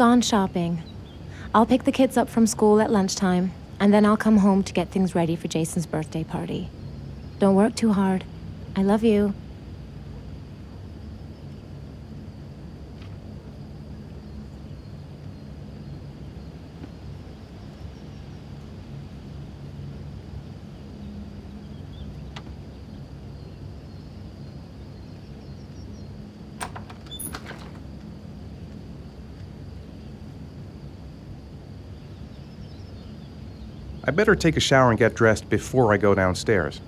gone shopping. I'll pick the kids up from school at lunchtime, and then I'll come home to get things ready for Jason's birthday party. Don't work too hard. I love you. I better take a shower and get dressed before I go downstairs.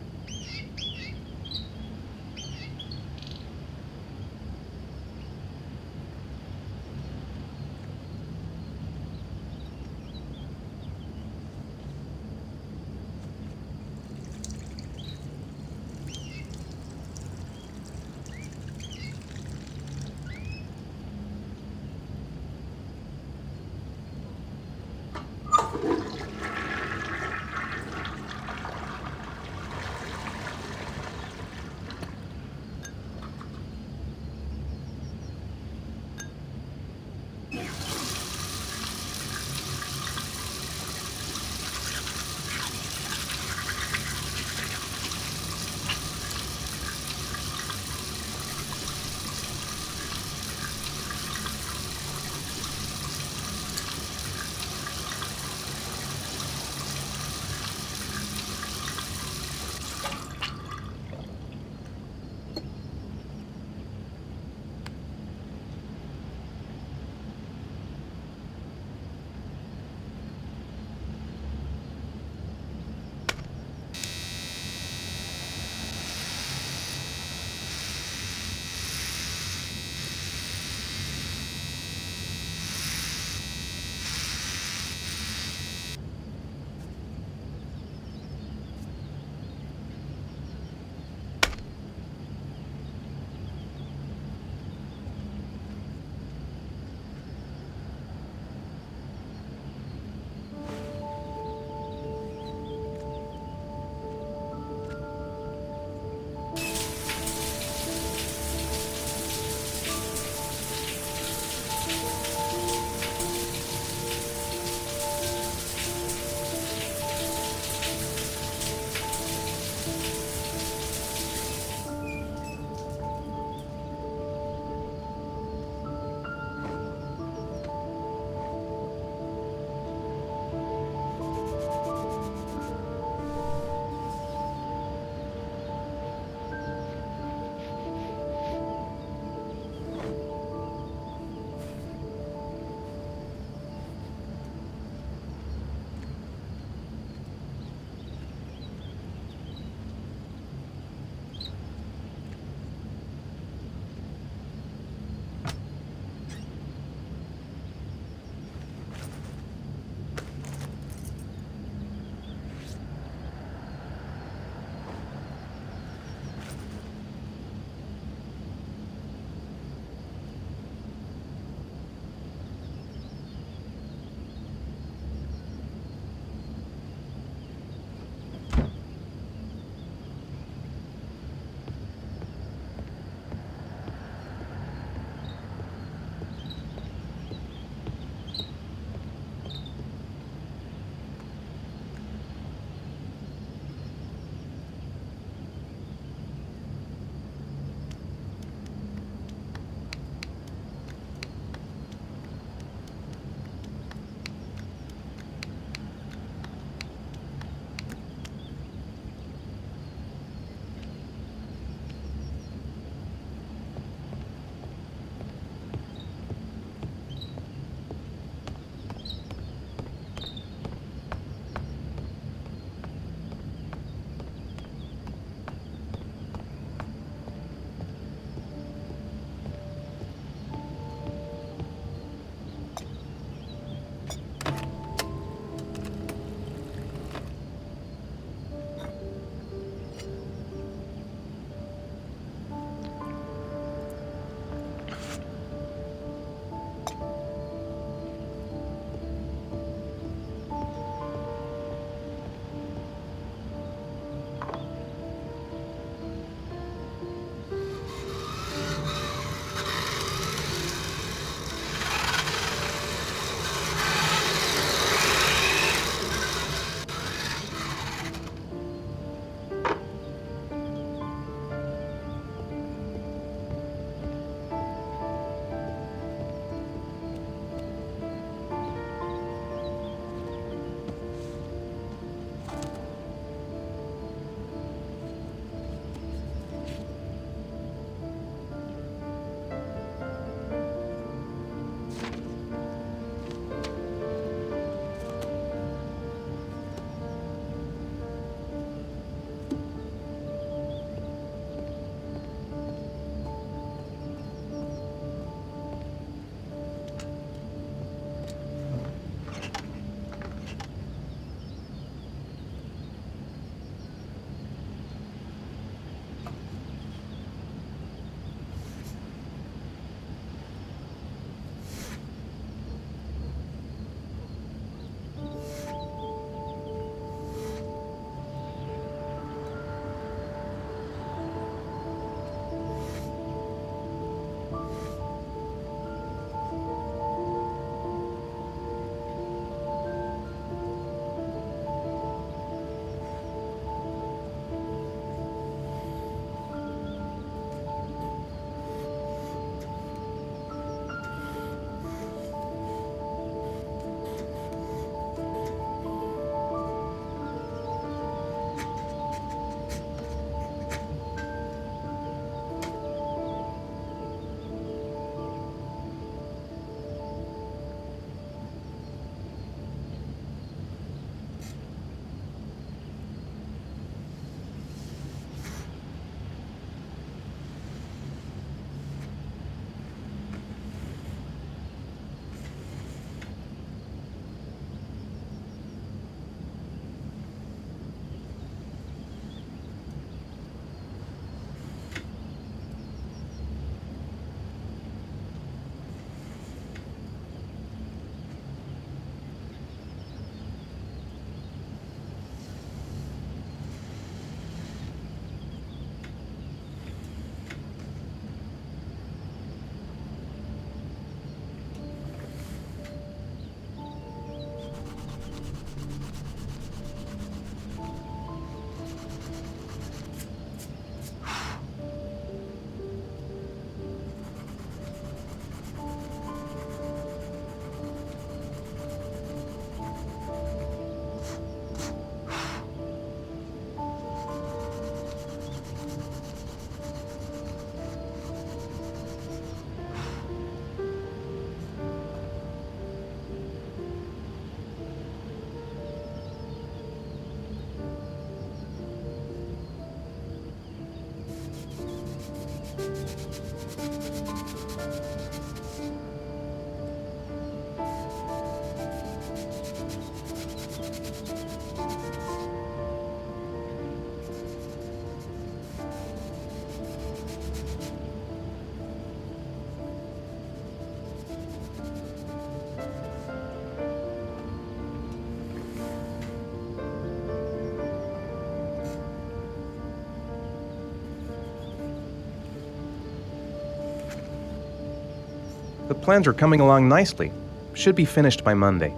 The plans are coming along nicely. Should be finished by Monday.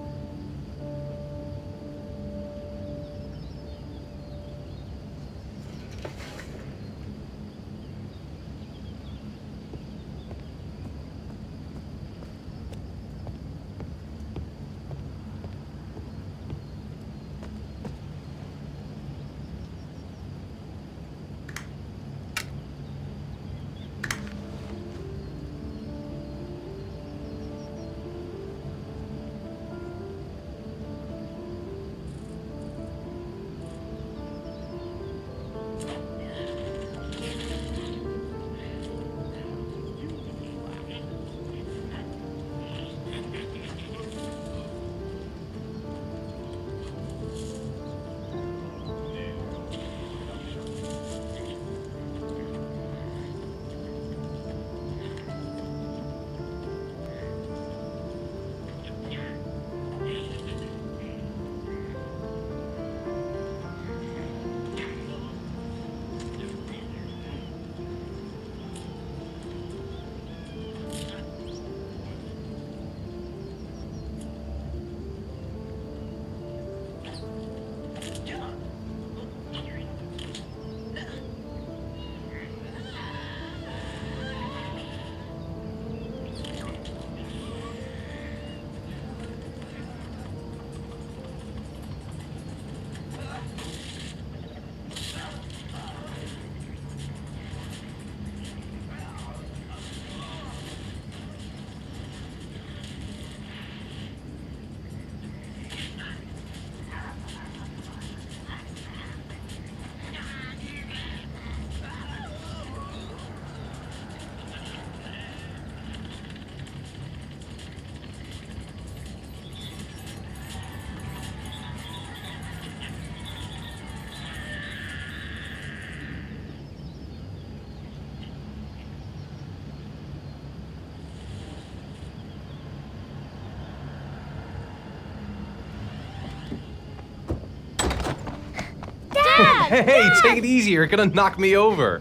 Hey, take it easy, you're gonna knock me over.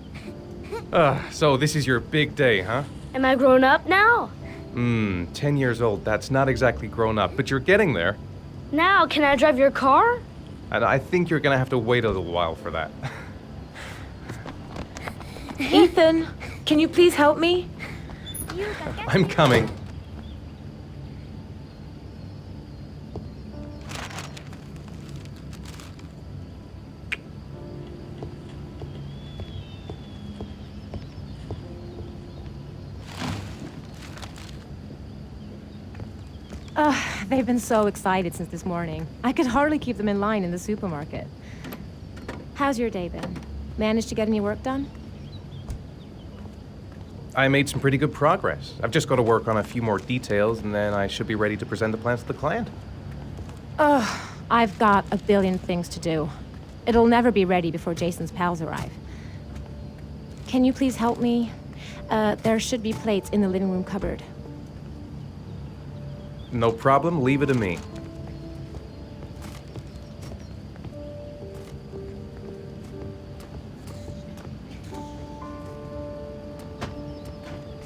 So this is your big day, huh? Am I grown up now? 10 years old, that's not exactly grown up, but you're getting there. Now, can I drive your car? And I think you're gonna have to wait a little while for that. Ethan, can you please help me? I'm coming. They've been so excited since this morning. I could hardly keep them in line in the supermarket. How's your day been? Managed to get any work done? I made some pretty good progress. I've just got to work on a few more details, and then I should be ready to present the plans to the client. I've got a billion things to do. It'll never be ready before Jason's pals arrive. Can you please help me? There should be plates in the living room cupboard. No problem, leave it to me.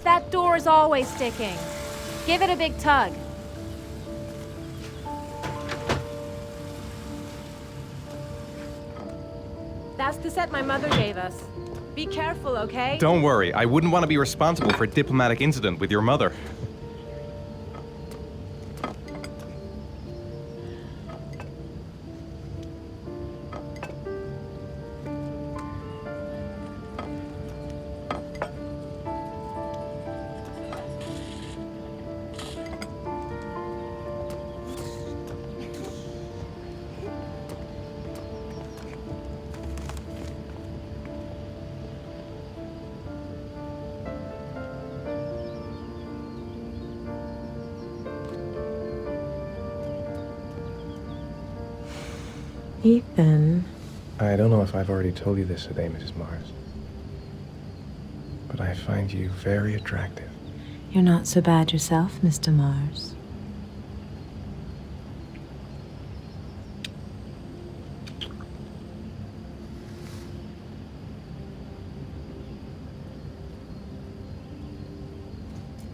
That door is always sticking. Give it a big tug. That's the set my mother gave us. Be careful, okay? Don't worry, I wouldn't want to be responsible for a diplomatic incident with your mother. Ethan. I don't know if I've already told you this today, Mrs. Mars, but I find you very attractive. You're not so bad yourself, Mr. Mars.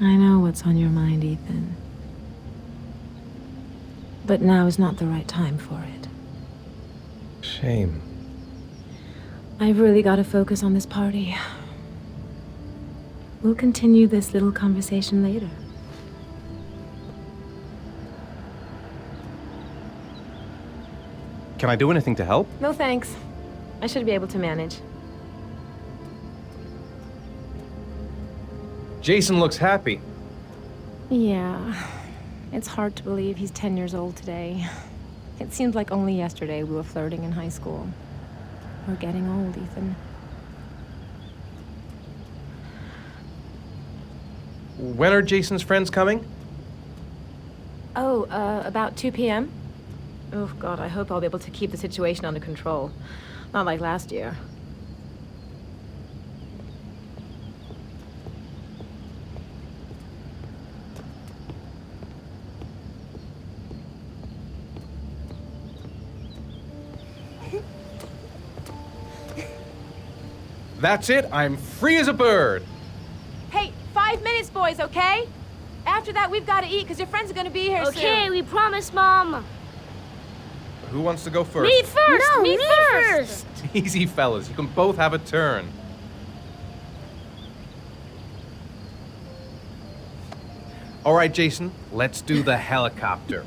I know what's on your mind, Ethan. But now is not the right time for it. Shame. I've really got to focus on this party. We'll continue this little conversation later. Can I do anything to help? No thanks. I should be able to manage. Jason looks happy. Yeah. It's hard to believe he's 10 years old today. It seems like only yesterday we were flirting in high school. We're getting old, Ethan. When are Jason's friends coming? Oh, about 2 p.m.? Oh, God, I hope I'll be able to keep the situation under control. Not like last year. That's it. I'm free as a bird. Hey, 5 minutes, boys, okay? After that, we've got to eat, because your friends are going to be here soon. Okay, we promise, Mom. Who wants to go first? Me first! No, me me first! Easy, fellas. You can both have a turn. All right, Jason. Let's do the helicopter.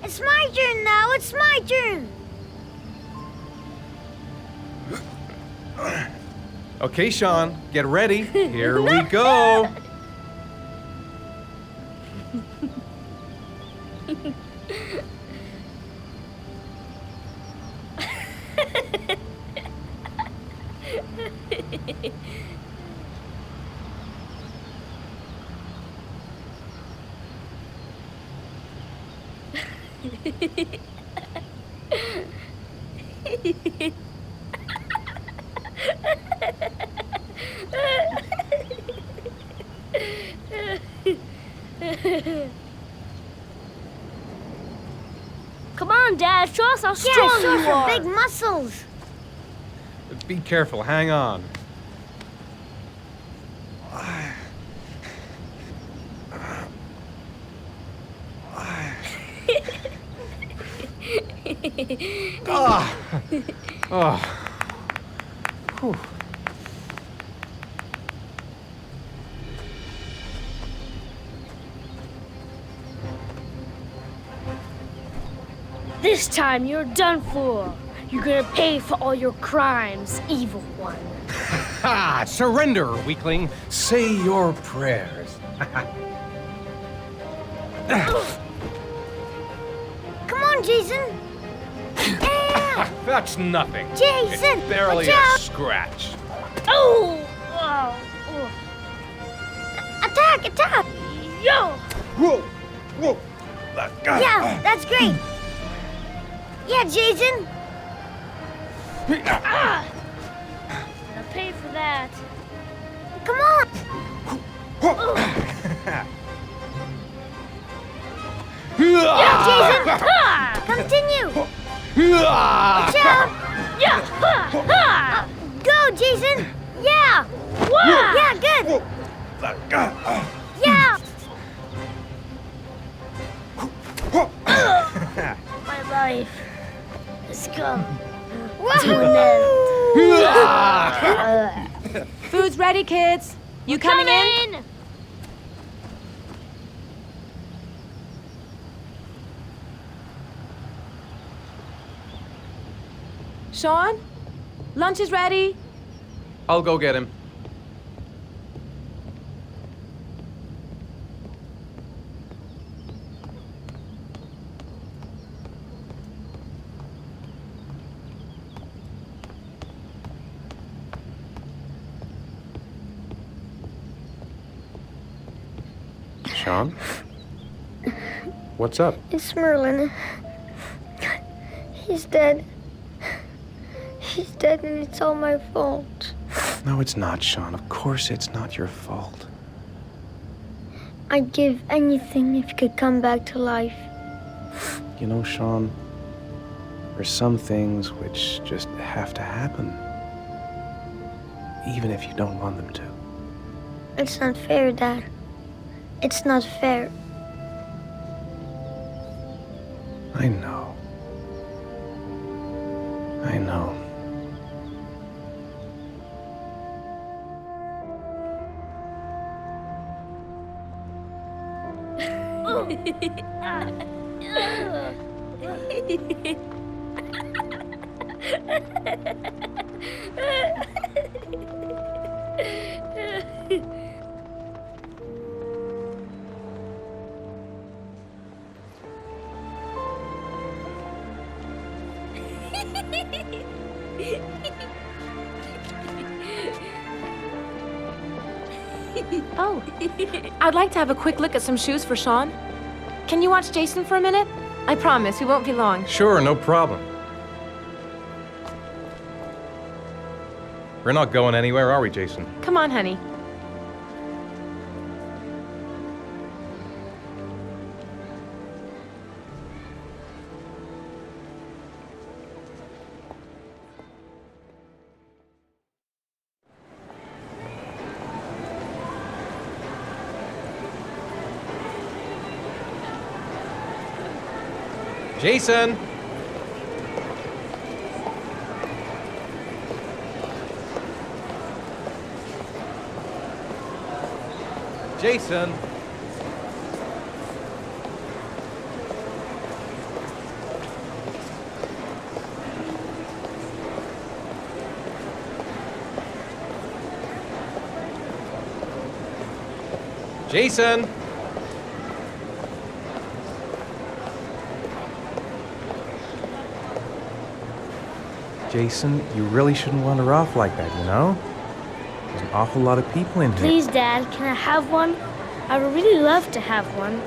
It's my turn now. It's my turn. Okay, Shaun. Get ready. Here we go. Come on, Dad, show us how strong you Yes, are. big muscles. Be careful. Hang on. Oh. Whew. This time you're done for. You're gonna pay for all your crimes, evil one. Ha! Surrender, weakling. Say your prayers. Come on, Jason. Yeah. That's nothing. Jason, It's barely watch a out. scratch. Oh! Wow. Oh. Attack, attack. Yo! Whoa! Whoa! Yeah, that's great. Yeah, Jason. I'll pay for that. Come on. Yeah, Jason. Ha! Continue. Ah! Watch out. Yeah! Ha! Ha! Go, Jason. Yeah. Wow! Yeah, good. Yeah. My life has come to Woohoo. an end. Food's ready, kids. You coming in? Coming! Shaun? Lunch is ready. I'll go get him. Shaun? What's up? It's Merlin. He's dead. He's dead and it's all my fault. No, it's not, Shaun. Of course it's not your fault. I'd give anything if you could come back to life. You know, Shaun, there's some things which just have to happen. Even if you don't want them to. It's not fair, Dad. It's not fair. I know. I know. Oh, I'd like to have a quick look at some shoes for Shaun. Can you watch Jason for a minute? I promise, we won't be long. Sure, no problem. We're not going anywhere, are we, Jason? Come on, honey. Jason! Jason! Jason! Jason, you really shouldn't wander off like that, you know? There's an awful lot of people in here. Please, Dad, can I have one? I would really love to have one.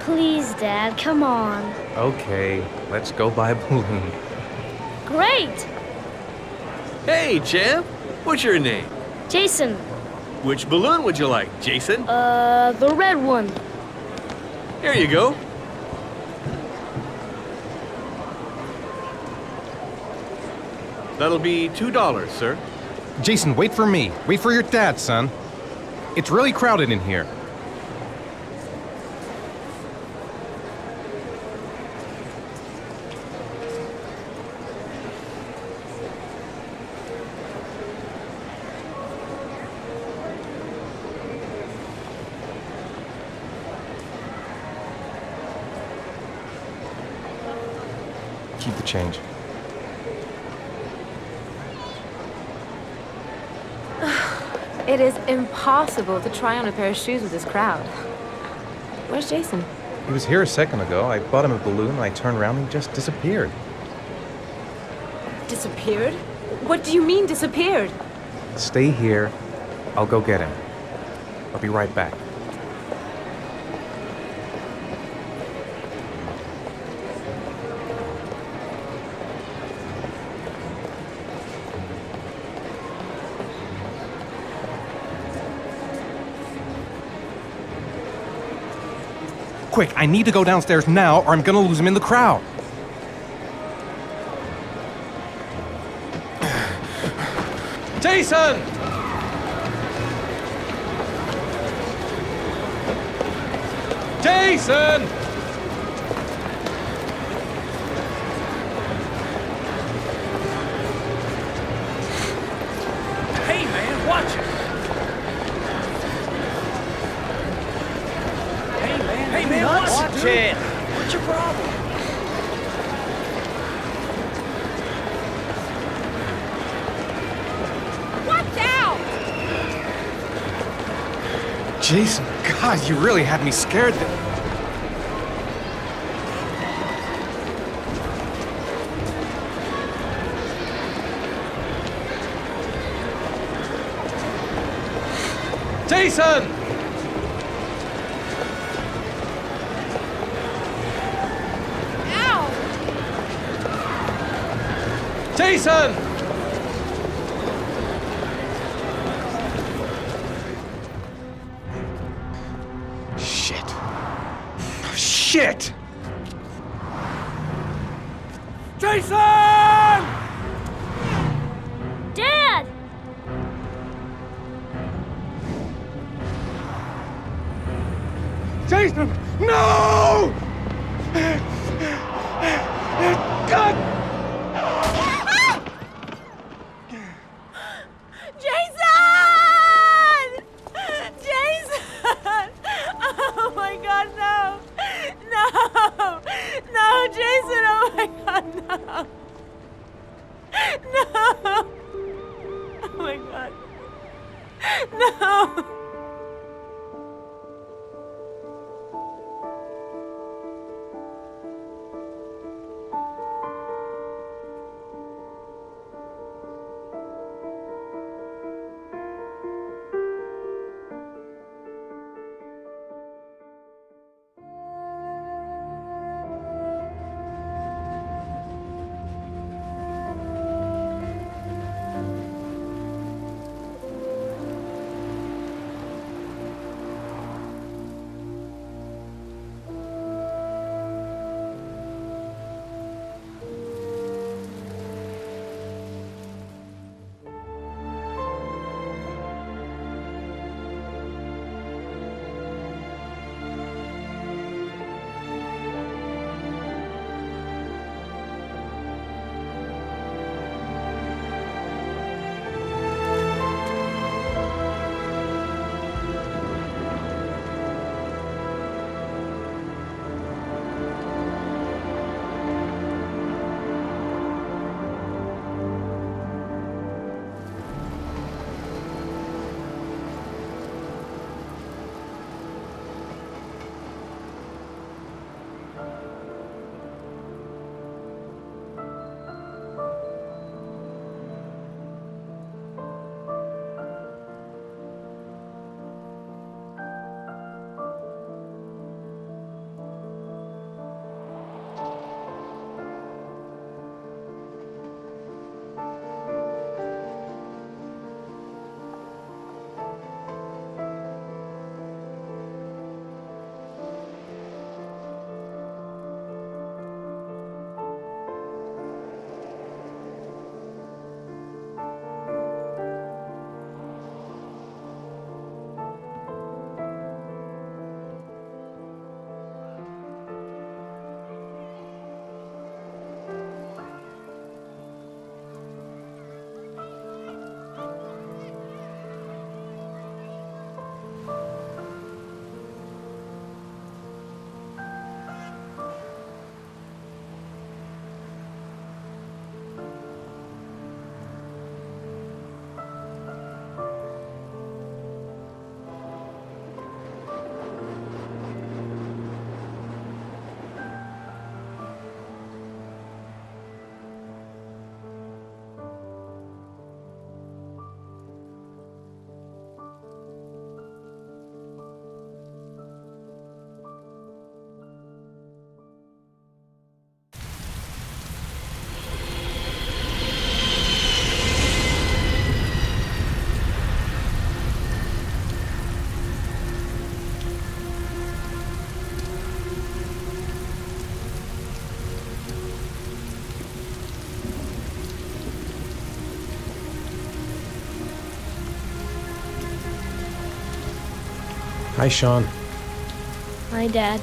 Please, Dad, come on. Okay, let's go buy a balloon. Great! Hey, champ. What's your name? Jason, Which balloon would you like, Jason? the red one. Here you go. That'll be $2, sir. Jason, wait for me. Wait for your dad, son. It's really crowded in here. Keep the change. It is impossible to try on a pair of shoes with this crowd. Where's Jason? He was here a second ago. I bought him a balloon, and I turned around and he just disappeared. Disappeared? What do you mean disappeared? Stay here. I'll go get him. I'll be right back. Quick, I need to go downstairs now or I'm gonna lose him in the crowd. Jason! Jason! Hey, man, watch it. Hey, man, watch it. What's your problem? Watch out! Jason, God, you really had me scared there. Jason! Jason! Shit! Jason! Dad! Jason! No! God! Jason! Jason! Oh my God, no! No! No, Jason! Oh my God, no! No! Oh my God! No! Hi, Shaun. Hi, Dad.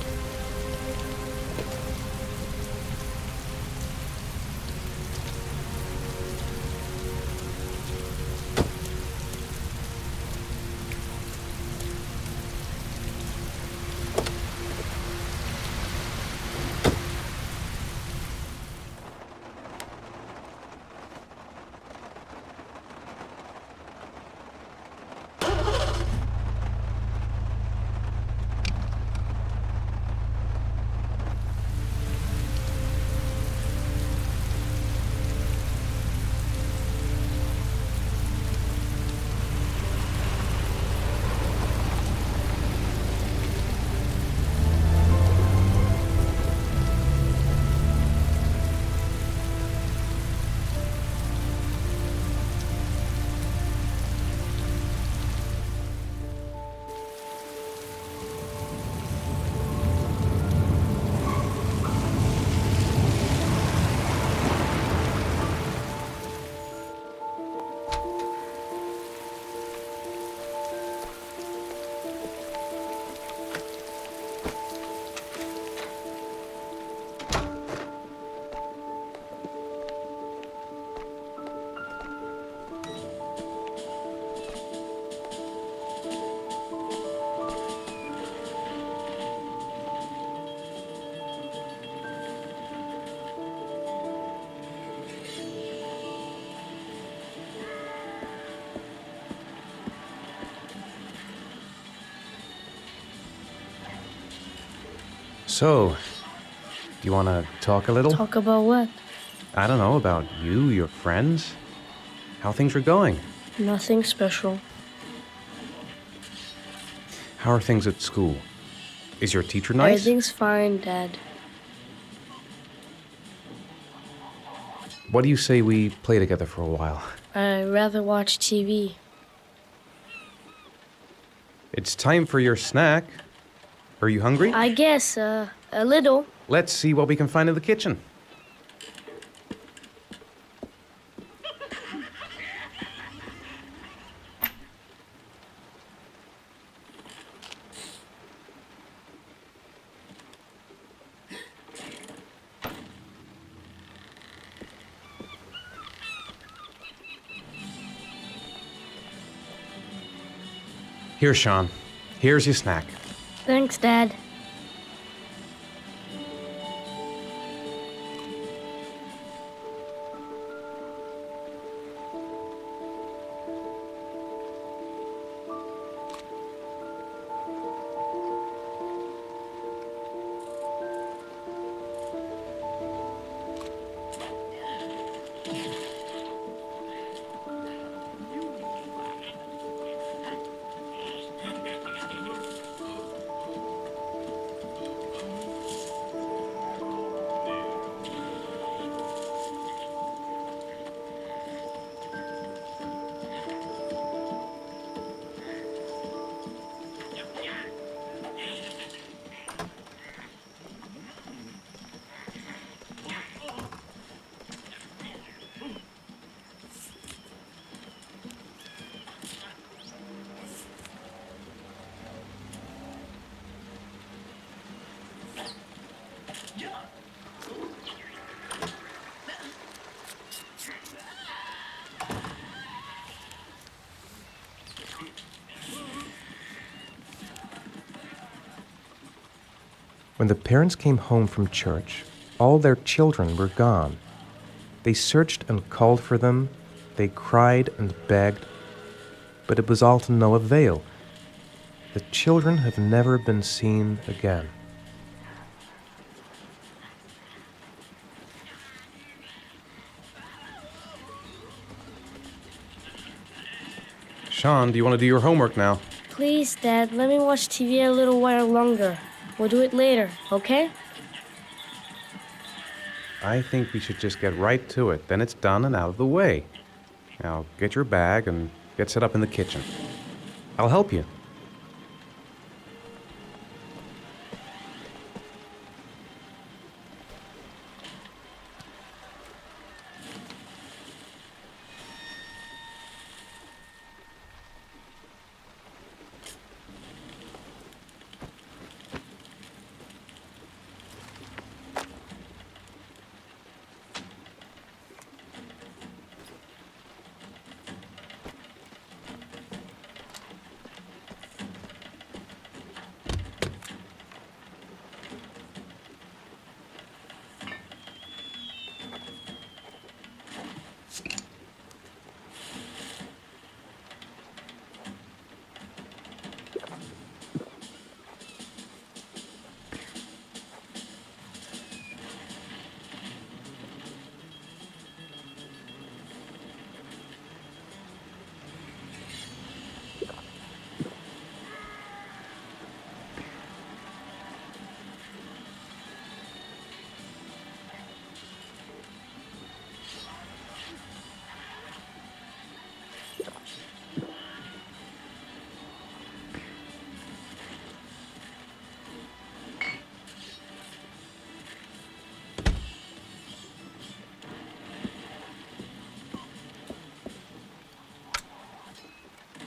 So, do you want to talk a little? Talk about what? I don't know, about you, your friends, how things are going. Nothing special. How are things at school? Is your teacher nice? Everything's fine, Dad. What do you say we play together for a while? I'd rather watch TV. It's time for your snack. Are you hungry? I guess, a little. Let's see what we can find in the kitchen. Here, Shaun. Here's your snack. Thanks, Dad. When the parents came home from church, all their children were gone. They searched and called for them, they cried and begged, but it was all to no avail. The children have never been seen again. Shaun, do you want to do your homework now? Please, Dad, let me watch TV a little while longer. We'll do it later, okay? I think we should just get right to it. Then it's done and out of the way. Now, get your bag and get set up in the kitchen. I'll help you.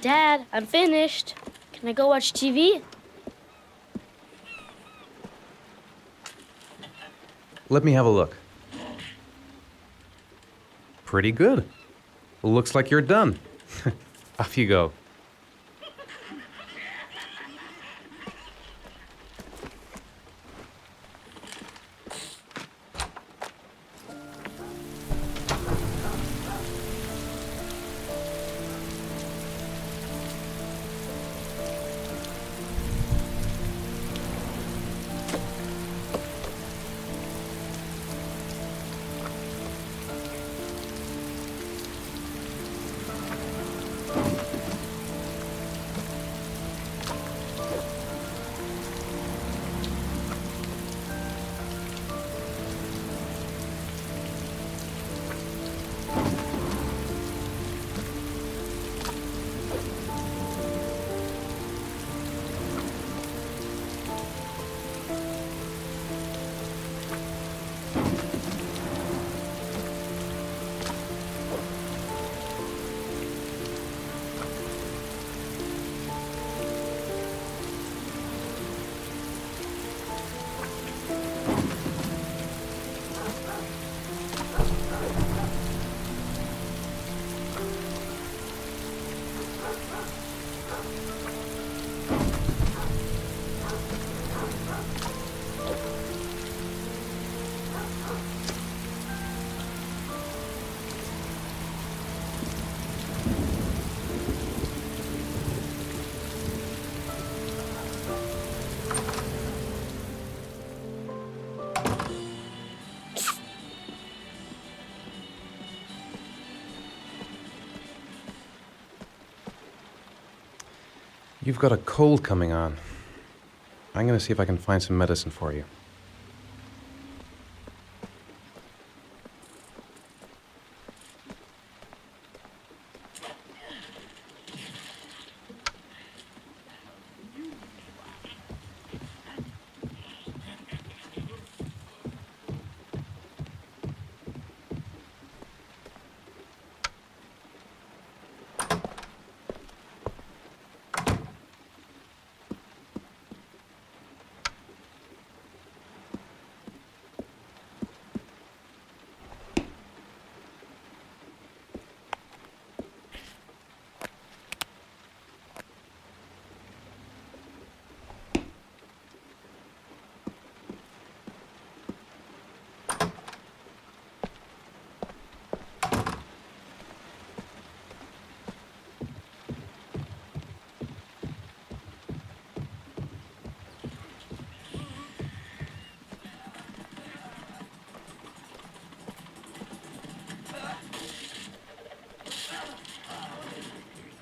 Dad, I'm finished. Can I go watch TV? Let me have a look. Pretty good. Looks like you're done. Off you go. You've got a cold coming on. I'm gonna see if I can find some medicine for you.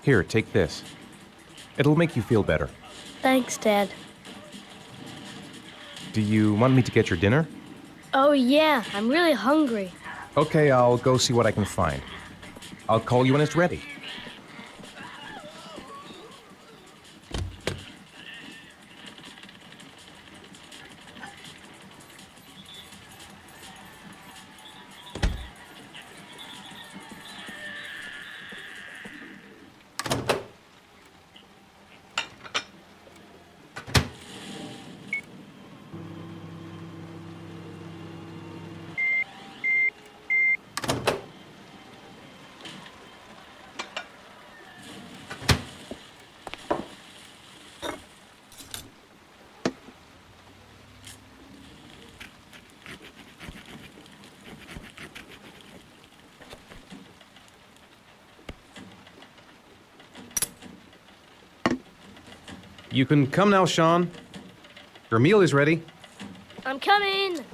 Here, take this. It'll make you feel better. Thanks, Dad. Do you want me to get your dinner? Oh, yeah, I'm really hungry. Okay, I'll go see what I can find. I'll call you when it's ready. You can come now, Shaun. Your meal is ready. I'm coming.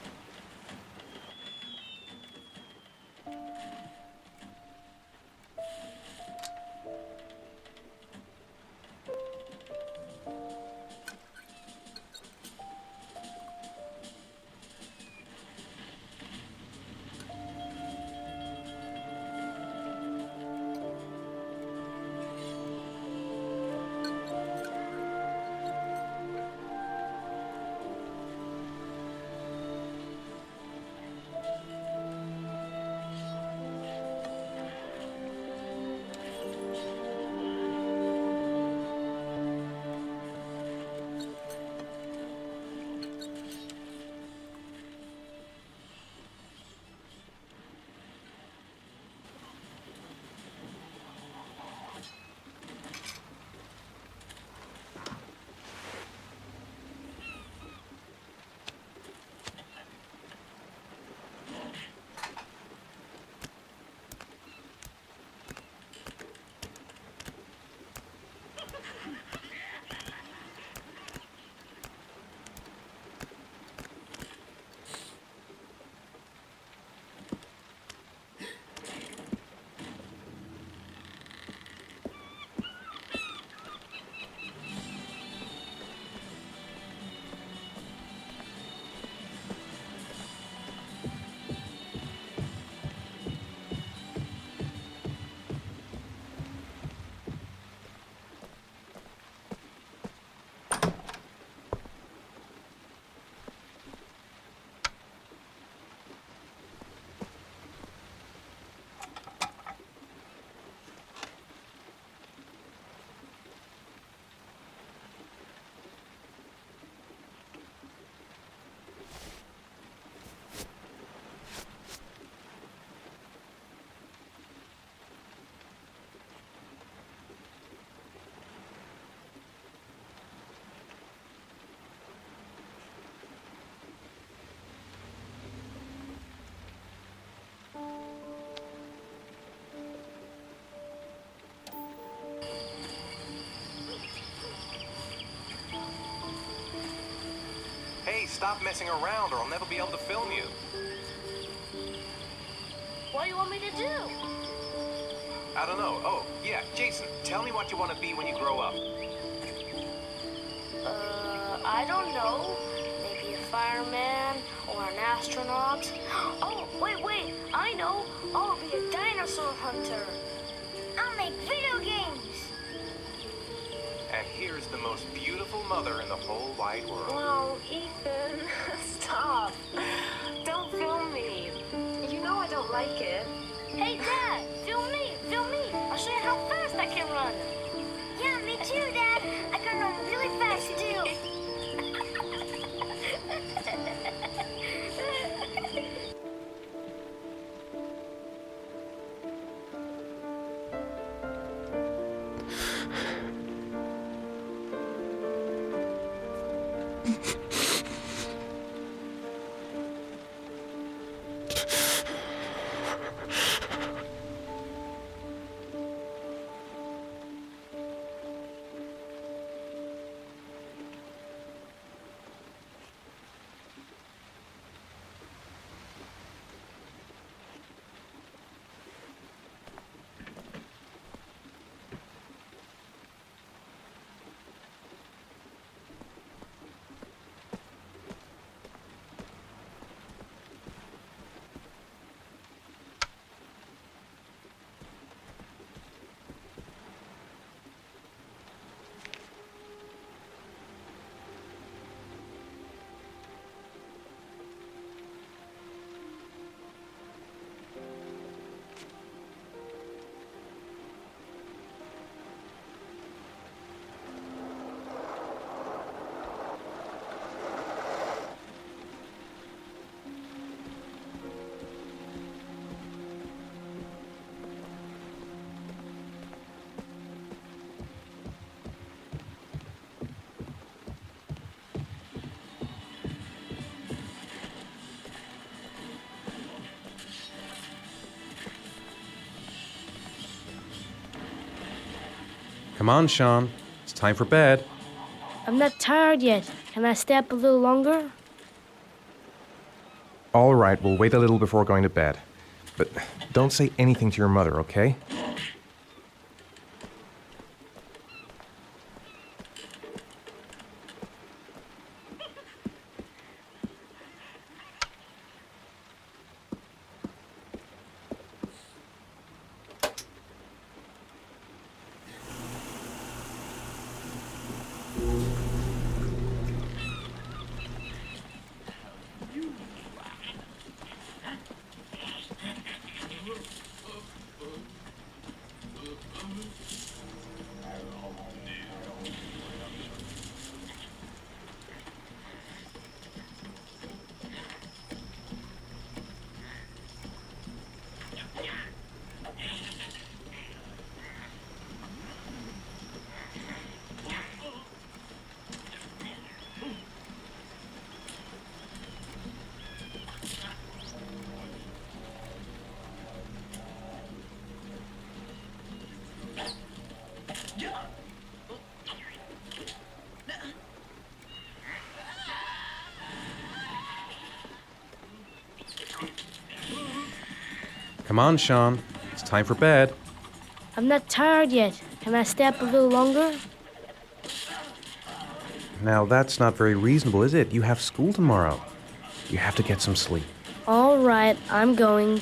Hey, stop messing around or I'll never be able to film you. What do you want me to do? I don't know. Oh, yeah, Jason, tell me what you want to be when you grow up. I don't know. Maybe a fireman or an astronaut. Oh, wait, I know. I'll be a dinosaur hunter. I'll make video games. And here's the most beautiful mother in the whole wide world. Whoa, Ethan, stop. Don't film me. You know I don't like it. Hey, Dad, film me. I'll show you how fast I can run. Yeah, me too, Dad. I can run really fast, too. Come on, Shaun. It's time for bed. I'm not tired yet. Can I stay up a little longer? All right, we'll wait a little before going to bed. But don't say anything to your mother, okay? Come on, Shaun. It's time for bed. I'm not tired yet. Can I stay up a little longer? Now, that's not very reasonable, is it? You have school tomorrow. You have to get some sleep. All right, I'm going.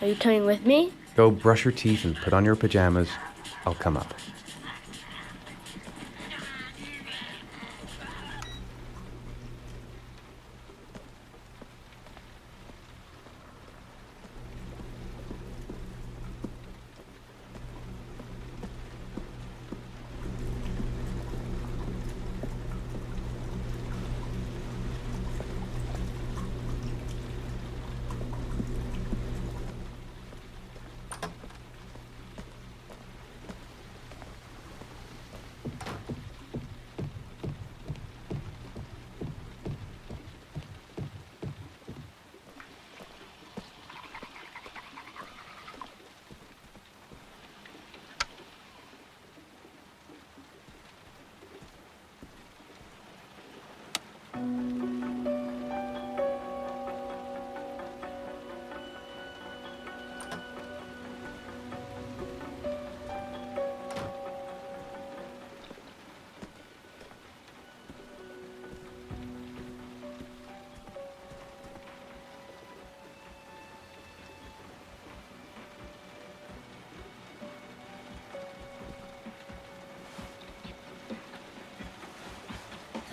Are you coming with me? Go brush your teeth and put on your pajamas. I'll come up.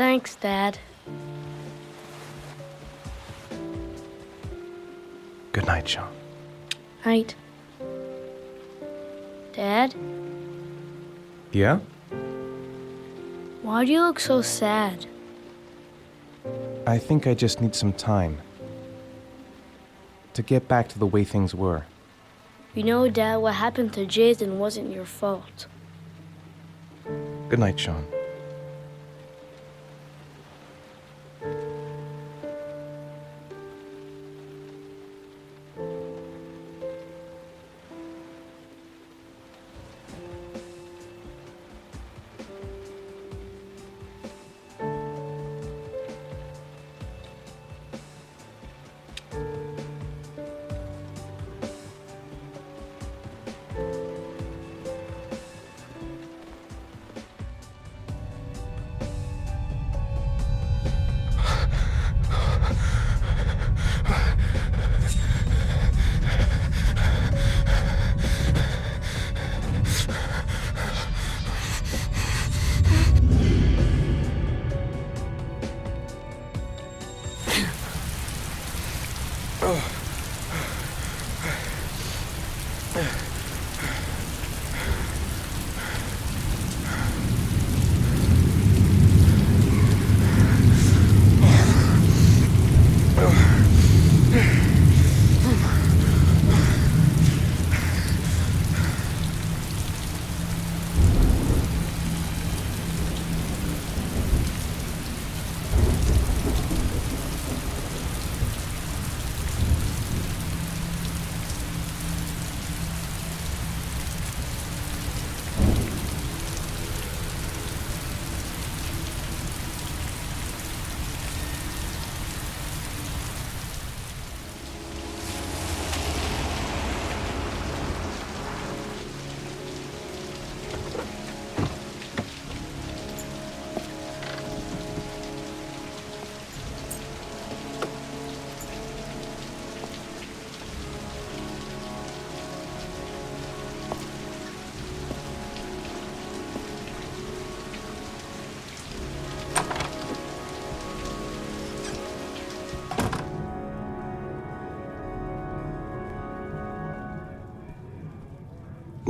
Thanks, Dad. Good night, Shaun. Night. Dad, Yeah? why do you look so sad? I think I just need some time to get back to the way things were. You know, Dad, what happened to Jason wasn't your fault. Good night, Shaun.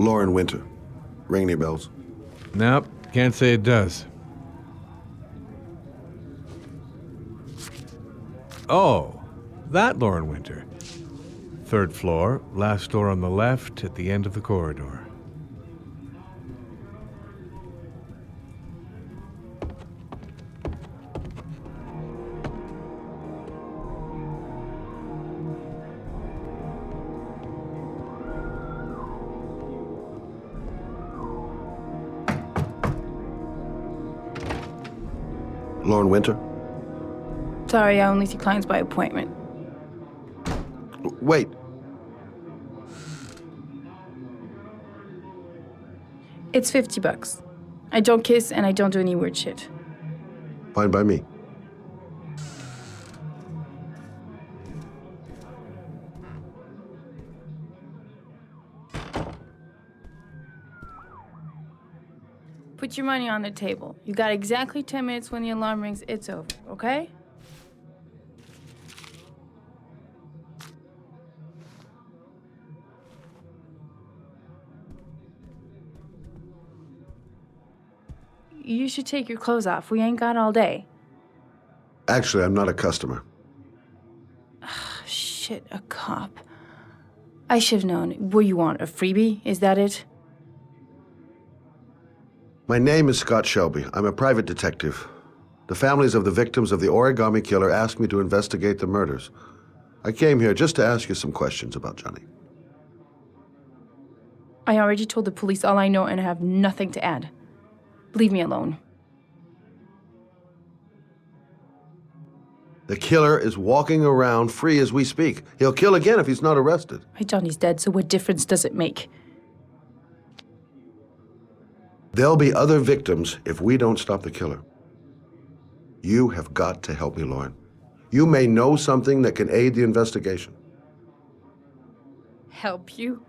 Lauren Winter. Ring any bells? Nope, can't say it does. Oh, that Lauren Winter. 3rd floor, last door on the left at the end of the corridor. Lauren Winter? Sorry, I only see clients by appointment. Wait. It's $50. I don't kiss and I don't do any weird shit. Fine by me. Put your money on the table. You got exactly 10 minutes. When the alarm rings, it's over, okay? You should take your clothes off. We ain't got all day. Actually, I'm not a customer. Shit, a cop. I should have known. What you want, a freebie? Is that it? My name is Scott Shelby. I'm a private detective. The families of the victims of the origami killer asked me to investigate the murders. I came here just to ask you some questions about Johnny. I already told the police all I know and I have nothing to add. Leave me alone. The killer is walking around free as we speak. He'll kill again if he's not arrested. My Johnny's dead, so what difference does it make? There'll be other victims if we don't stop the killer. You have got to help me, Lauren. You may know something that can aid the investigation. Help you?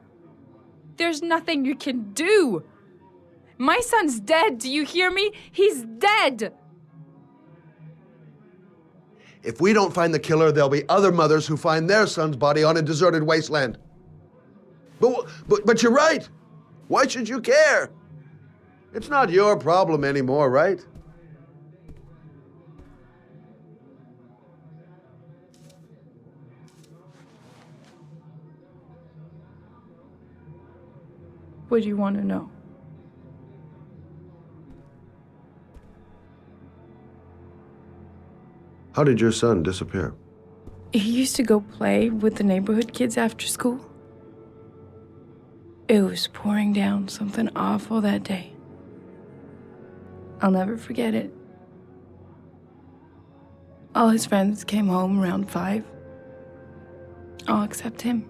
There's nothing you can do. My son's dead, do you hear me? He's dead! If we don't find the killer, there'll be other mothers who find their son's body on a deserted wasteland. But you're right. Why should you care? It's not your problem anymore, right? What do you want to know? How did your son disappear? He used to go play with the neighborhood kids after school. It was pouring down something awful that day. I'll never forget it. All his friends came home around 5. All except him.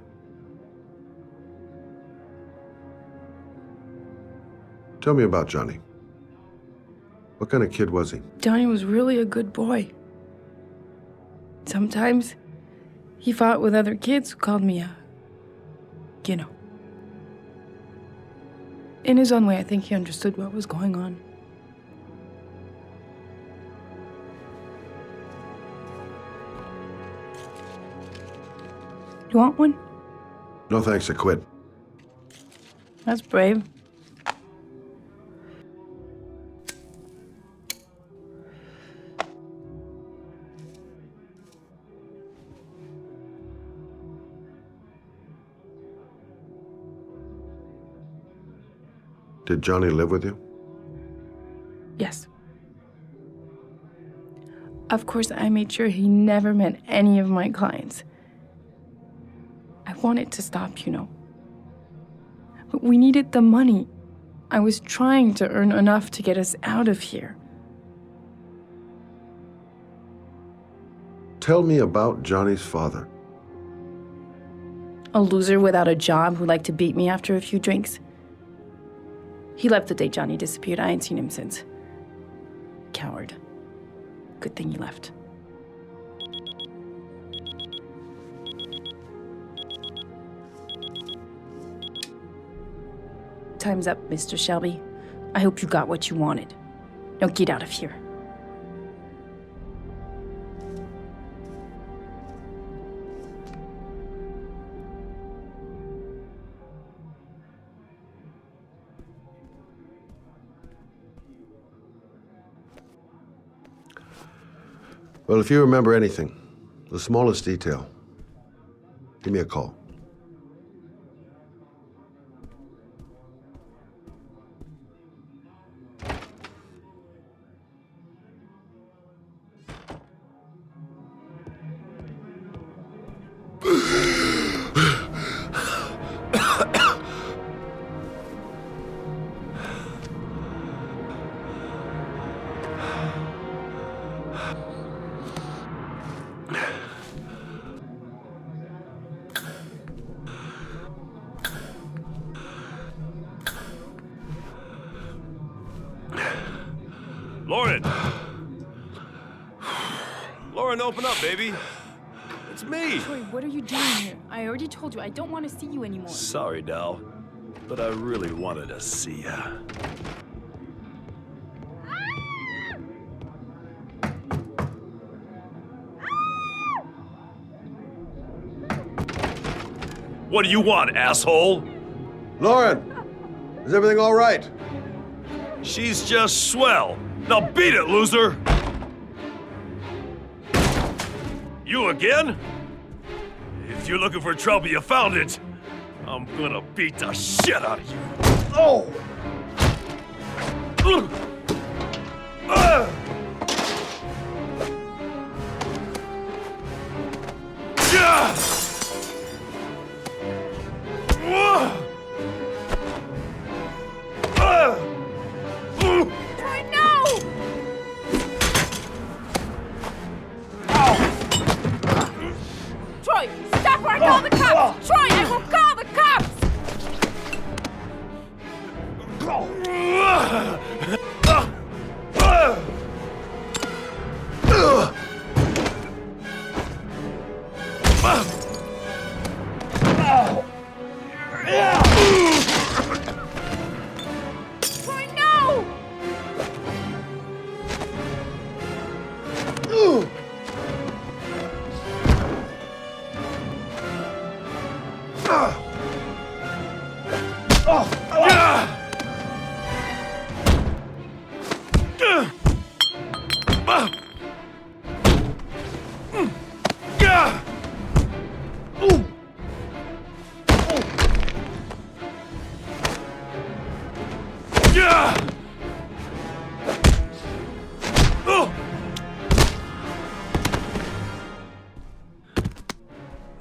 Tell me about Johnny. What kind of kid was he? Johnny was really a good boy. Sometimes he fought with other kids who called me In his own way, I think he understood what was going on. You want one? No thanks, I quit. That's brave. Did Johnny live with you? Yes. Of course, I made sure he never met any of my clients. I wanted to stop, But we needed the money. I was trying to earn enough to get us out of here. Tell me about Johnny's father. A loser without a job who liked to beat me after a few drinks. He left the day Johnny disappeared. I ain't seen him since. Coward. Good thing he left. Time's up, Mr. Shelby. I hope you got what you wanted. Now get out of here. Well, if you remember anything, the smallest detail, give me a call. Lauren, open up, baby. It's me. Troy, what are you doing here? I already told you, I don't want to see you anymore. Sorry, Dal, but I really wanted to see ya. What do you want, asshole? Lauren, is everything all right? She's just swell. Now beat it, loser! You again? If you're looking for trouble, you found it. I'm gonna beat the shit out of you. Oh!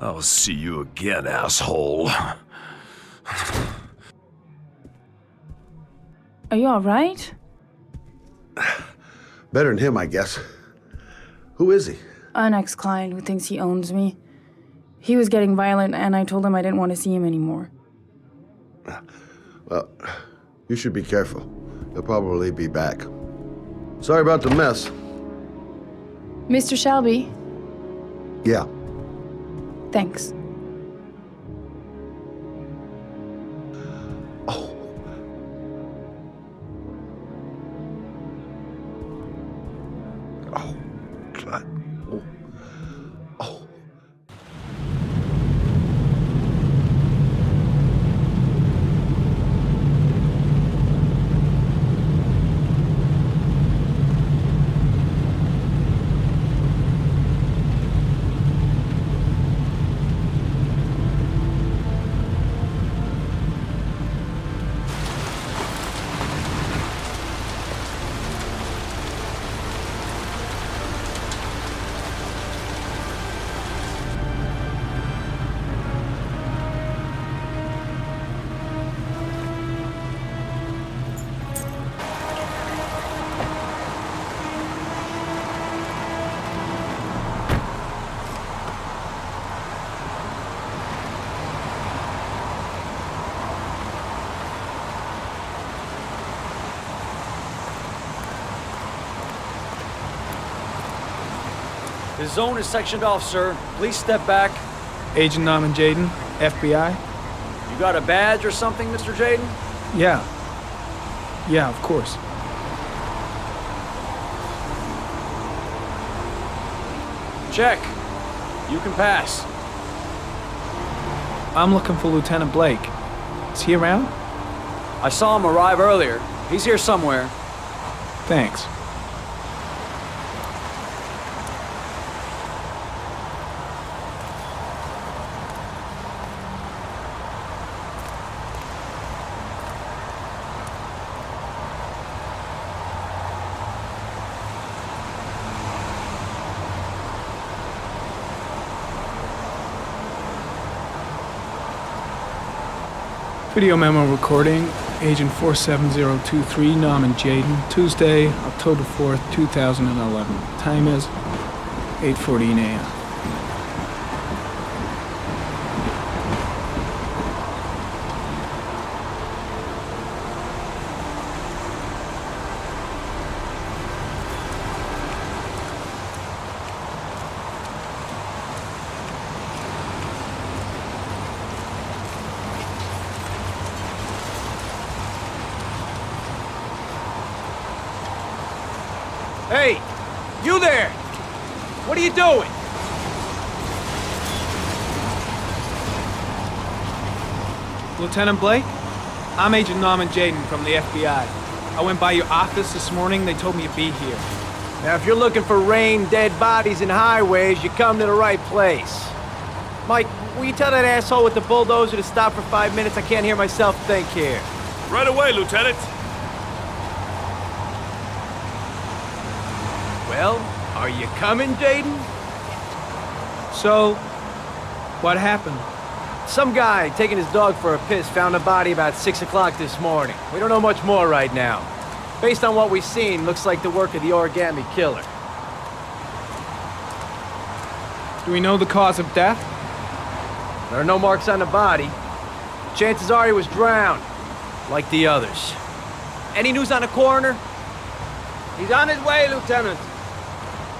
I'll see you again, asshole. Are you all right? Better than him, I guess. Who is he? An ex-client who thinks he owns me. He was getting violent, and I told him I didn't want to see him anymore. Well, you should be careful. He'll probably be back. Sorry about the mess. Mr. Shelby? Yeah. Thanks. Oh. Oh, God. Oh. Oh. The zone is sectioned off, sir. Please step back. Agent Norman Jaden, FBI? You got a badge or something, Mr. Jaden? Yeah. Yeah, of course. Check. You can pass. I'm looking for Lieutenant Blake. Is he around? I saw him arrive earlier. He's here somewhere. Thanks. Video memo recording, Agent 47023, Norman Jaden, Tuesday, October 4th, 2011. Time is 8:14 a.m. Hey, you there! What are you doing? Lieutenant Blake? I'm Agent Norman Jaden from the FBI. I went by your office this morning. They told me to be here. Now, if you're looking for rain, dead bodies, and highways, you come to the right place. Mike, will you tell that asshole with the bulldozer to stop for 5 minutes? I can't hear myself think here. Right away, Lieutenant. Well, are you coming, Jaden? So, what happened? Some guy taking his dog for a piss found a body about 6 o'clock this morning. We don't know much more right now. Based on what we've seen, looks like the work of the origami killer. Do we know the cause of death? There are no marks on the body. Chances are he was drowned, like the others. Any news on the coroner? He's on his way, Lieutenant.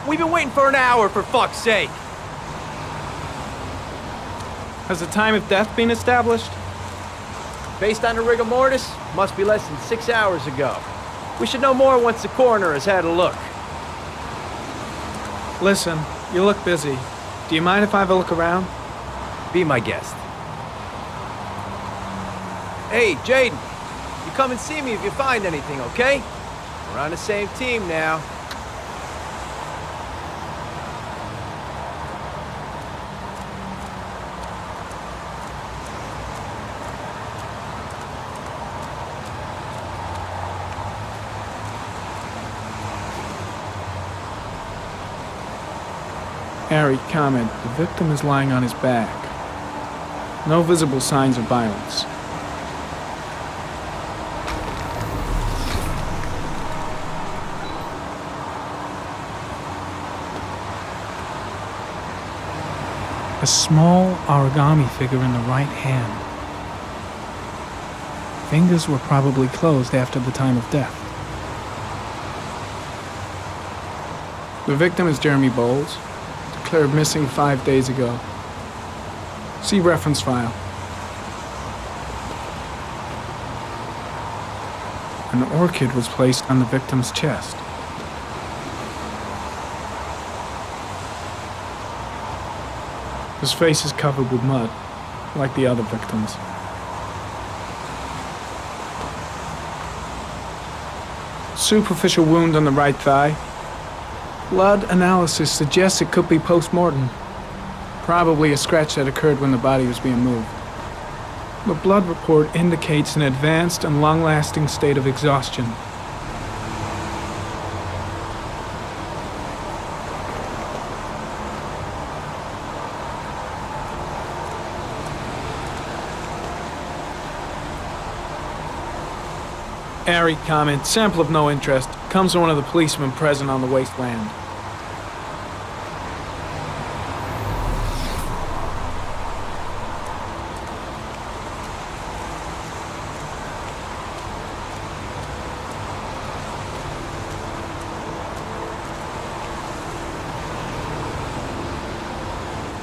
We've been waiting for an hour, for fuck's sake. Has the time of death been established? Based on the rigor mortis, must be less than 6 hours ago. We should know more once the coroner has had a look. Listen, you look busy. Do you mind if I have a look around? Be my guest. Hey, Jaden, you come and see me if you find anything, okay? We're on the same team now. Harry, comment. The victim is lying on his back. No visible signs of violence. A small origami figure in the right hand. Fingers were probably closed after the time of death. The victim is Jeremy Bowles, declared missing 5 days ago. See reference file. An orchid was placed on the victim's chest. His face is covered with mud, like the other victims. Superficial wound on the right thigh. Blood analysis suggests it could be post-mortem. Probably a scratch that occurred when the body was being moved. The blood report indicates an advanced and long-lasting state of exhaustion. Harry, comment, sample of no interest. Comes from one of the policemen present on the wasteland.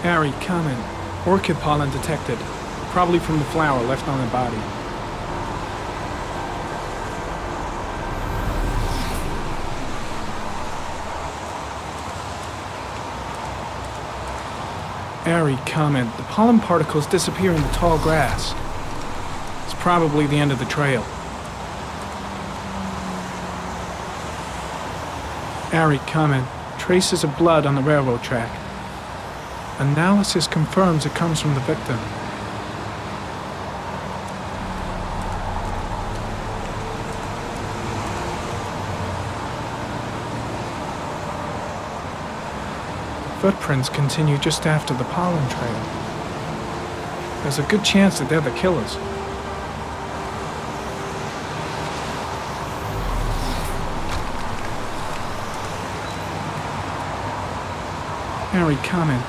Harry, comment. Orchid pollen detected. Probably from the flower left on the body. Harry, comment. The pollen particles disappear in the tall grass. It's probably the end of the trail. Harry, comment. Traces of blood on the railroad track. Analysis confirms it comes from the victim. Footprints continue just after the pollen trail. There's a good chance that they're the killers. Harry, comment.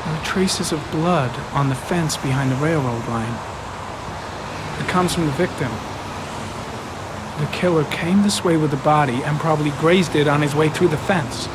There are traces of blood on the fence behind the railroad line. It comes from the victim. The killer came this way with the body and probably grazed it on his way through the fence.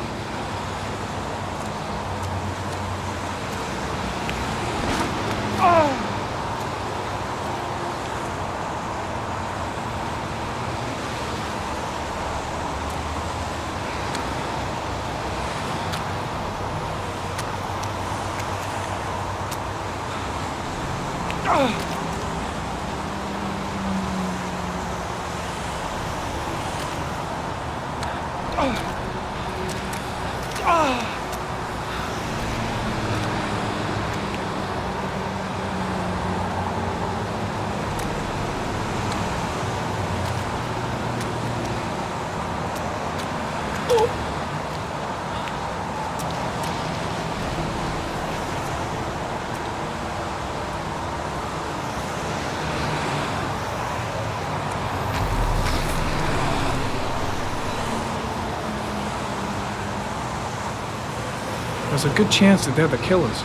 There's a good chance that they're the killers.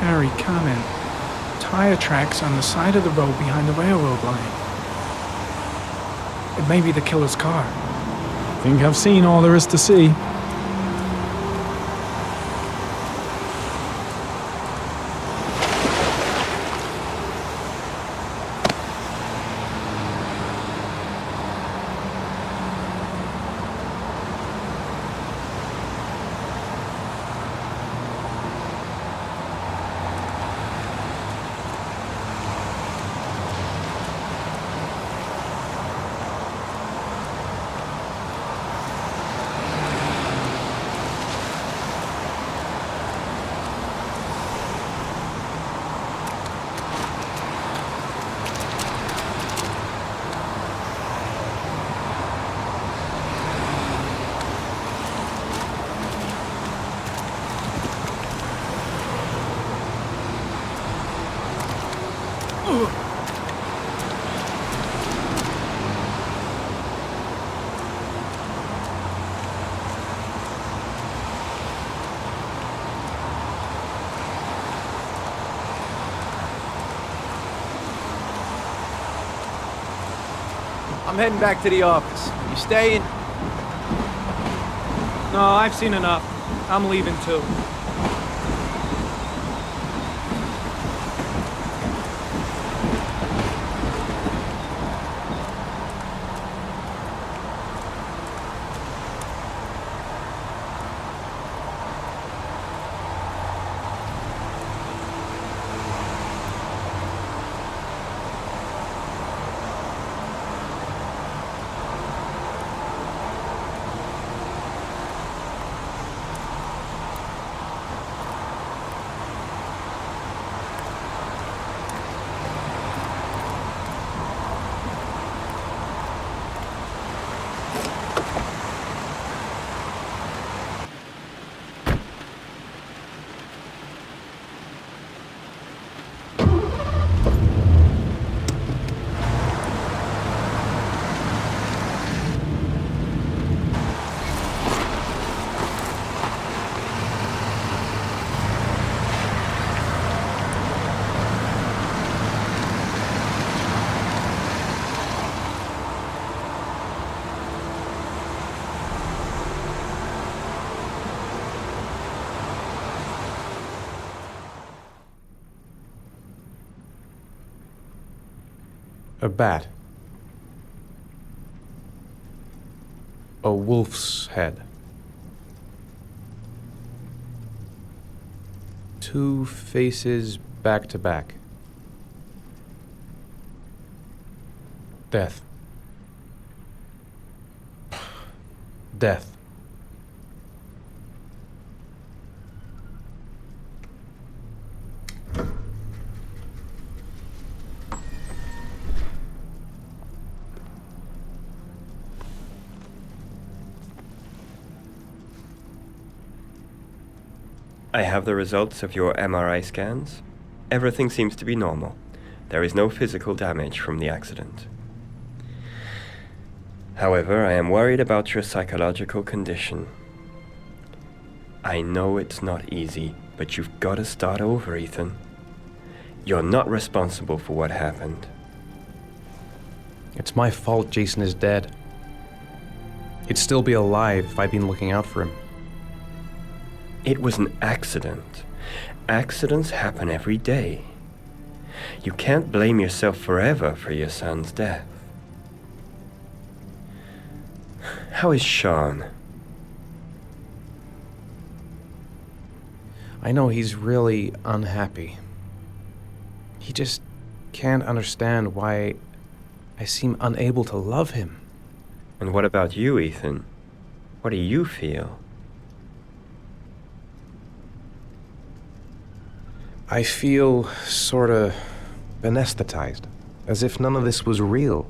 Harry, comment. Tire tracks on the side of the road behind the railroad line. It may be the killer's car. Think I've seen all there is to see. I'm heading back to the office. You staying? No, I've seen enough. I'm leaving too. A bat. A wolf's head. 2 faces back to back. Death. Death. I have the results of your MRI scans. Everything seems to be normal. There is no physical damage from the accident. However, I am worried about your psychological condition. I know it's not easy, but you've got to start over, Ethan. You're not responsible for what happened. It's my fault Jason is dead. He'd still be alive if I'd been looking out for him. It was an accident. Accidents happen every day. You can't blame yourself forever for your son's death. How is Shaun? I know he's really unhappy. He just can't understand why I seem unable to love him. And what about you, Ethan? What do you feel? I feel sorta anesthetized, as if none of this was real.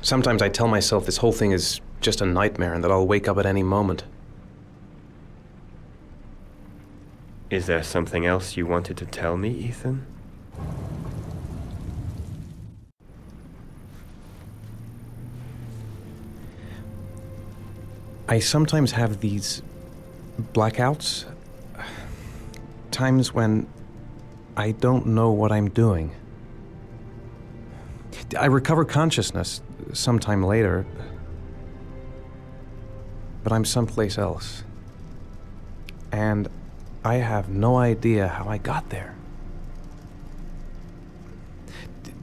Sometimes I tell myself this whole thing is just a nightmare and that I'll wake up at any moment. Is there something else you wanted to tell me, Ethan? I sometimes have these blackouts. Times when I don't know what I'm doing. I recover consciousness sometime later, but I'm someplace else. And I have no idea how I got there.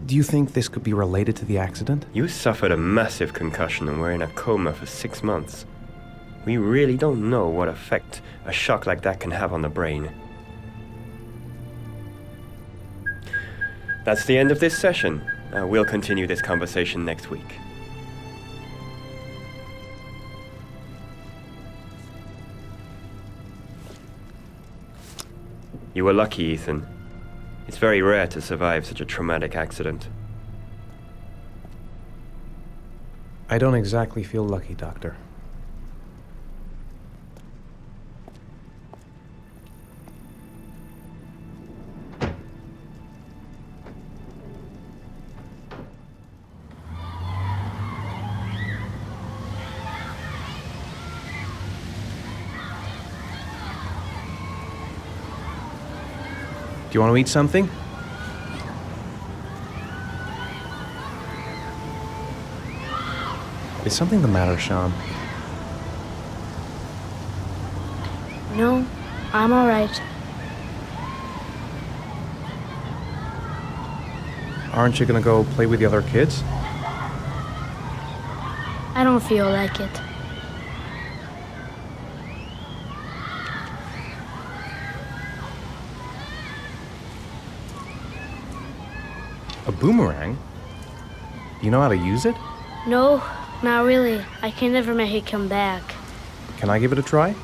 Do you think this could be related to the accident? You suffered a massive concussion and were in a coma for 6 months. We really don't know what effect a shock like that can have on the brain. That's the end of this session. We'll continue this conversation next week. You were lucky, Ethan. It's very rare to survive such a traumatic accident. I don't exactly feel lucky, Doctor. you want to eat something? Is something the matter, Shaun? No, I'm all right. Aren't you gonna go play with the other kids? I don't feel like it. A boomerang? You know how to use it? No, not really. I can never make it come back. Can I give it a try?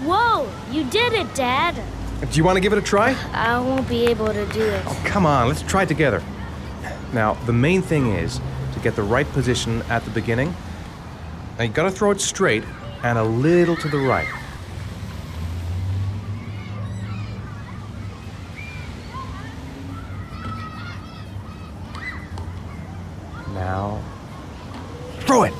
Whoa! You did it, Dad! Do you want to give it a try? I won't be able to do it. Oh, come on, let's try it together. Now, the main thing is to get the right position at the beginning. Now, you gotta throw it straight and a little to the right. Now, throw it!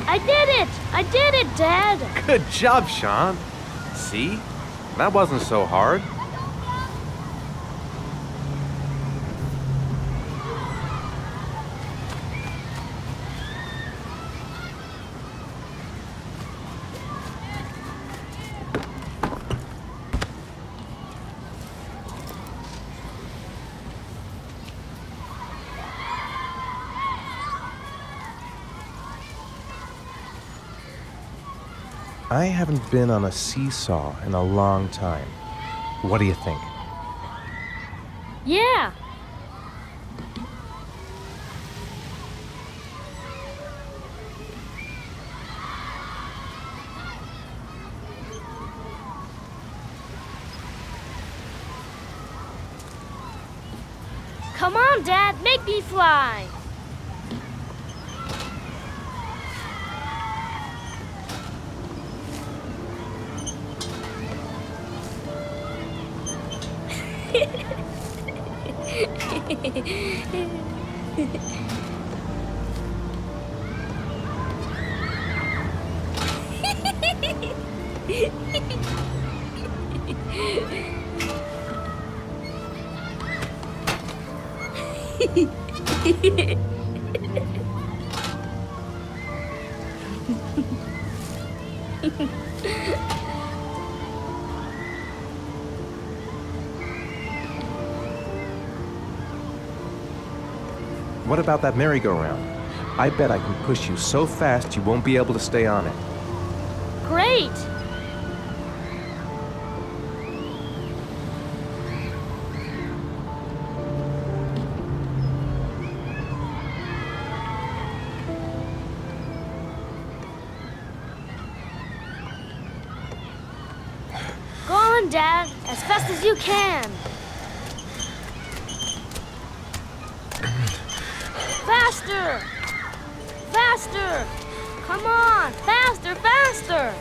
I did it! I did it, Dad! Good job, Shaun. See? That wasn't so hard. I haven't been on a seesaw in a long time. What do you think? Yeah! Come on, Dad, make me fly! What about that merry-go-round? I bet I can push you so fast you won't be able to stay on it. Great! Go on, Dad, as fast as you can. Faster! Faster! Come on! Faster, faster!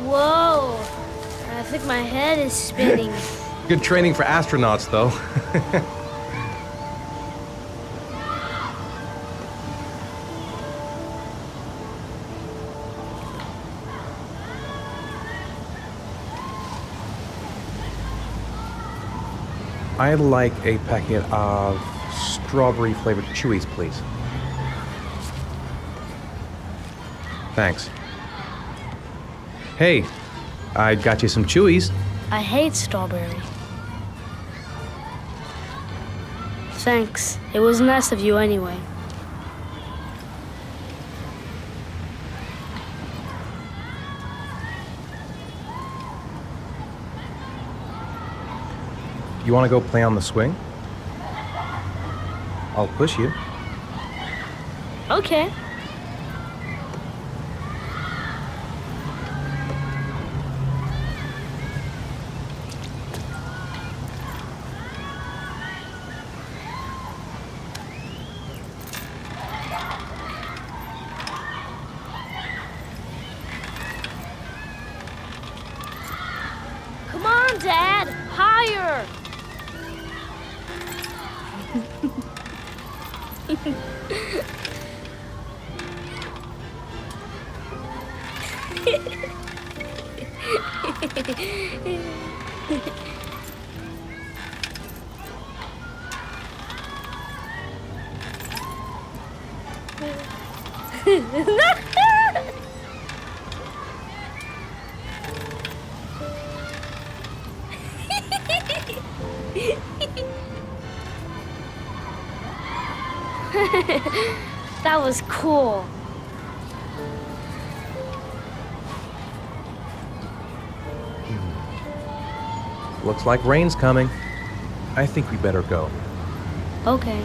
Whoa! I think my head is spinning. Good training for astronauts, though. I'd like a packet of strawberry-flavored Chewies, please. Thanks. Hey, I got you some Chewies. I hate strawberry. Thanks. It was nice of you anyway. You want to go play on the swing? I'll push you. Okay. Come on, Dad! Higher! That was cool. Looks like rain's coming. I think we better go. Okay.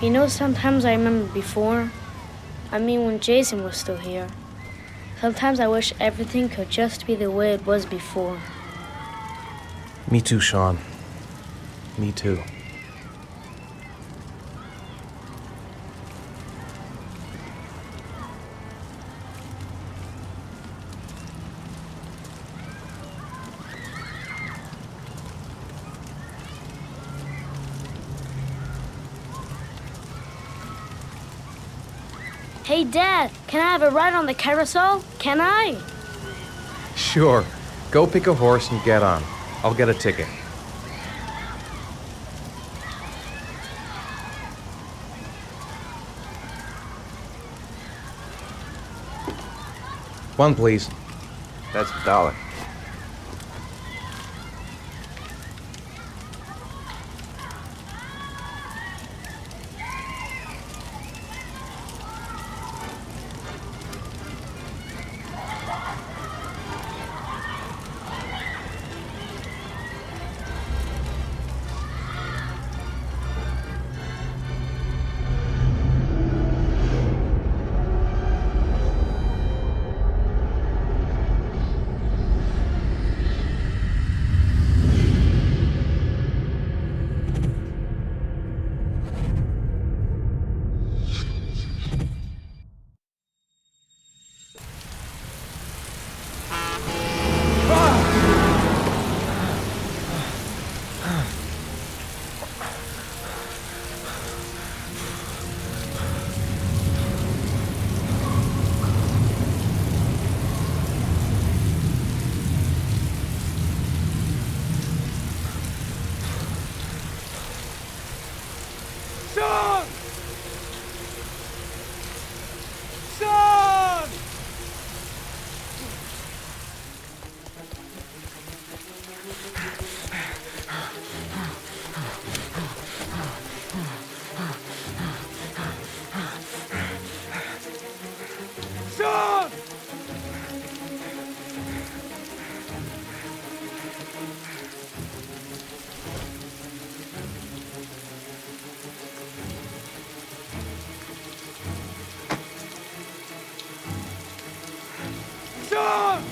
You know, sometimes I remember before. I mean, when Jason was still here. Sometimes I wish everything could just be the way it was before. Me too, Shaun. Me too. Hey, Dad, can I have a ride on the carousel? Can I? Sure. Go pick a horse and get on. I'll get a ticket. One, please. That's $1. Shaun! Shaun! Shaun! Shaun!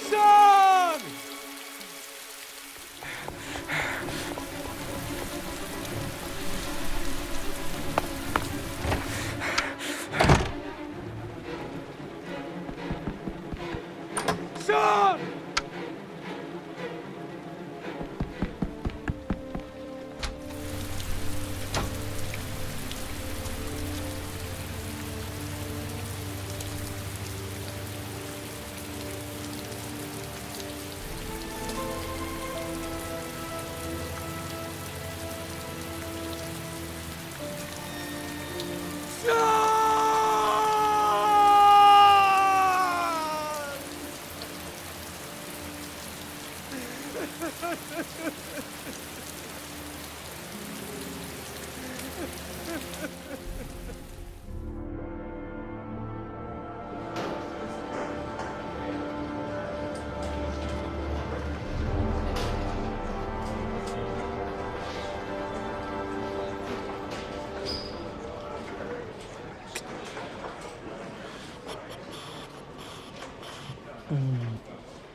Shaun! Shaun!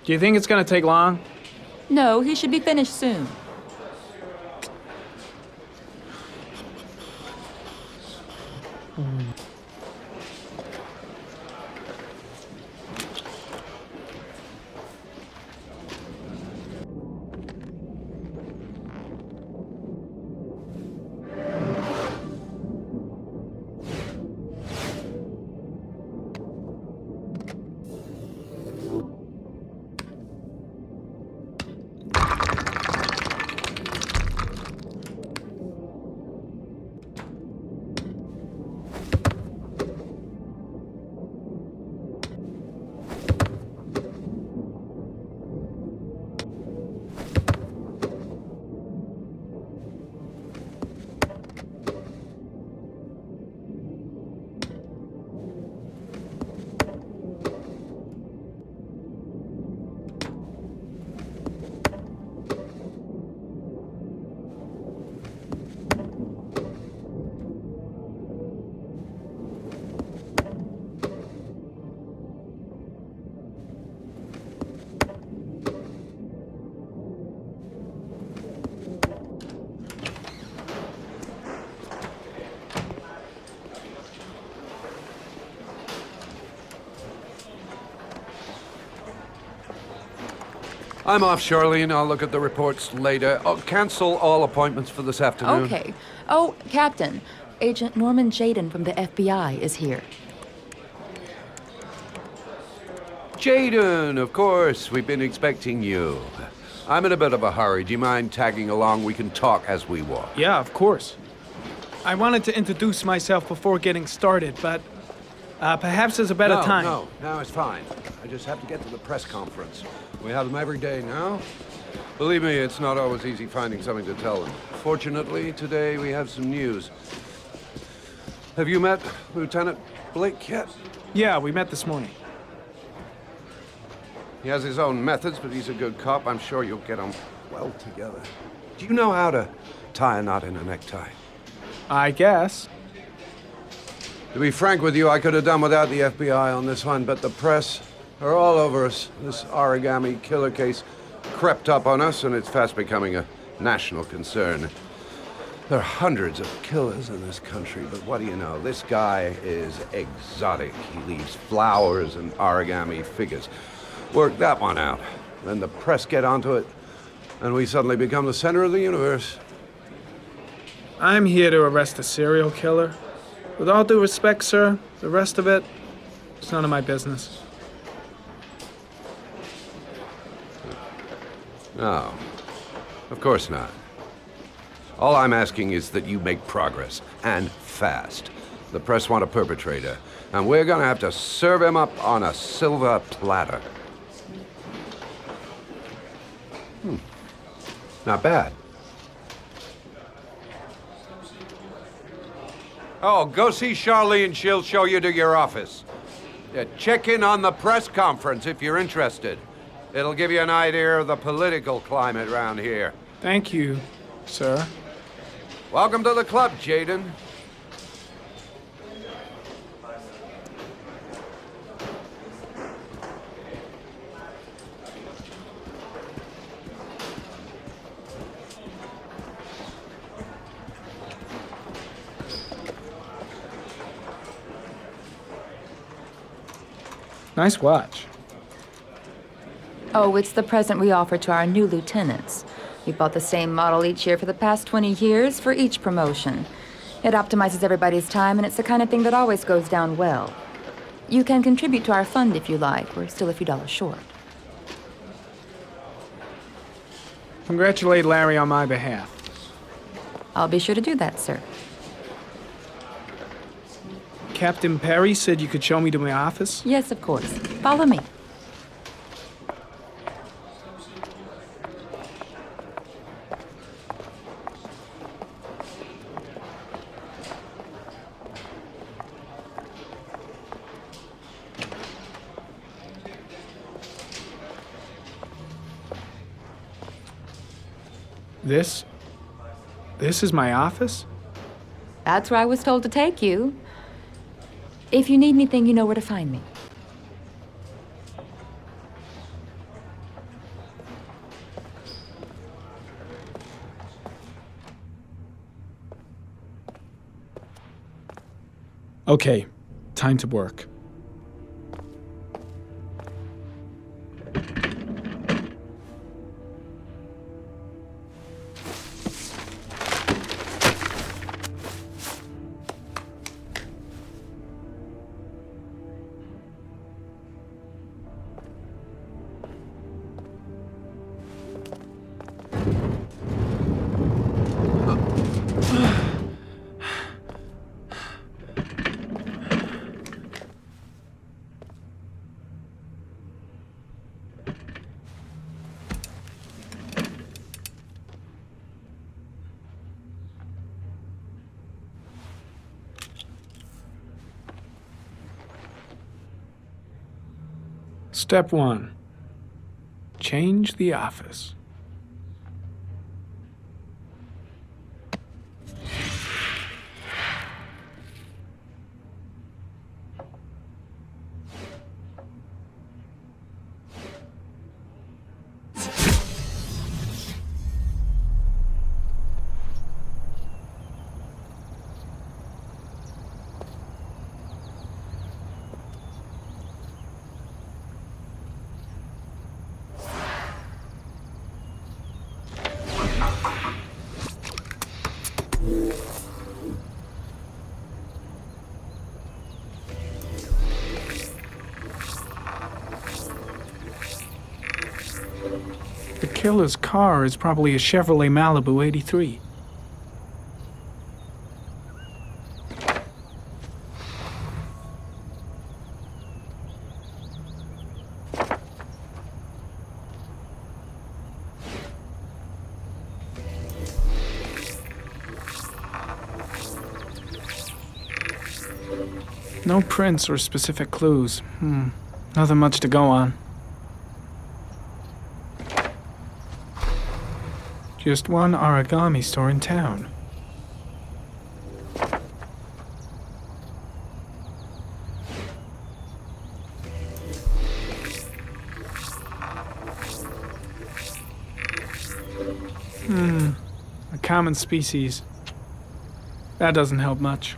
Do you think it's gonna take long? No, he should be finished soon. I'm off, Charlene. I'll look at the reports later. Oh, cancel all appointments for this afternoon. Okay. Oh, Captain, Agent Norman Jaden from the FBI is here. Jaden, of course. We've been expecting you. I'm in a bit of a hurry. Do you mind tagging along? We can talk as we walk. Yeah, of course. I wanted to introduce myself before getting started, but perhaps there's a better time. No, it's fine. I just have to get to the press conference. We have them every day now. Believe me, it's not always easy finding something to tell them. Fortunately, today we have some news. Have you met Lieutenant Blake yet? Yeah, we met this morning. He has his own methods, but he's a good cop. I'm sure you'll get on well together. Do you know how to tie a knot in a necktie? I guess. To be frank with you, I could have done without the FBI on this one, but the press are all over us. This origami killer case crept up on us, and it's fast becoming a national concern. There are hundreds of killers in this country, but what do you know? This guy is exotic. He leaves flowers and origami figures. Work that one out. Then the press get onto it, and we suddenly become the center of the universe. I'm here to arrest a serial killer. With all due respect, sir, the rest of it, it's none of my business. No, of course not. All I'm asking is that you make progress, and fast. The press want a perpetrator, and we're gonna have to serve him up on a silver platter. Not bad. Oh, go see Charlene. She'll show you to your office. Yeah, check in on the press conference if you're interested. It'll give you an idea of the political climate around here. Thank you, sir. Welcome to the club, Jaden. Nice watch. Oh, it's the present we offer to our new lieutenants. We bought the same model each year for the past 20 years for each promotion. It optimizes everybody's time, and it's the kind of thing that always goes down well. You can contribute to our fund if you like. We're still a few dollars short. Congratulate Larry on my behalf. I'll be sure to do that, sir. Captain Perry said you could show me to my office? Yes, of course. Follow me. This is my office? That's where I was told to take you. If you need anything, you know where to find me. Okay, time to work. Step 1. Change the office. The killer's car is probably a Chevrolet Malibu 83. No prints or specific clues. Nothing much to go on. Just one origami store in town. A common species. That doesn't help much.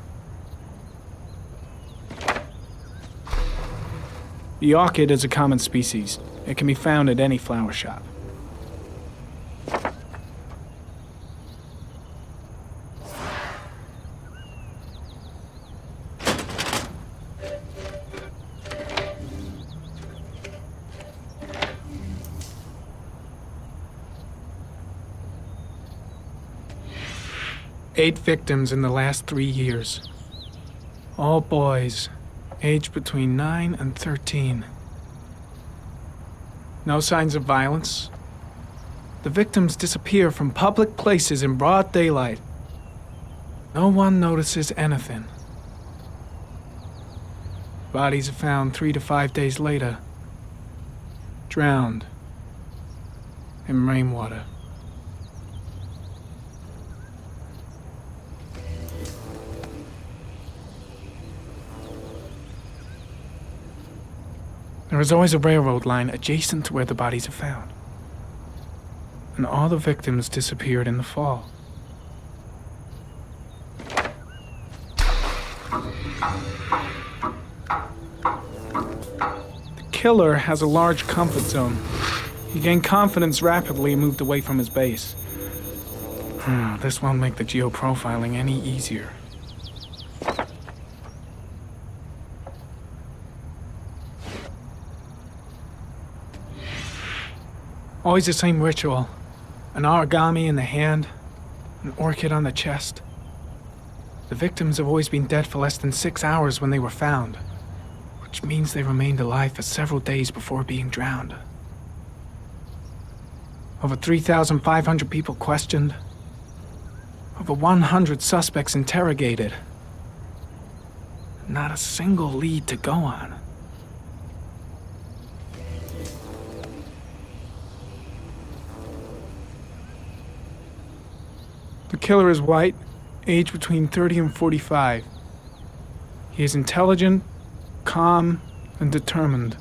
The orchid is a common species. It can be found at any flower shop. Eight victims in the last 3 years. All boys, aged between 9 and 13. No signs of violence. The victims disappear from public places in broad daylight. No one notices anything. Bodies are found 3 to 5 days later, drowned in rainwater. There is always a railroad line adjacent to where the bodies are found. And all the victims disappeared in the fall. The killer has a large comfort zone. He gained confidence rapidly and moved away from his base. This won't make the geoprofiling any easier. Always the same ritual. An origami in the hand, an orchid on the chest. The victims have always been dead for less than 6 hours when they were found, which means they remained alive for several days before being drowned. Over 3,500 people questioned. Over 100 suspects interrogated. Not a single lead to go on. The killer is white, aged between 30 and 45. He is intelligent, calm, and determined.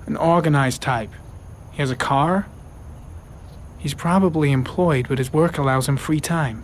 An organized type. He has a car. He's probably employed, but his work allows him free time.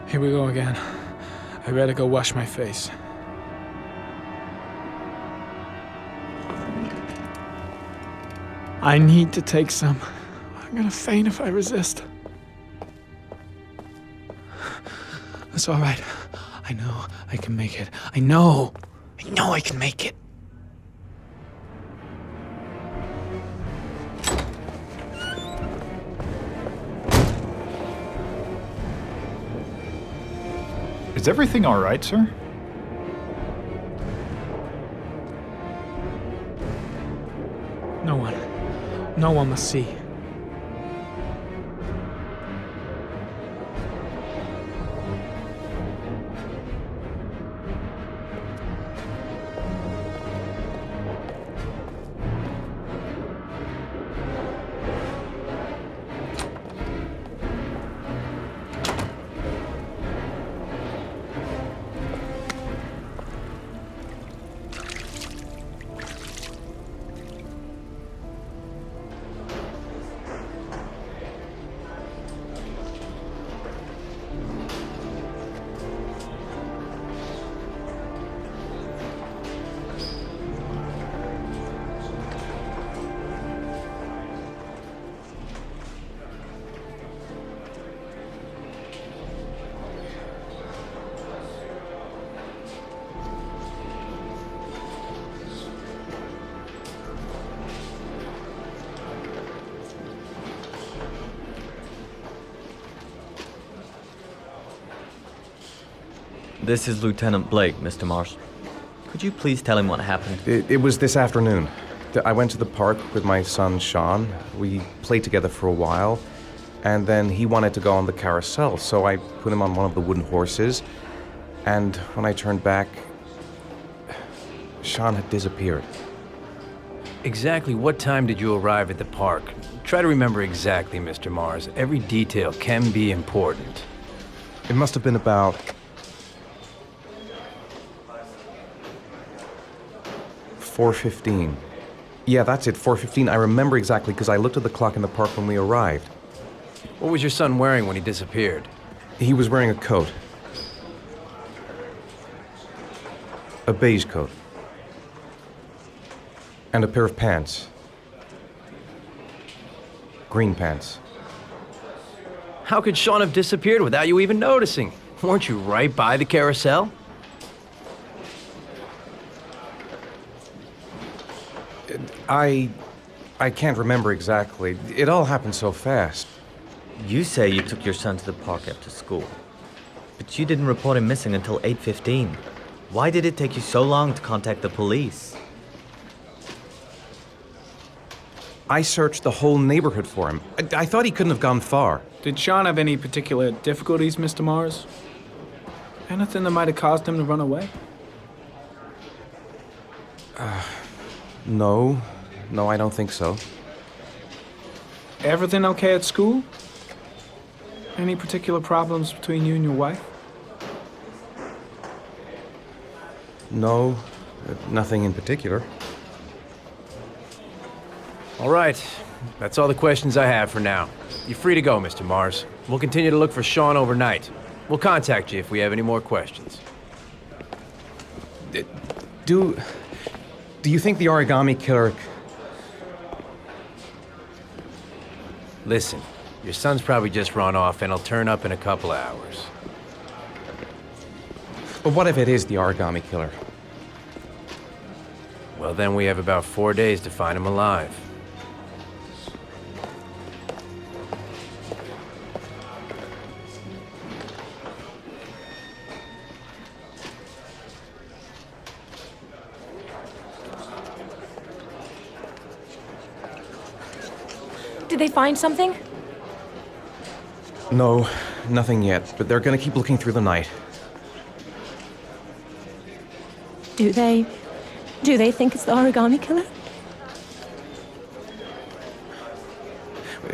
Here we go again. I better go wash my face. I need to take some. I'm gonna faint if I resist. That's all right. I know I can make it. I know I can make it. Is everything all right, sir? No one must see. This is Lieutenant Blake, Mr. Mars. Could you please tell him what happened? It was this afternoon. I went to the park with my son, Shaun. We played together for a while, and then he wanted to go on the carousel, so I put him on one of the wooden horses, and when I turned back, Shaun had disappeared. Exactly what time did you arrive at the park? Try to remember exactly, Mr. Mars. Every detail can be important. It must have been about 4:15. Yeah, that's it, 4:15. I remember exactly because I looked at the clock in the park when we arrived. What was your son wearing when he disappeared? He was wearing a coat. A beige coat. And a pair of pants. Green pants. How could Shaun have disappeared without you even noticing? Weren't you right by the carousel? I can't remember exactly. It all happened so fast. You say you took your son to the park after school, but you didn't report him missing until 8:15. Why did it take you so long to contact the police? I searched the whole neighborhood for him. I thought he couldn't have gone far. Did Shaun have any particular difficulties, Mr. Mars? Anything that might have caused him to run away? No, I don't think so. Everything okay at school? Any particular problems between you and your wife? No, nothing in particular. All right. That's all the questions I have for now. You're free to go, Mr. Mars. We'll continue to look for Shaun overnight. We'll contact you if we have any more questions. Do you think the origami killer... Listen, your son's probably just run off and he'll turn up in a couple of hours. But what if it is the origami killer? Well, then we have about 4 days to find him alive. Did they find something? No, nothing yet, but they're gonna keep looking through the night. Do they think it's the origami killer?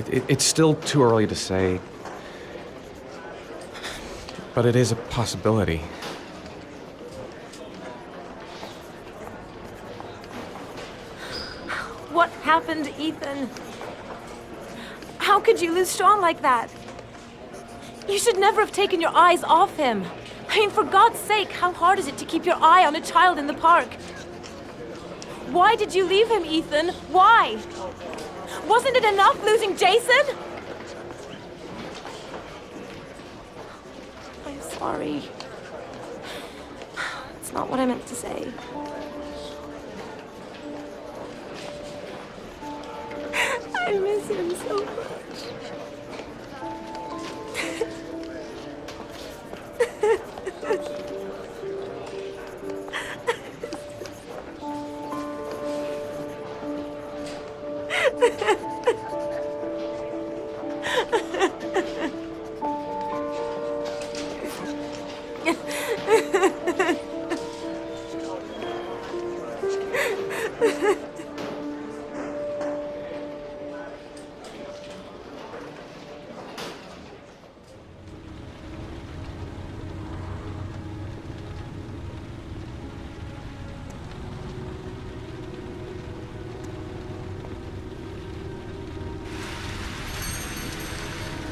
It's still too early to say, but it is a possibility. What happened, Ethan? How could you lose Shaun like that? You should never have taken your eyes off him. I mean, for God's sake, how hard is it to keep your eye on a child in the park? Why did you leave him, Ethan? Why? Wasn't it enough losing Jason? I'm sorry. It's not what I meant to say. I miss him so much.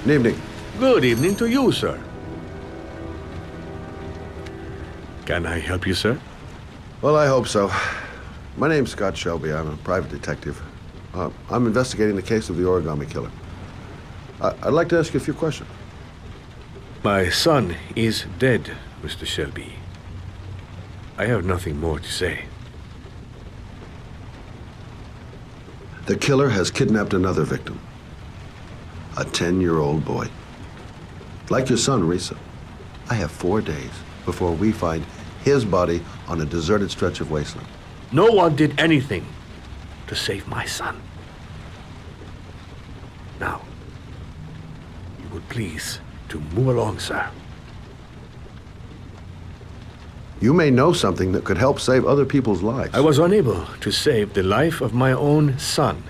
Good evening. Good evening to you, sir. Can I help you, sir? Well, I hope so. My name's Scott Shelby. I'm a private detective. I'm investigating the case of the origami killer. I'd like to ask you a few questions. My son is dead, Mr. Shelby. I have nothing more to say. The killer has kidnapped another victim. A 10-year-old boy. Like your son, Risa, I have 4 days before we find his body on a deserted stretch of wasteland. No one did anything to save my son. Now, you would please to move along, sir. You may know something that could help save other people's lives. I was unable to save the life of my own son.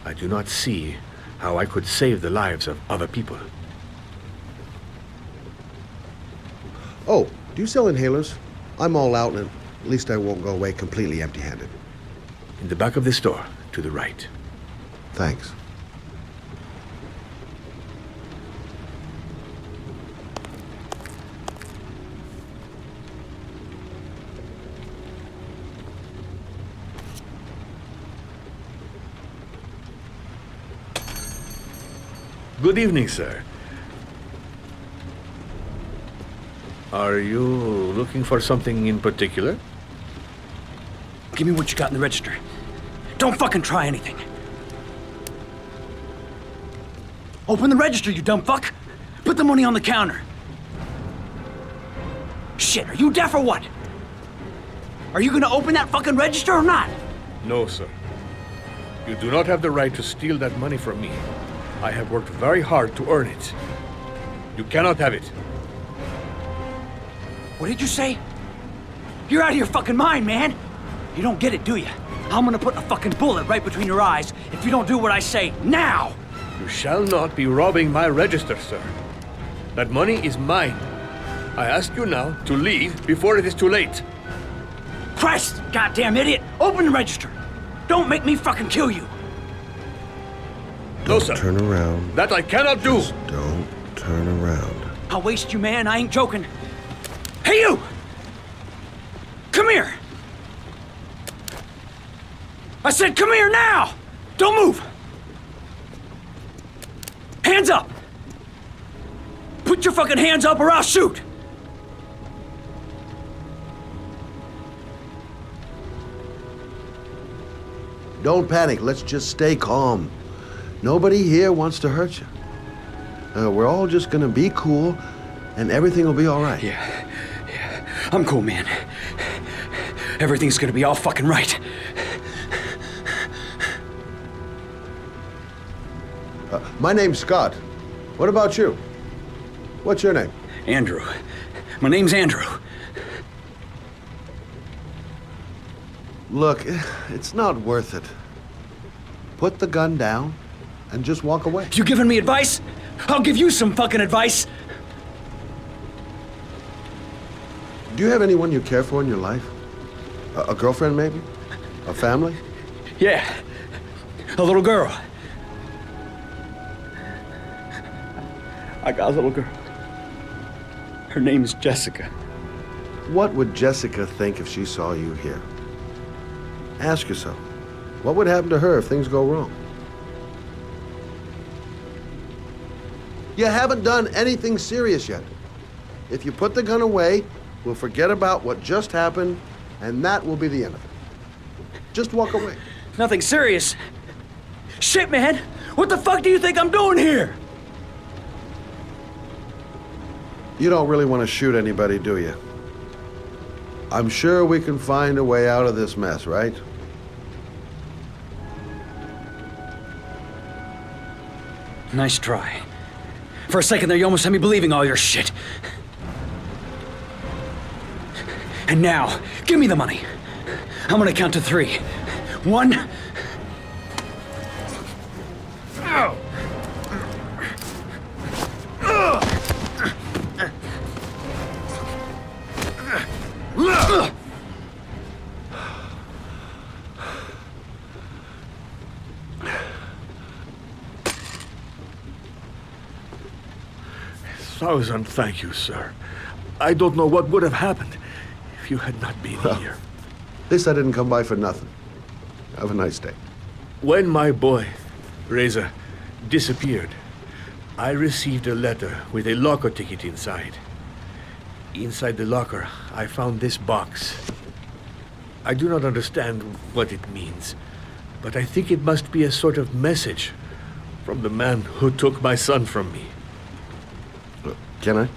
I do not see how I could save the lives of other people. Oh, do you sell inhalers? I'm all out, and at least I won't go away completely empty-handed. In the back of the store, to the right. Thanks. Good evening, sir. Are you looking for something in particular? Give me what you got in the register. Don't fucking try anything. Open the register, you dumb fuck. Put the money on the counter. Shit, are you deaf or what? Are you gonna open that fucking register or not? No, sir. You do not have the right to steal that money from me. I have worked very hard to earn it. You cannot have it. What did you say? You're out of your fucking mind, man. You don't get it, do you? I'm gonna put a fucking bullet right between your eyes if you don't do what I say now! You shall not be robbing my register, sir. That money is mine. I ask you now to leave before it is too late. Christ, goddamn idiot! Open the register! Don't make me fucking kill you! No, sir. Turn around. That I cannot do! Just don't turn around. I'll waste you, man. I ain't joking. Hey, you! Come here! I said come here now! Don't move! Hands up! Put your fucking hands up or I'll shoot! Don't panic. Let's just stay calm. Nobody here wants to hurt you. We're all just gonna be cool, and everything will be all right. Yeah. I'm cool, man. Everything's gonna be all fucking right. My name's Scott. What about you? What's your name? Andrew. My name's Andrew. Look, it's not worth it. Put the gun down and just walk away. You giving me advice? I'll give you some fucking advice. Do you have anyone you care for in your life? A girlfriend, maybe? A family? Yeah. A little girl. I got a little girl. Her name's Jessica. What would Jessica think if she saw you here? Ask yourself, what would happen to her if things go wrong? You haven't done anything serious yet. If you put the gun away, we'll forget about what just happened, and that will be the end of it. Just walk away. Nothing serious. Shit, man! What the fuck do you think I'm doing here? You don't really want to shoot anybody, do you? I'm sure we can find a way out of this mess, right? Nice try. For a second there, you almost had me believing all your shit. And now, give me the money. I'm gonna count to 3. 1... Thousand thank you, sir. I don't know what would have happened if you had not been here. At least I didn't come by for nothing. Have a nice day. When my boy, Reza, disappeared, I received a letter with a locker ticket inside. Inside the locker, I found this box. I do not understand what it means, but I think it must be a sort of message from the man who took my son from me. Can I?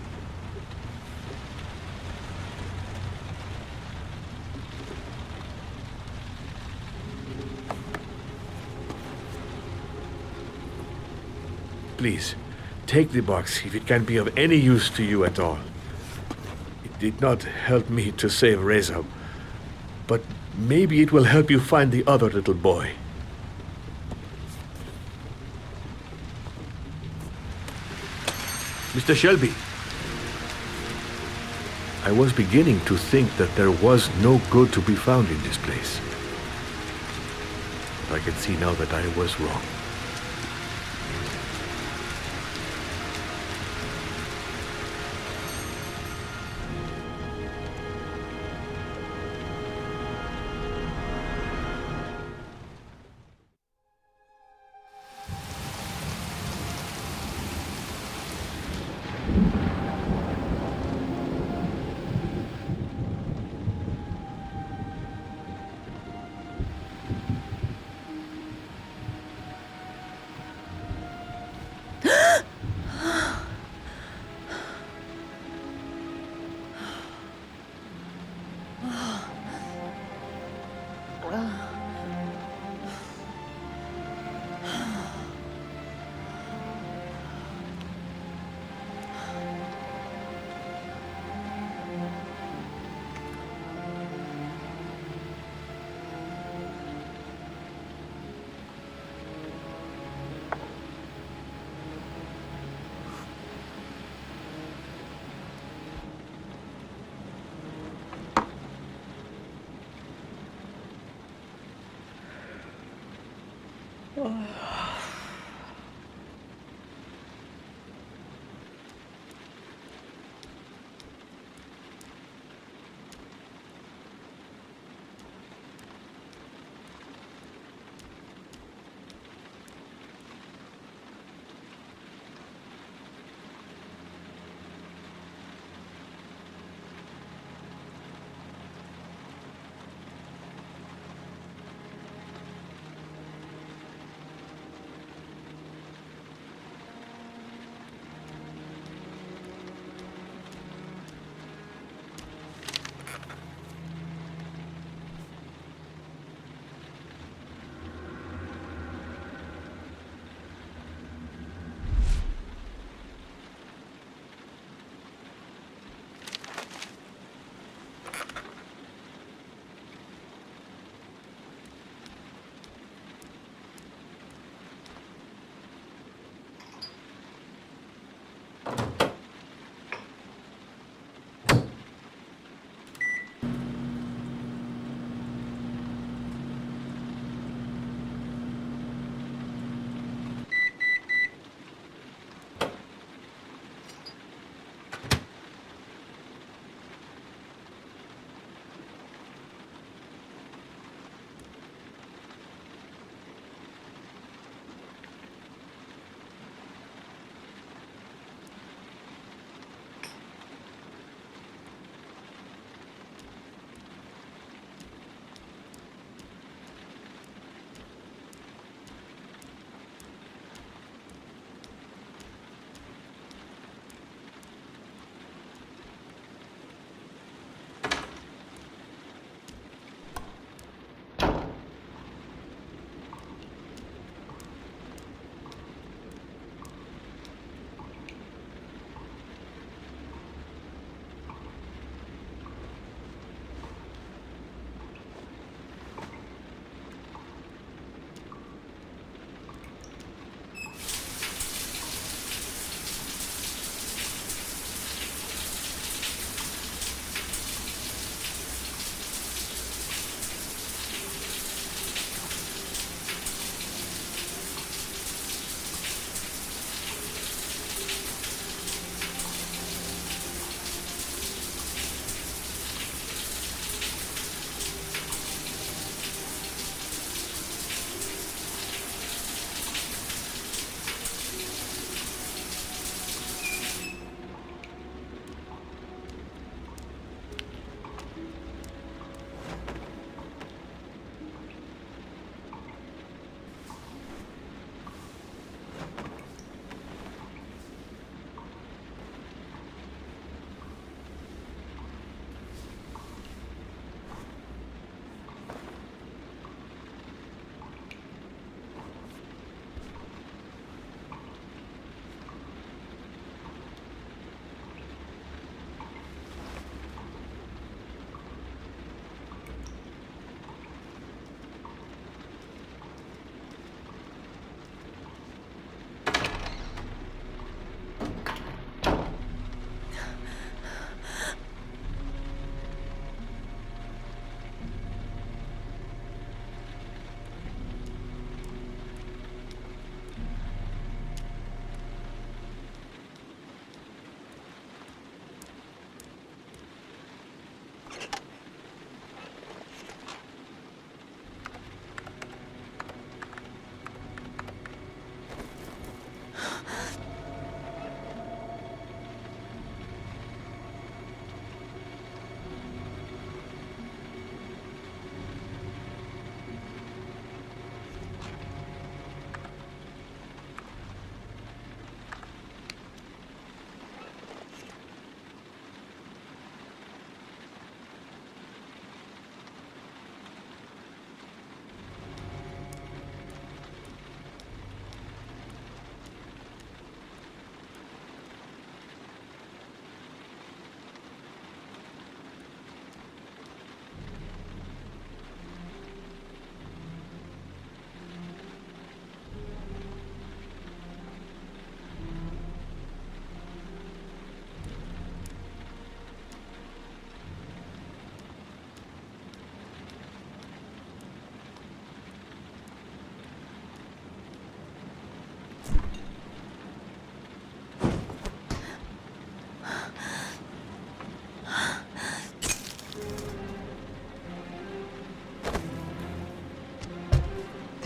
Please, take the box if it can be of any use to you at all. It did not help me to save Reza, but maybe it will help you find the other little boy. Mr. Shelby, I was beginning to think that there was no good to be found in this place. But I can see now that I was wrong.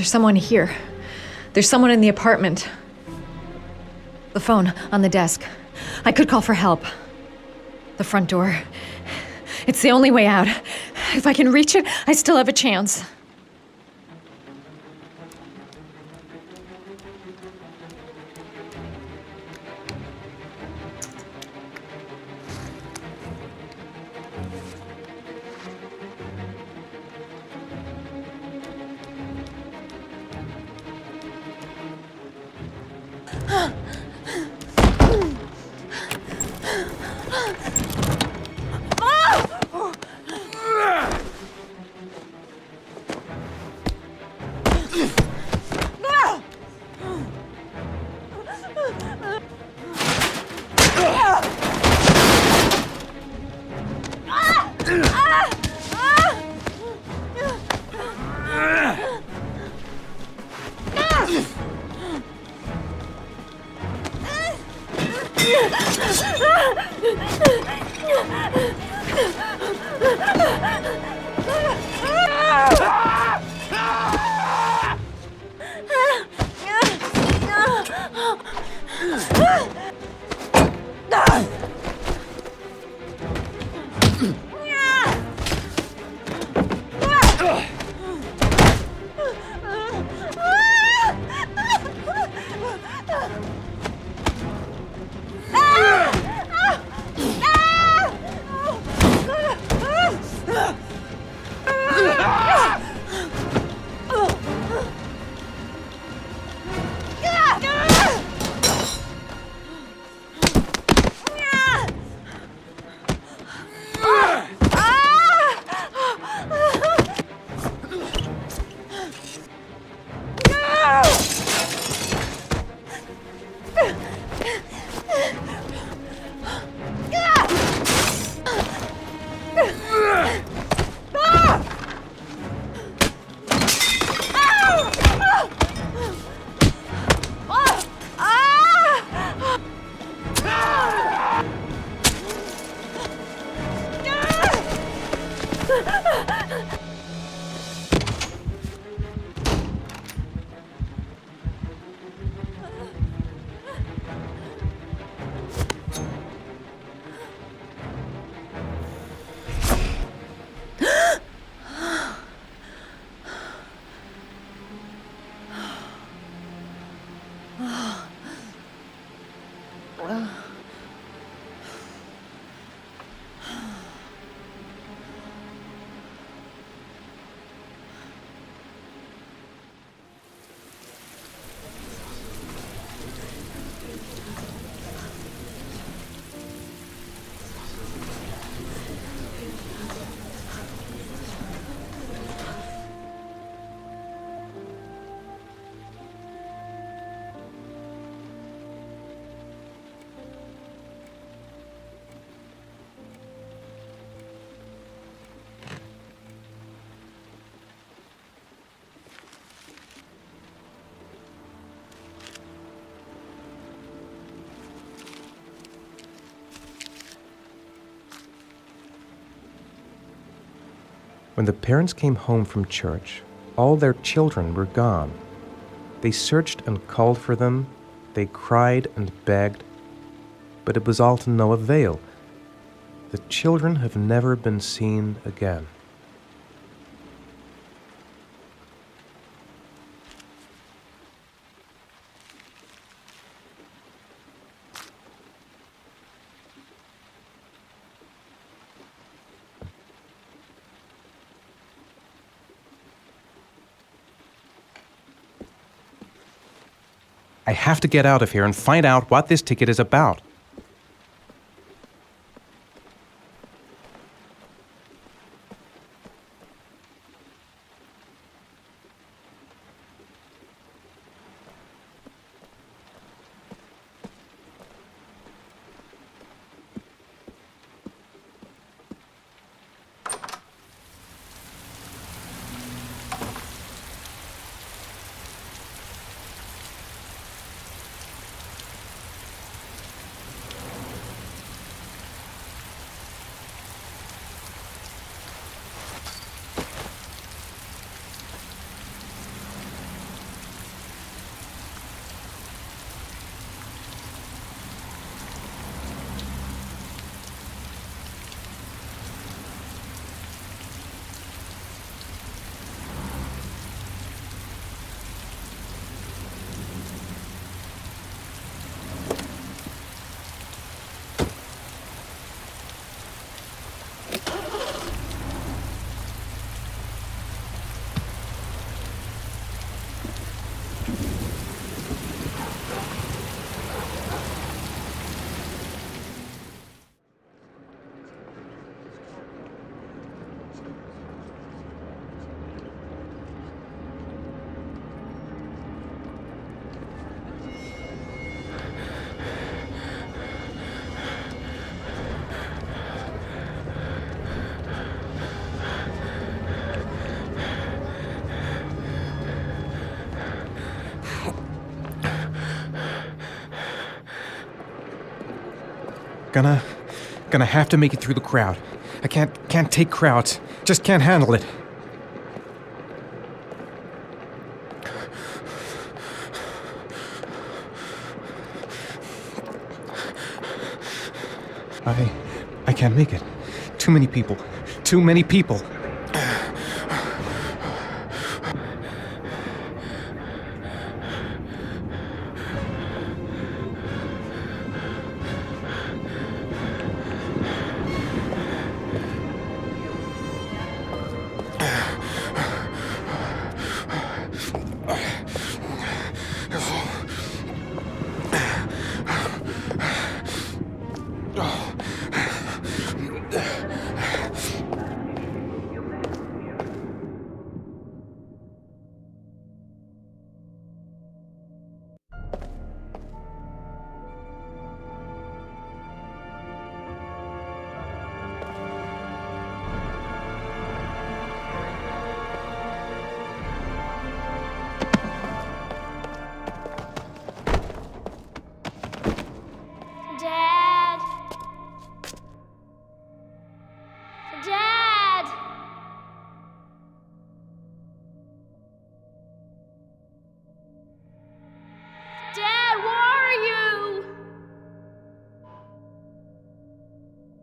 There's someone here. There's someone in the apartment. The phone on the desk. I could call for help. The front door. It's the only way out. If I can reach it, I still have a chance. When the parents came home from church, all their children were gone. They searched and called for them, they cried and begged, but it was all to no avail. The children have never been seen again. I have to get out of here and find out what this ticket is about. Gonna have to make it through the crowd. I can't take crowds. Just can't handle it. I can't make it. Too many people. Too many people.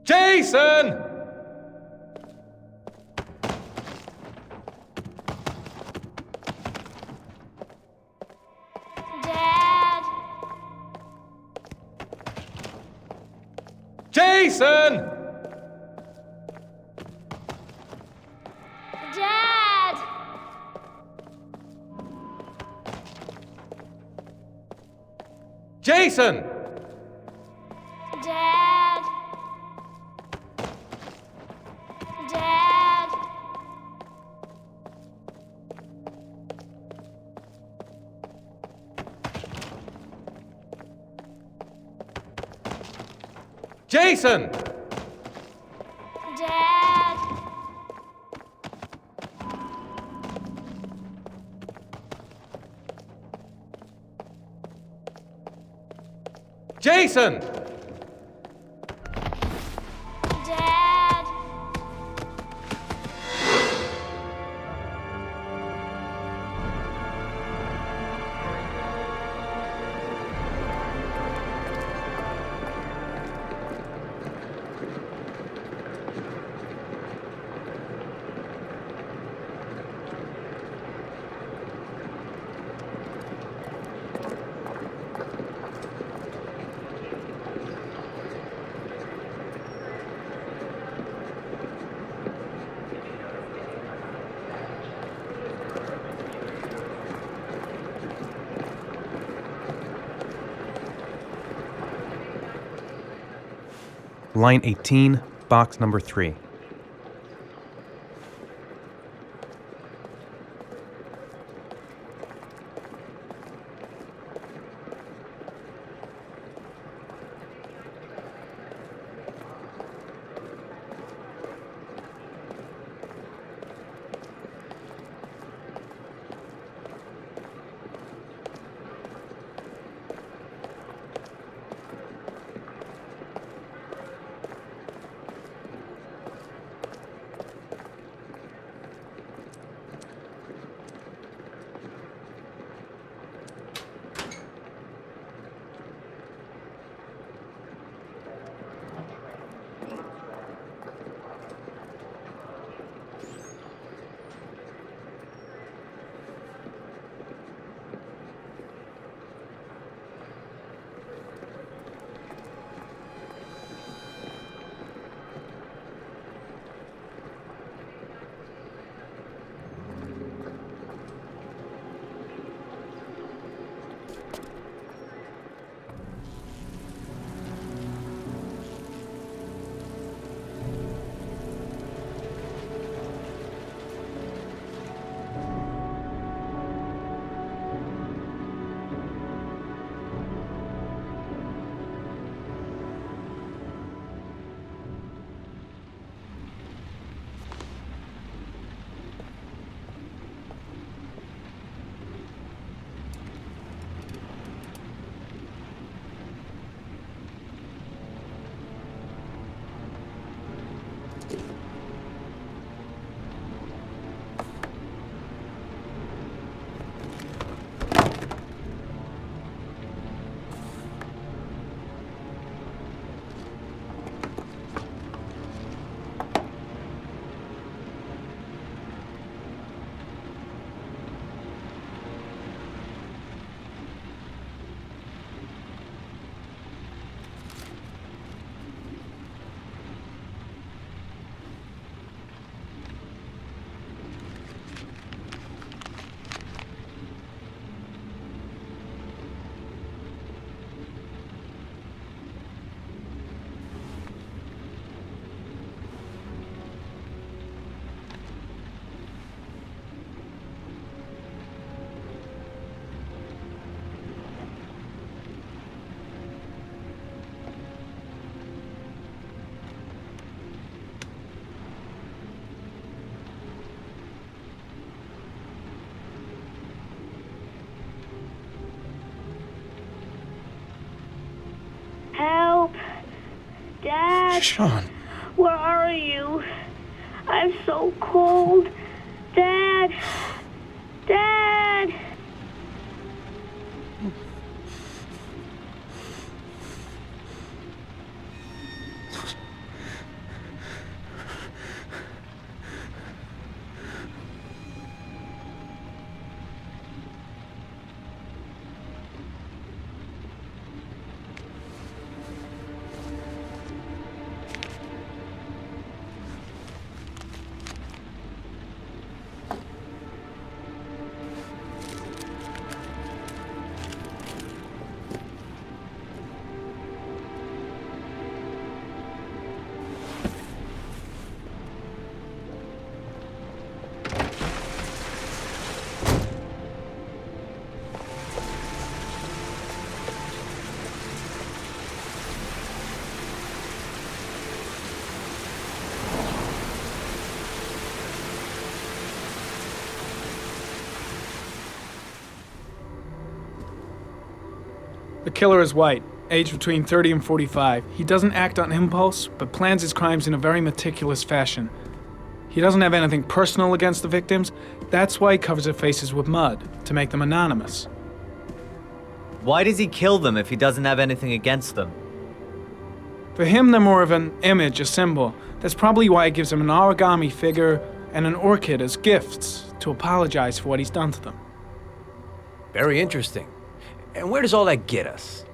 Jason! Dad! Jason! Dad! Jason! Dad! Dad! Jason! Dad! Jason! Dad! Line 18, box number 3. Dad? Shaun. Where are you? I'm so cold. Dad! Dad! The killer is white, aged between 30 and 45. He doesn't act on impulse, but plans his crimes in a very meticulous fashion. He doesn't have anything personal against the victims. That's why he covers their faces with mud, to make them anonymous. Why does he kill them if he doesn't have anything against them? For him, they're more of an image, a symbol. That's probably why he gives them an origami figure and an orchid as gifts to apologize for what he's done to them. Very interesting. And where does all that get us?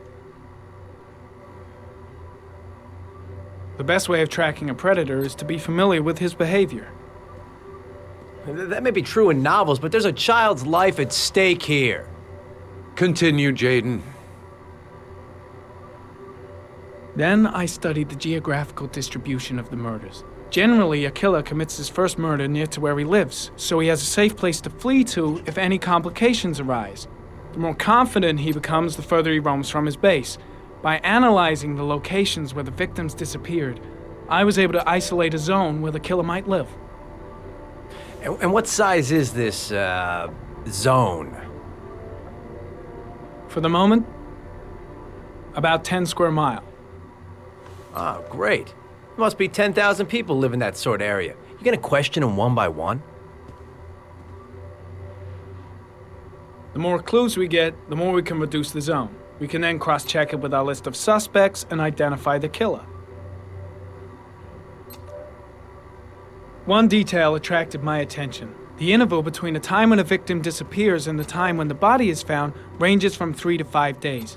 The best way of tracking a predator is to be familiar with his behavior. That may be true in novels, but there's a child's life at stake here. Continue, Jaden. Then I studied the geographical distribution of the murders. Generally, a killer commits his first murder near to where he lives, so he has a safe place to flee to if any complications arise. The more confident he becomes, the further he roams from his base. By analyzing the locations where the victims disappeared, I was able to isolate a zone where the killer might live. And what size is this, zone? For the moment, about 10 square miles. Oh, great. There must be 10,000 people live in that sort of area. You gonna question them one by one? The more clues we get, the more we can reduce the zone. We can then cross-check it with our list of suspects and identify the killer. One detail attracted my attention. The interval between the time when a victim disappears and the time when the body is found ranges from 3 to 5 days.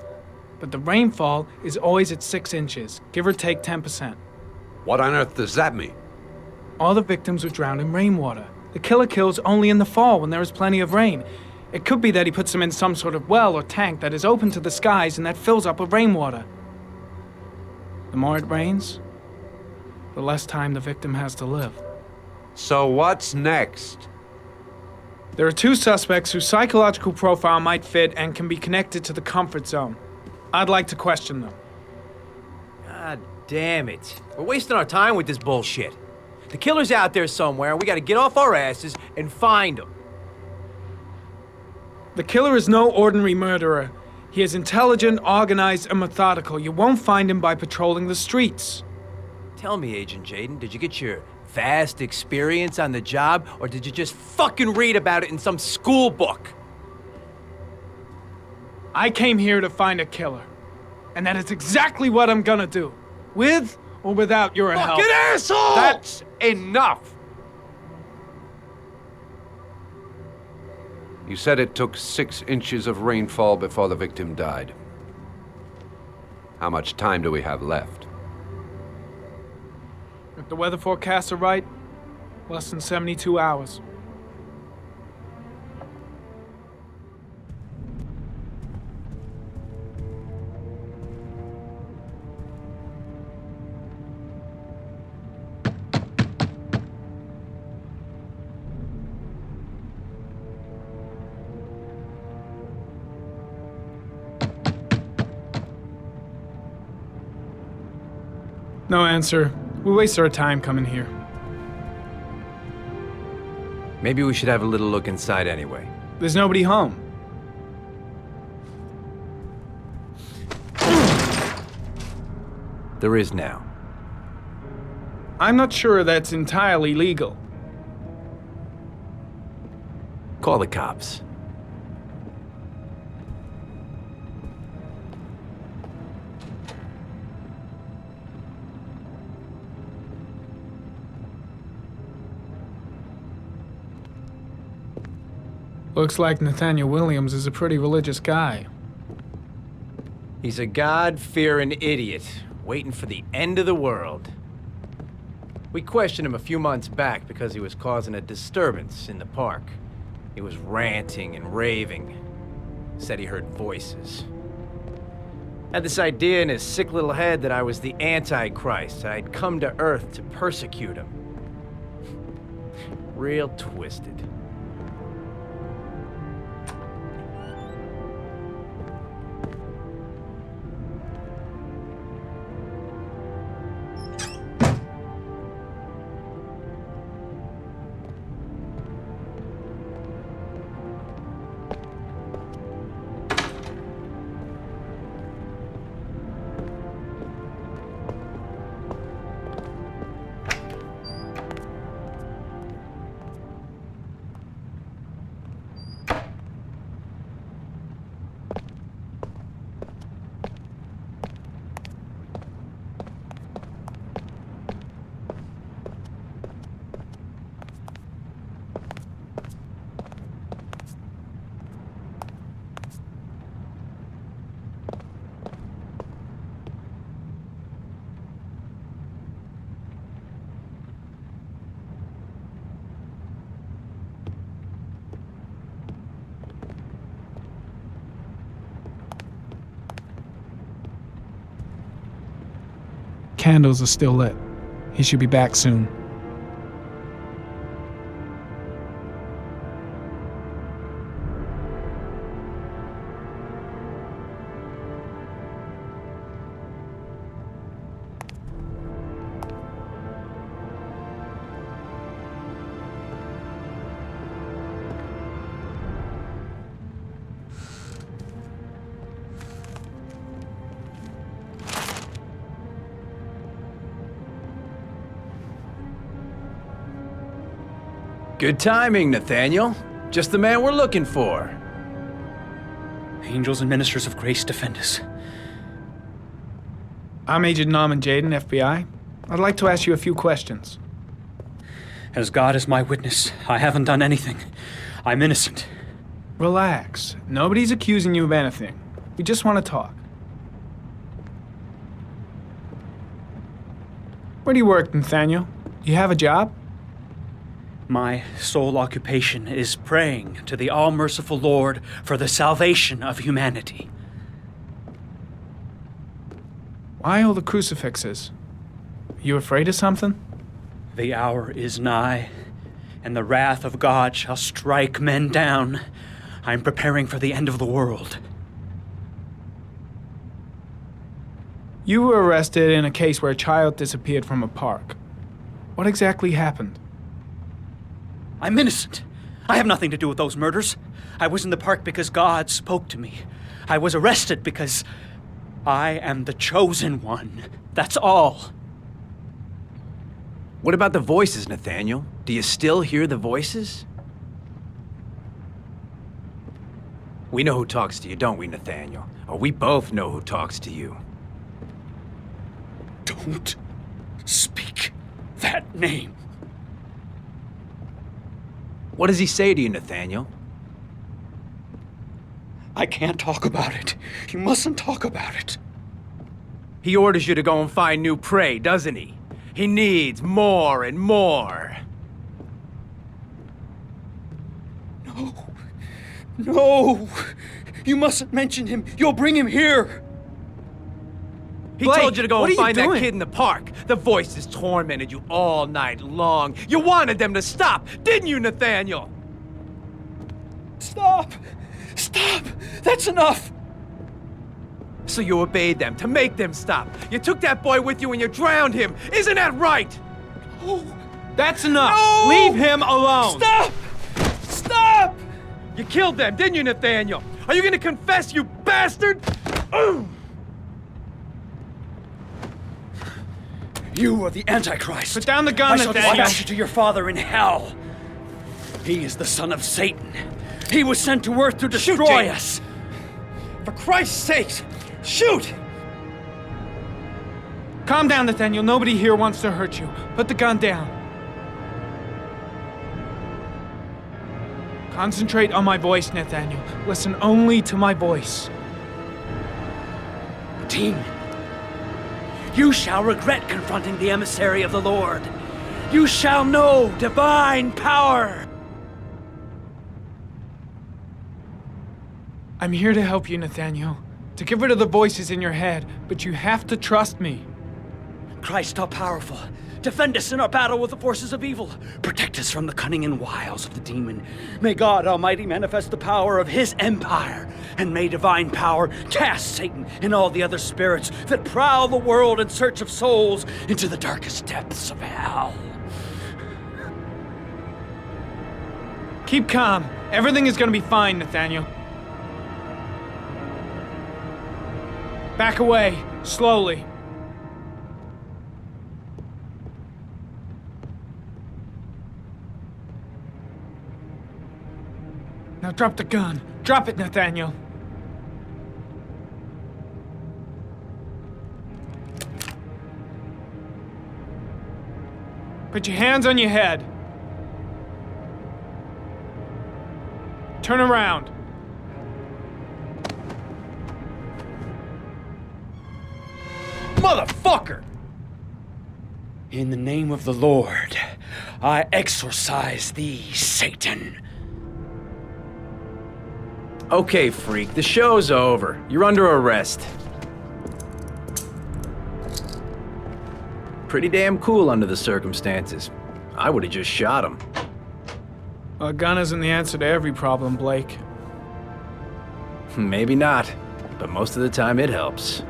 But the rainfall is always at 6 inches, give or take 10%. What on earth does that mean? All the victims were drowned in rainwater. The killer kills only in the fall when there is plenty of rain. It could be that he puts them in some sort of well or tank that is open to the skies and that fills up with rainwater. The more it rains, the less time the victim has to live. So what's next? There are 2 suspects whose psychological profile might fit and can be connected to the comfort zone. I'd like to question them. God damn it. We're wasting our time with this bullshit. The killer's out there somewhere, and we gotta get off our asses and find him. The killer is no ordinary murderer. He is intelligent, organized, and methodical. You won't find him by patrolling the streets. Tell me, Agent Jaden, did you get your vast experience on the job, or did you just fucking read about it in some school book? I came here to find a killer. And that is exactly what I'm gonna do. With or without your help. Fucking asshole! That's enough! You said it took 6 inches of rainfall before the victim died. How much time do we have left? If the weather forecasts are right, less than 72 hours. No answer. We waste our time coming here. Maybe we should have a little look inside anyway. There's nobody home. There is now. I'm not sure that's entirely legal. Call the cops. Looks like Nathaniel Williams is a pretty religious guy. He's a God-fearing idiot, waiting for the end of the world. We questioned him a few months back because he was causing a disturbance in the park. He was ranting and raving. Said he heard voices. Had this idea in his sick little head that I was the Antichrist. I'd come to Earth to persecute him. Real twisted. Candles are still lit. He should be back soon. Good timing, Nathaniel. Just the man we're looking for. Angels and ministers of grace defend us. I'm Agent Norman Jaden, FBI. I'd like to ask you a few questions. As God is my witness, I haven't done anything. I'm innocent. Relax. Nobody's accusing you of anything. We just want to talk. Where do you work, Nathaniel? Do you have a job? My sole occupation is praying to the all-merciful Lord for the salvation of humanity. Why all the crucifixes? You afraid of something? The hour is nigh, and the wrath of God shall strike men down. I'm preparing for the end of the world. You were arrested in a case where a child disappeared from a park. What exactly happened? I'm innocent. I have nothing to do with those murders. I was in the park because God spoke to me. I was arrested because I am the chosen one. That's all. What about the voices, Nathaniel? Do you still hear the voices? We know who talks to you, don't we, Nathaniel? Or we both know who talks to you. Don't speak that name. What does he say to you, Nathaniel? I can't talk about it. You mustn't talk about it. He orders you to go and find new prey, doesn't he? He needs more and more. No. No! You mustn't mention him. You'll bring him here. He told you to go and find that kid in the park. The voices tormented you all night long. You wanted them to stop, didn't you, Nathaniel? Stop! Stop! That's enough! So you obeyed them to make them stop. You took that boy with you and you drowned him. Isn't that right? No! That's enough. No! Leave him alone. Stop! Stop! You killed them, didn't you, Nathaniel? Are you gonna confess, you bastard? You are the Antichrist. Put down the gun, I shall Nathaniel. dispatch you to your father in hell. He is the son of Satan. He was sent to earth to destroy us. For Christ's sake, shoot! Calm down, Nathaniel. Nobody here wants to hurt you. Put the gun down. Concentrate on my voice, Nathaniel. Listen only to my voice. Demon, you shall regret confronting the emissary of the Lord. You shall know divine power. I'm here to help you, Nathaniel. To get rid of the voices in your head, but you have to trust me. Christ all-powerful, defend us in our battle with the forces of evil. Protect us from the cunning and wiles of the demon. May God Almighty manifest the power of his empire, and may divine power cast Satan and all the other spirits that prowl the world in search of souls into the darkest depths of hell. Keep calm. Everything is gonna be fine, Nathaniel. Back away, slowly. Now drop the gun. Drop it, Nathaniel. Put your hands on your head. Turn around. Motherfucker! In the name of the Lord, I exorcise thee, Satan. Okay, freak, the show's over. You're under arrest. Pretty damn cool under the circumstances. I would've just shot him. A gun isn't the answer to every problem, Blake. Maybe not, but most of the time it helps.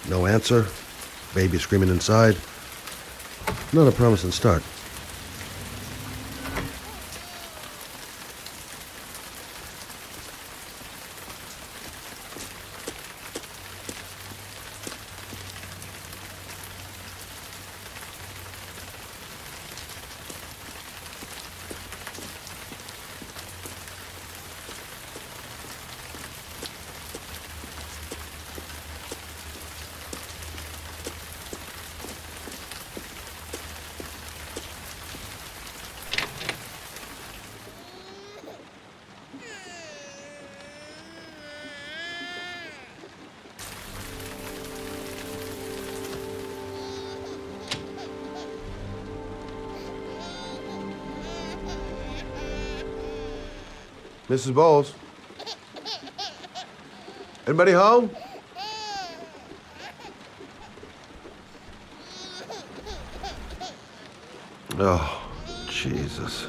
No answer. Baby screaming inside. Not a promising start. Mrs. Bowles? Anybody home? Oh, Jesus.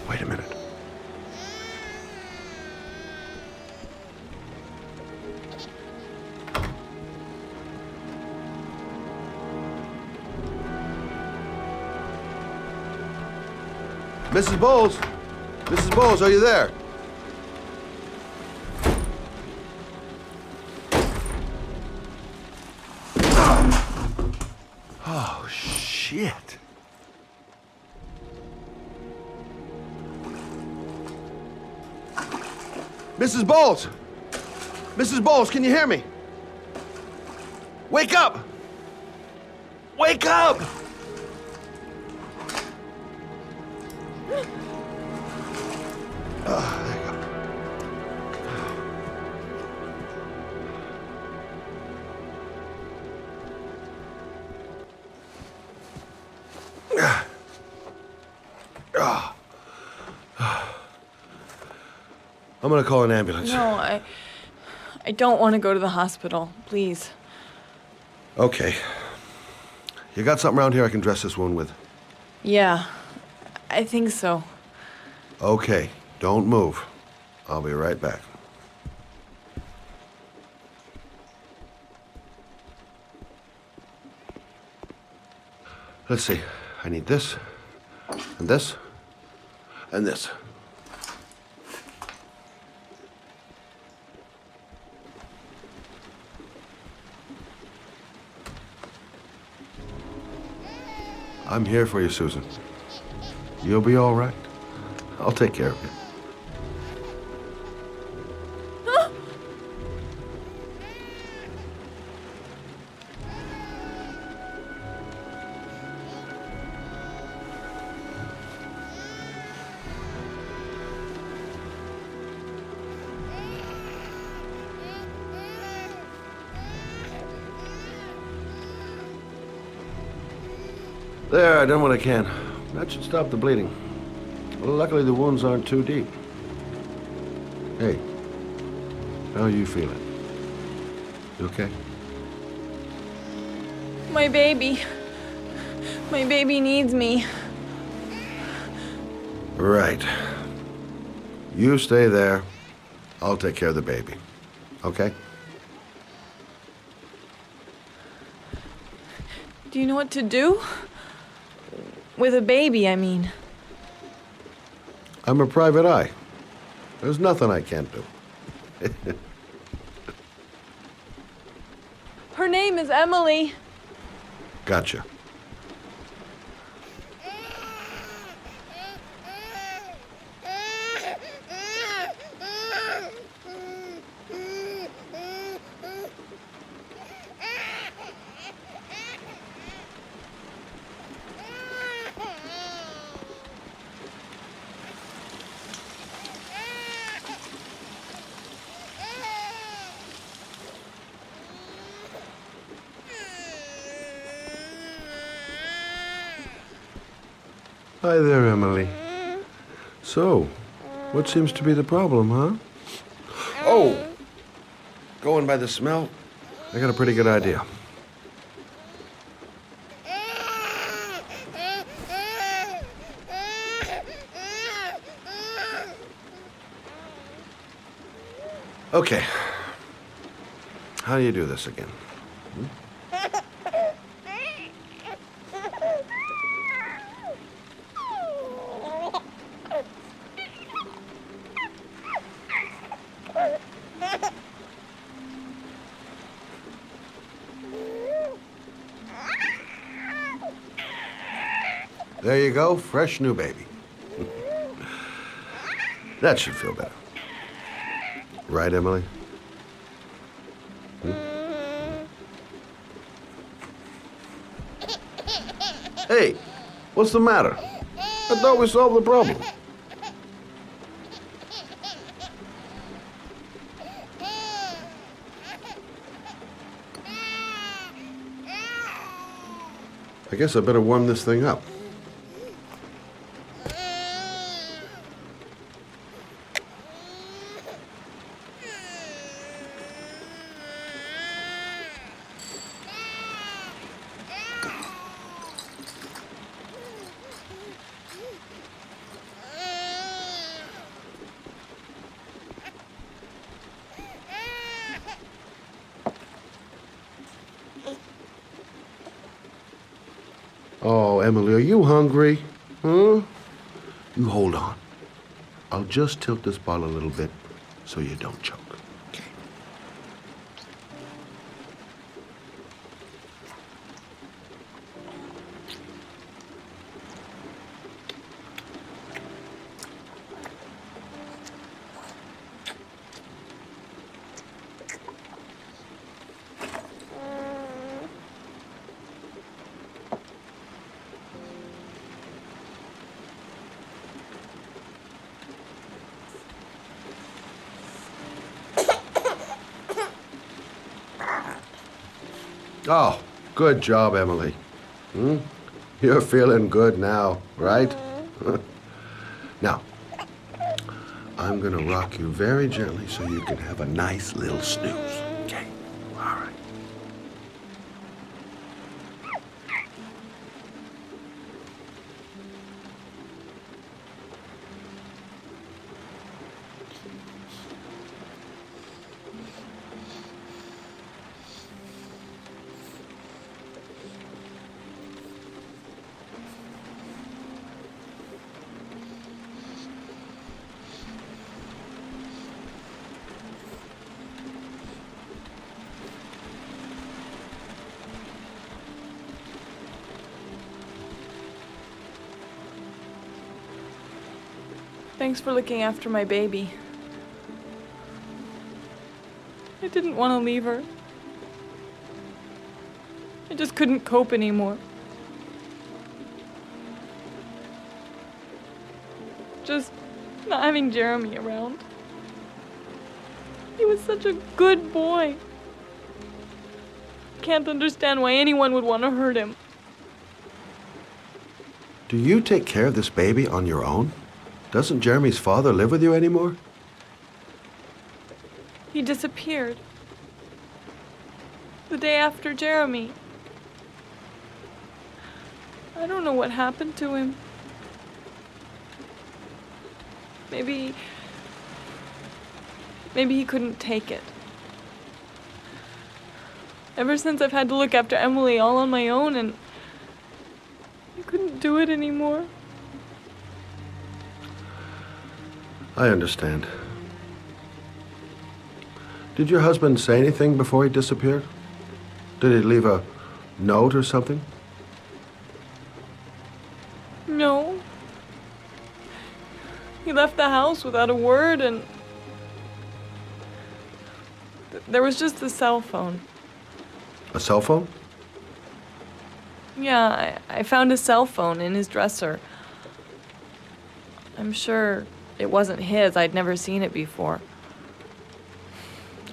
Wait a minute. Mrs. Bowles? Mrs. Bowles, are you there? Oh, shit. Mrs. Bowles! Mrs. Bowles, can you hear me? Wake up! Wake up! There you go. I'm gonna call an ambulance. No, I don't want to go to the hospital. Please. Okay. You got something around here I can dress this wound with? Yeah, I think so. Okay, don't move. I'll be right back. Let's see. I need this, and this, and this. I'm here for you, Susan. You'll be all right. I'll take care of you. There, I done what I can. That should stop the bleeding. Well, luckily the wounds aren't too deep. Hey, how are you feeling? You okay? My baby. My baby needs me. Right. You stay there. I'll take care of the baby. Okay? Do you know what to do? With a baby, I mean. I'm a private eye. There's nothing I can't do. Her name is Emily. Gotcha. Hi there, Emily. So, what seems to be the problem, huh? Oh! Going by the smell, I got a pretty good idea. Okay. How do you do this again? There you go, fresh new baby. That should feel better. Right, Emily? Hey, what's the matter? I thought we solved the problem. I guess I better warm this thing up. Oh, Emily, are you hungry? Huh? You hold on. I'll just tilt this bottle a little bit so you don't choke. Oh, good job, Emily. You're feeling good now, right? Now, I'm gonna rock you very gently so you can have a nice little snooze. Okay? All right. Thanks for looking after my baby. I didn't want to leave her. I just couldn't cope anymore. Just not having Jeremy around. He was such a good boy. Can't understand why anyone would want to hurt him. Do you take care of this baby on your own? Doesn't Jeremy's father live with you anymore? He disappeared. The day after Jeremy. I don't know what happened to him. Maybe he couldn't take it. Ever since I've had to look after Emily all on my own, and I couldn't do it anymore. I understand. Did your husband say anything before he disappeared? Did he leave a note or something? No. He left the house without a word, and there was just the cell phone. A cell phone? Yeah, I found a cell phone in his dresser. I'm sure it wasn't his. I'd never seen it before.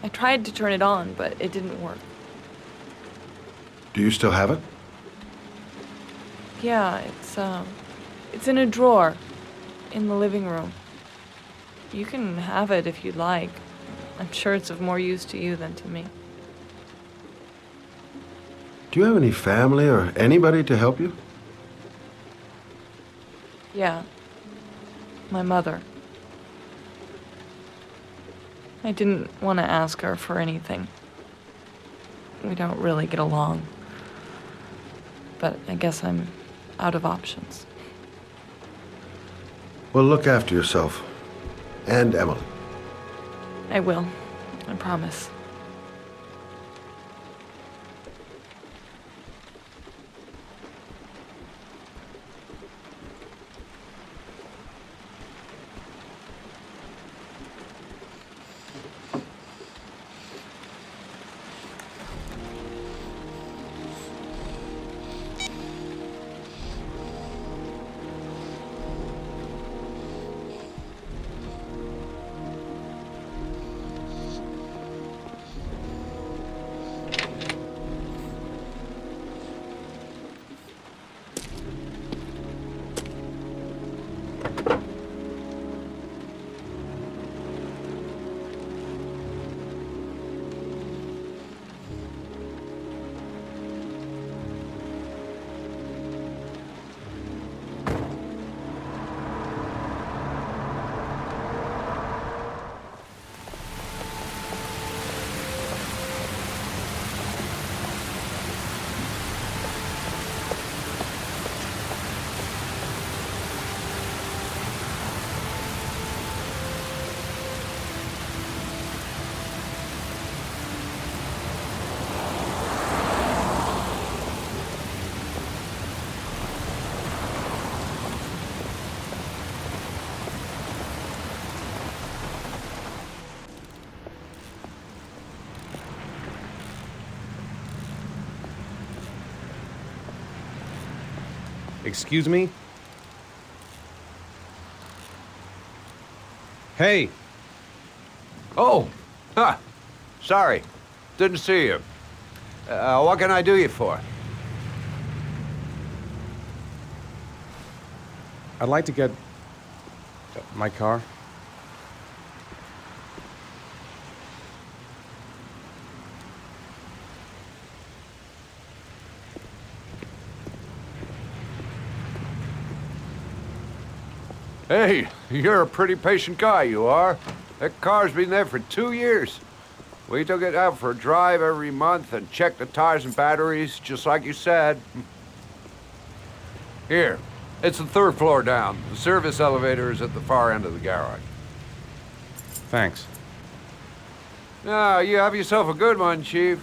I tried to turn it on, but it didn't work. Do you still have it? Yeah, it's in a drawer in the living room. You can have it if you'd like. I'm sure it's of more use to you than to me. Do you have any family or anybody to help you? Yeah. My mother. I didn't want to ask her for anything. We don't really get along. But I guess I'm out of options. Well, look after yourself. And Emily. I will. I promise. Excuse me? Hey! Oh! Huh. Sorry. Didn't see you. What can I do you for? I'd like to get My car? Hey, you're a pretty patient guy, you are. That car's been there for 2 years. We took it out for a drive every month and checked the tires and batteries, just like you said. Here, it's the 3rd floor down. The service elevator is at the far end of the garage. Thanks. Now, you have yourself a good one, Chief.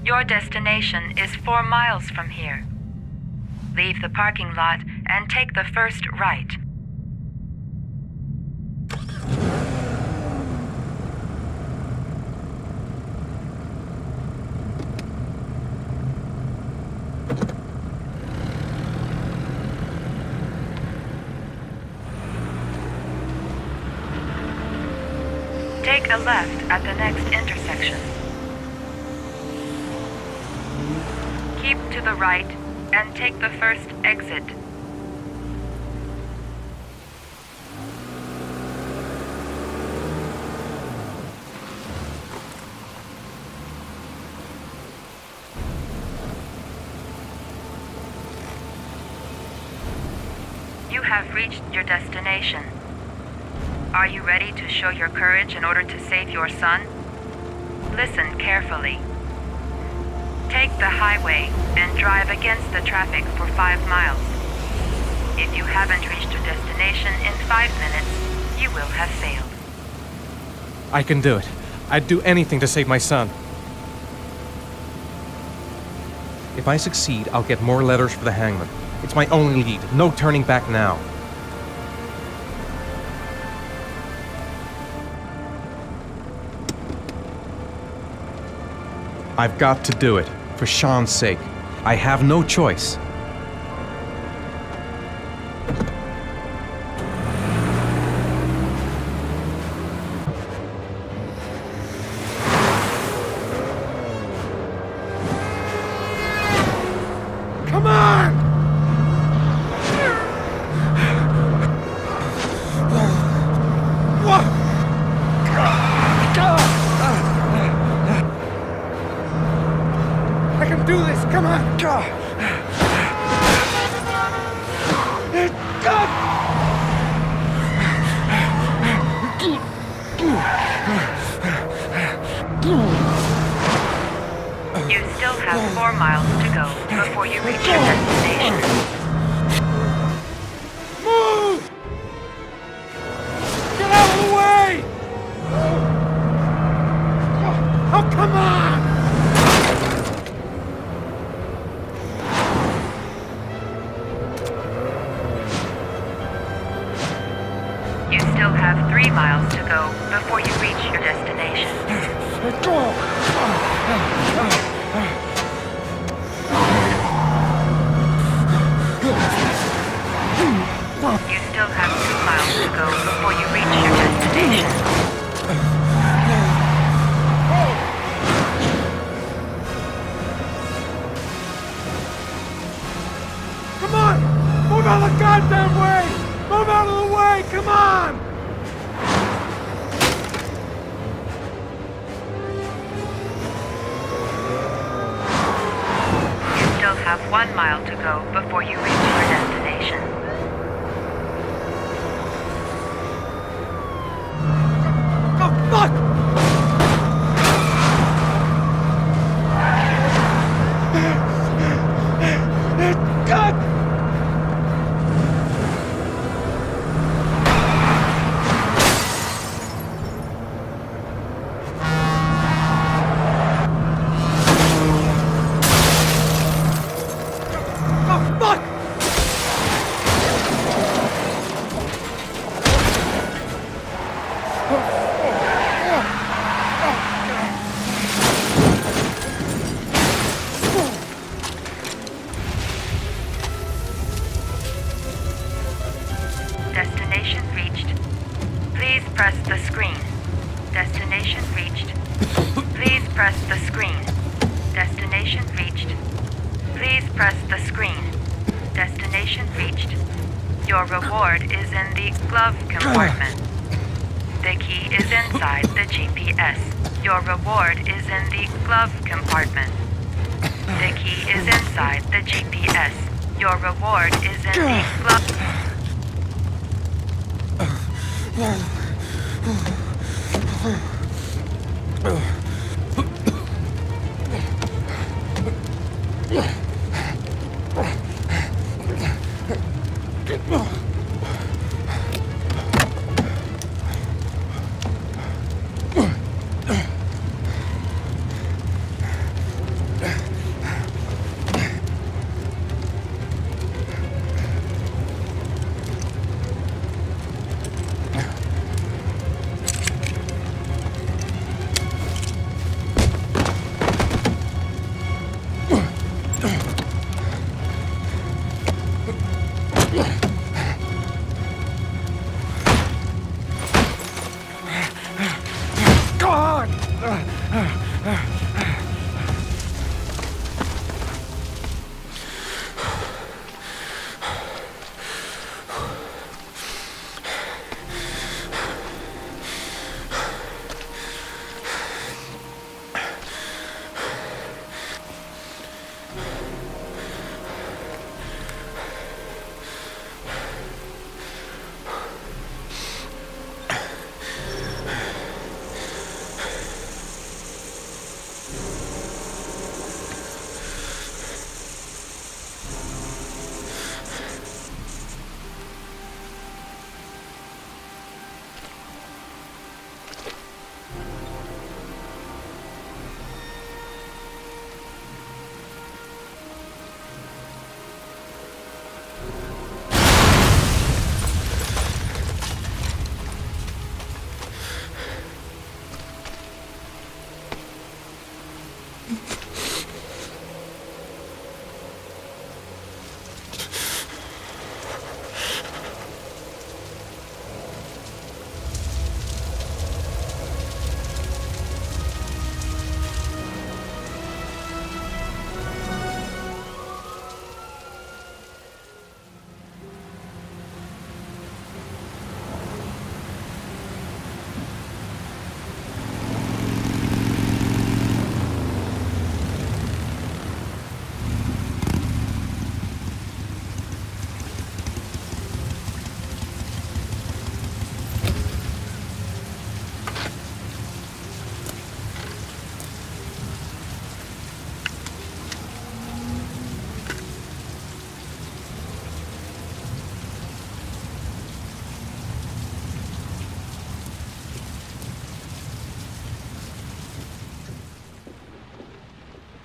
Your destination is 4 miles from here. Leave the parking lot and take the first right. Take a left at the next intersection. Keep to the right and take the first exit. You have reached your destination. Are you ready to show your courage in order to save your son? Listen carefully. Take the highway and drive against the traffic for 5 miles. If you haven't reached your destination in 5 minutes, you will have failed. I can do it. I'd do anything to save my son. If I succeed, I'll get more letters for the hangman. It's my only lead. No turning back now. I've got to do it. For Shaun's sake. I have no choice. Come on! I can do this, come on! You still have 4 miles to go before you reach your destination. Move! Get out of the way! Oh, come on! goddamn way! Move out of the way! Come on! You still have 1 mile to go before you reach your destination. Oh, fuck! God! Destination reached. Please press the screen. Destination reached. Please press the screen. Destination reached. Please press the screen. Destination reached. Your reward is in the glove compartment. The key is inside the GPS. Your reward is in the glove compartment. The key is inside the GPS. Your reward is in the glove...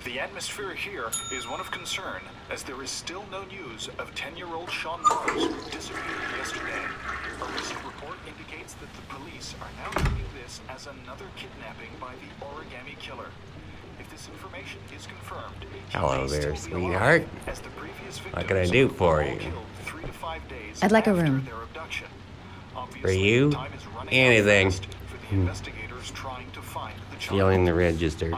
The atmosphere here is one of concern, as there is still no news of 10-year-old Shaun who disappeared yesterday. A recent report indicates that the police are now treating this as another kidnapping by the origami killer. If this information is confirmed, Hello there, sweetheart. What can I do for you? I'd like a room. For you? Anything. Feeling the register.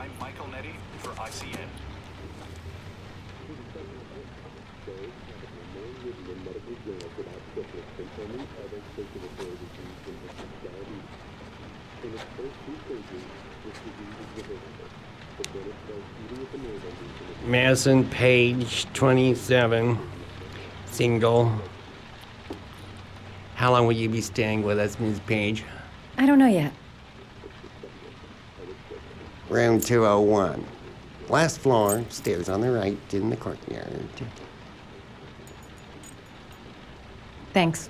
Madison, page 27, single. How long will you be staying with us, Ms. Page? I don't know yet. Room 201. Last floor, stairs on the right, in the courtyard. Thanks.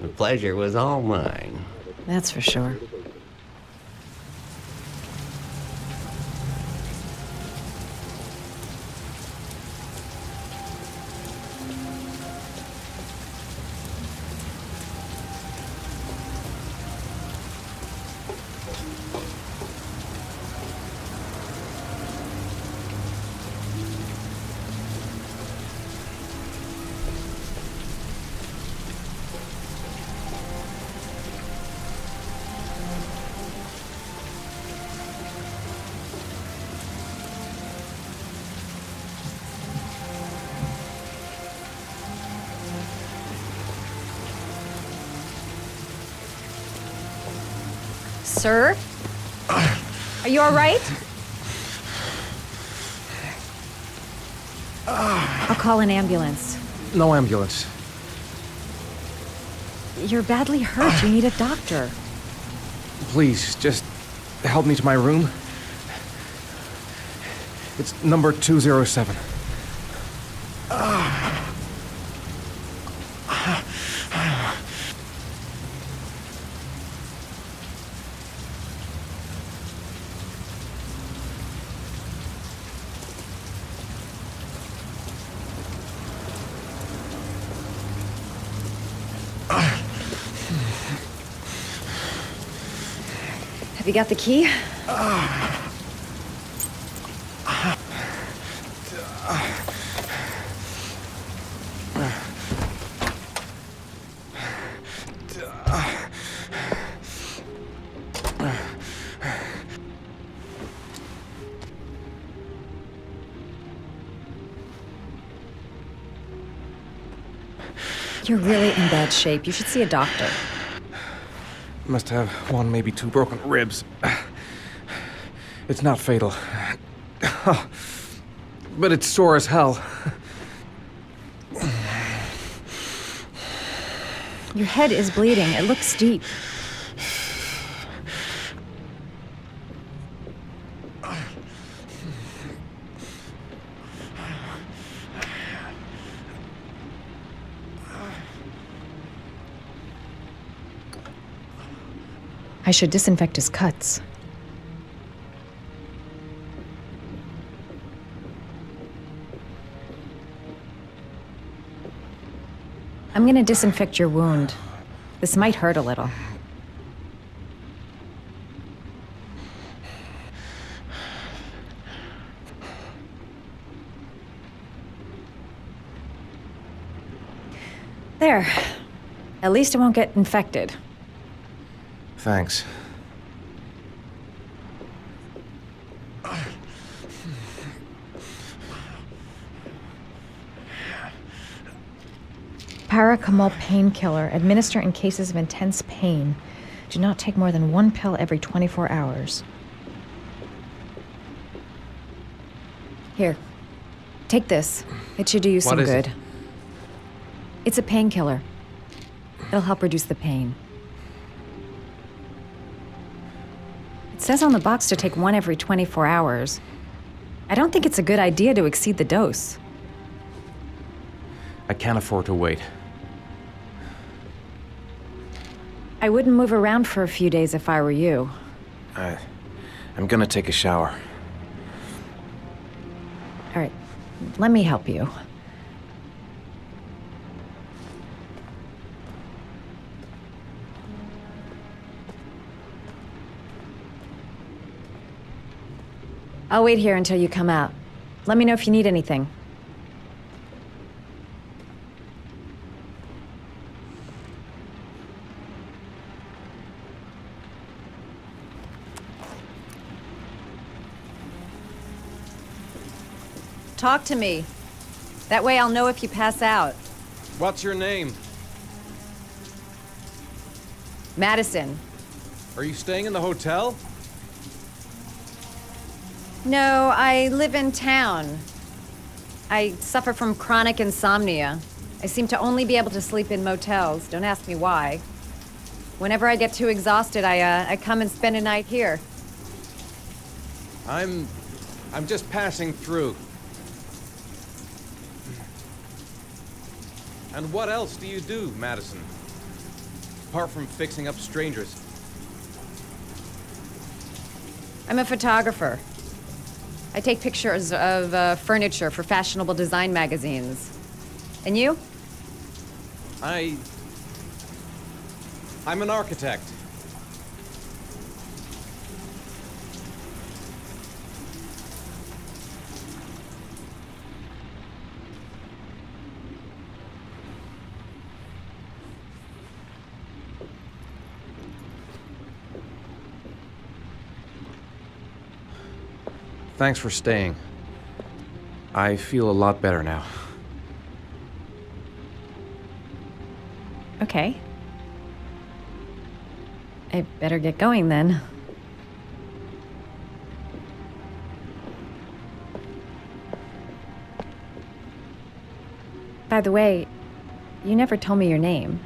The pleasure was all mine. That's for sure. Sir? Are you all right? I'll call an ambulance. No ambulance. You're badly hurt. You need a doctor. Please, just help me to my room. It's number 207. Have you got the key? You're really in bad shape. You should see a doctor. Must have one, maybe two broken ribs. It's not fatal. But it's sore as hell. Your head is bleeding. It looks deep. I should disinfect his cuts. I'm gonna disinfect your wound. This might hurt a little. There. At least it won't get infected. Thanks. Paracetamol painkiller. Administer in cases of intense pain. Do not take more than 1 pill every 24 hours. Here. Take this. It should do you some good. It's a painkiller. It'll help reduce the pain. It says on the box to take 1 every 24 hours. I don't think it's a good idea to exceed the dose. I can't afford to wait. I wouldn't move around for a few days if I were you. I'm gonna take a shower. All right, let me help you. I'll wait here until you come out. Let me know if you need anything. Talk to me. That way I'll know if you pass out. What's your name? Madison. Are you staying in the hotel? No, I live in town. I suffer from chronic insomnia. I seem to only be able to sleep in motels. Don't ask me why. Whenever I get too exhausted, I come and spend a night here. I'm just passing through. And what else do you do, Madison? Apart from fixing up strangers. I'm a photographer. I take pictures of furniture for fashionable design magazines. And you? I'm an architect. Thanks for staying. I feel a lot better now. Okay. I better get going then. By the way, you never told me your name.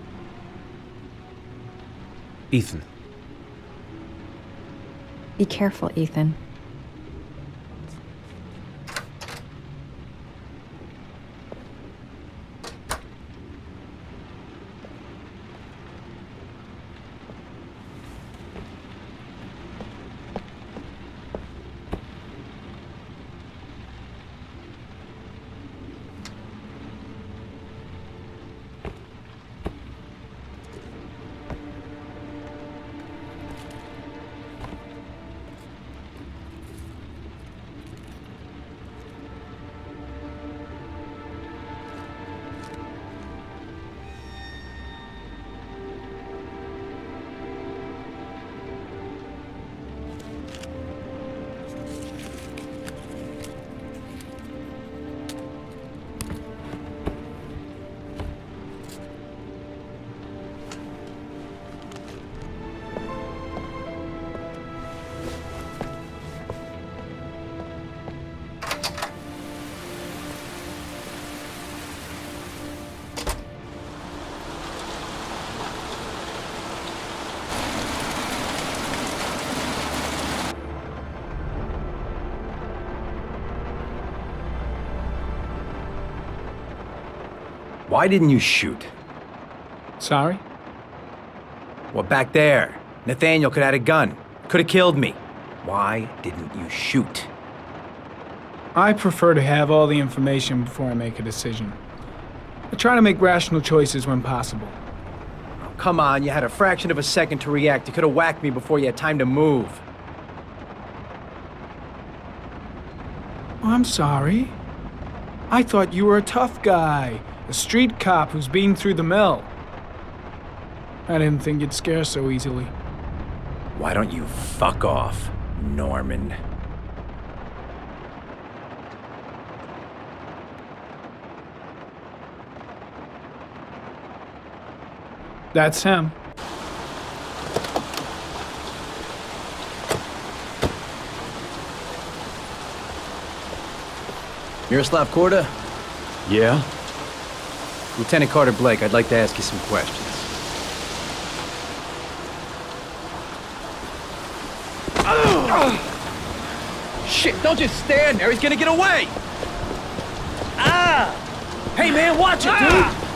Ethan. Be careful, Ethan. Why didn't you shoot? Sorry? Well, back there. Nathaniel could have had a gun. Could have killed me. Why didn't you shoot? I prefer to have all the information before I make a decision. I try to make rational choices when possible. Oh, come on, you had a fraction of a second to react. You could have whacked me before you had time to move. Oh, I'm sorry. I thought you were a tough guy. A street cop who's been through the mill. I didn't think you'd scare so easily. Why don't you fuck off, Norman? That's him. Miroslav Korda? Yeah? Lieutenant Carter Blake, I'd like to ask you some questions. Shit, don't just stand there. He's gonna get away. Ah! Hey, man, watch it, dude!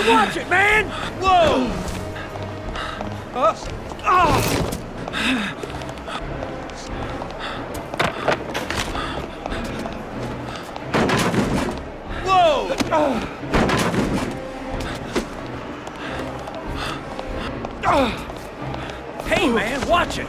Watch it, man! Whoa! Hey, man, watch it!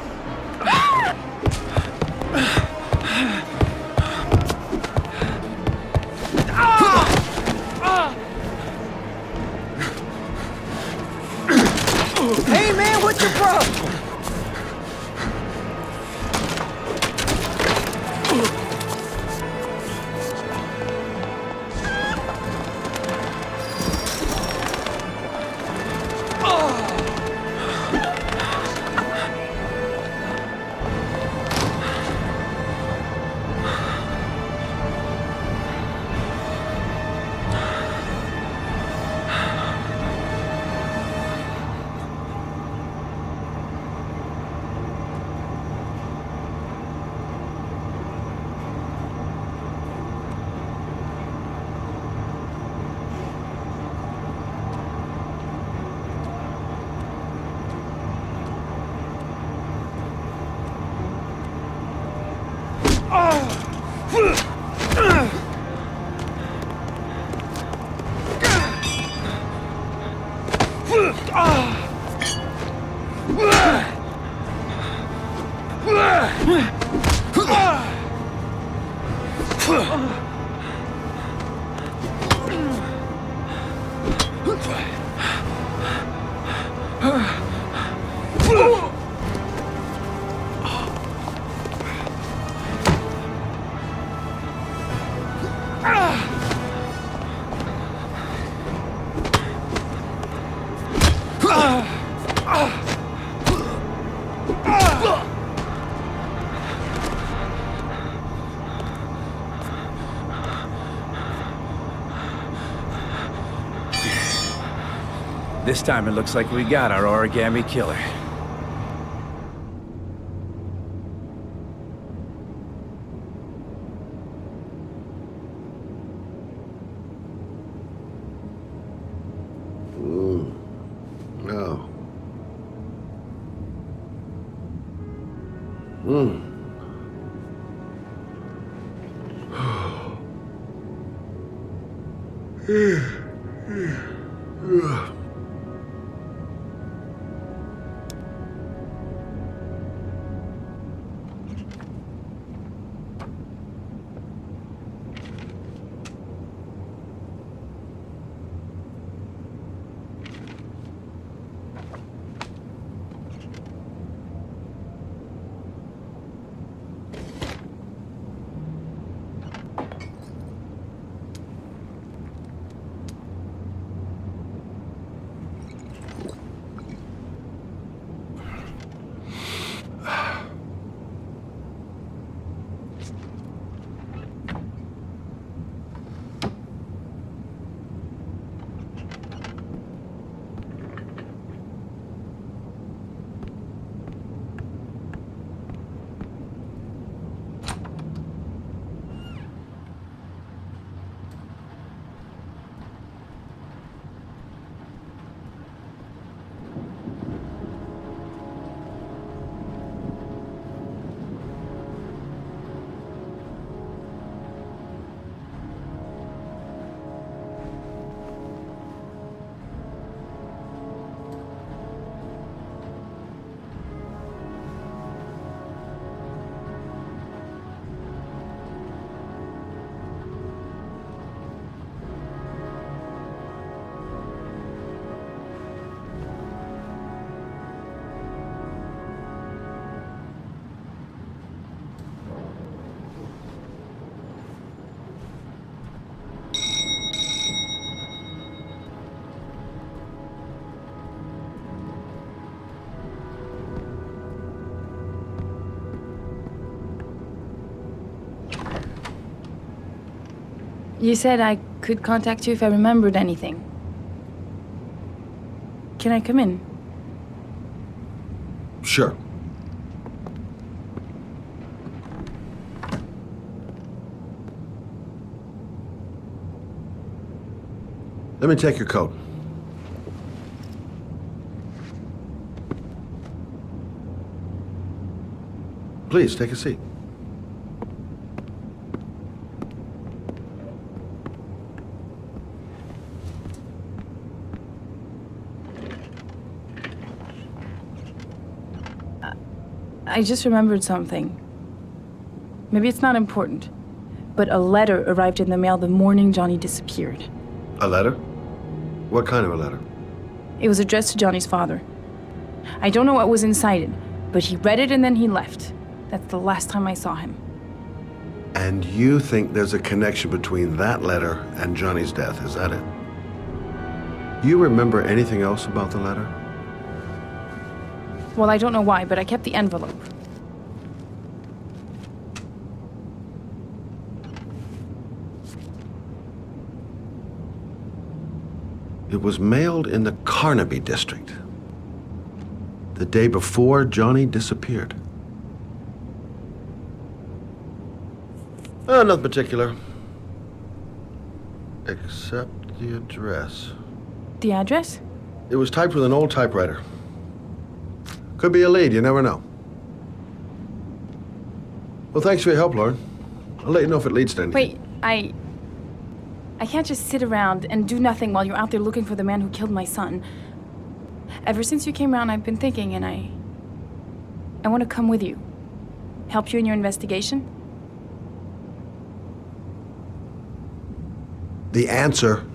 This time it looks like we got our origami killer. No. You said I could contact you if I remembered anything. Can I come in? Sure. Let me take your coat. Please, take a seat. I just remembered something. Maybe it's not important, but a letter arrived in the mail the morning Johnny disappeared. A letter? What kind of a letter? It was addressed to Johnny's father. I don't know what was inside it, but he read it and then he left. That's the last time I saw him. And you think there's a connection between that letter and Johnny's death, is that it? You remember anything else about the letter? Well, I don't know why, but I kept the envelope. It was mailed in the Carnaby district, the day before Johnny disappeared. Nothing particular, except the address. The address? It was typed with an old typewriter. Could be a lead, you never know. Well, thanks for your help, Lauren. I'll let you know if it leads to anything. Wait, I can't just sit around and do nothing while you're out there looking for the man who killed my son. Ever since you came around, I've been thinking, and I want to come with you. Help you in your investigation? The answer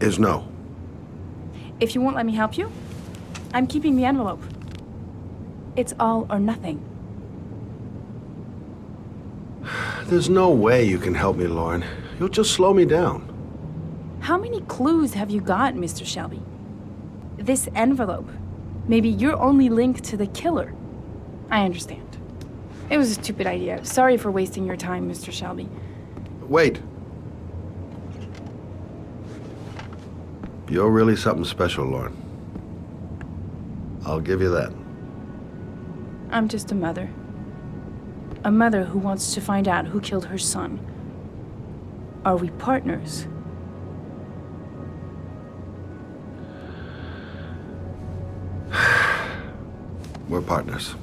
is no. If you won't let me help you, I'm keeping the envelope. It's all or nothing. There's no way you can help me, Lauren. You'll just slow me down. How many clues have you got, Mr. Shelby? This envelope. Maybe your only link to the killer. I understand. It was a stupid idea. Sorry for wasting your time, Mr. Shelby. Wait. You're really something special, Lauren. I'll give you that. I'm just a mother. A mother who wants to find out who killed her son. Are we partners? We're partners.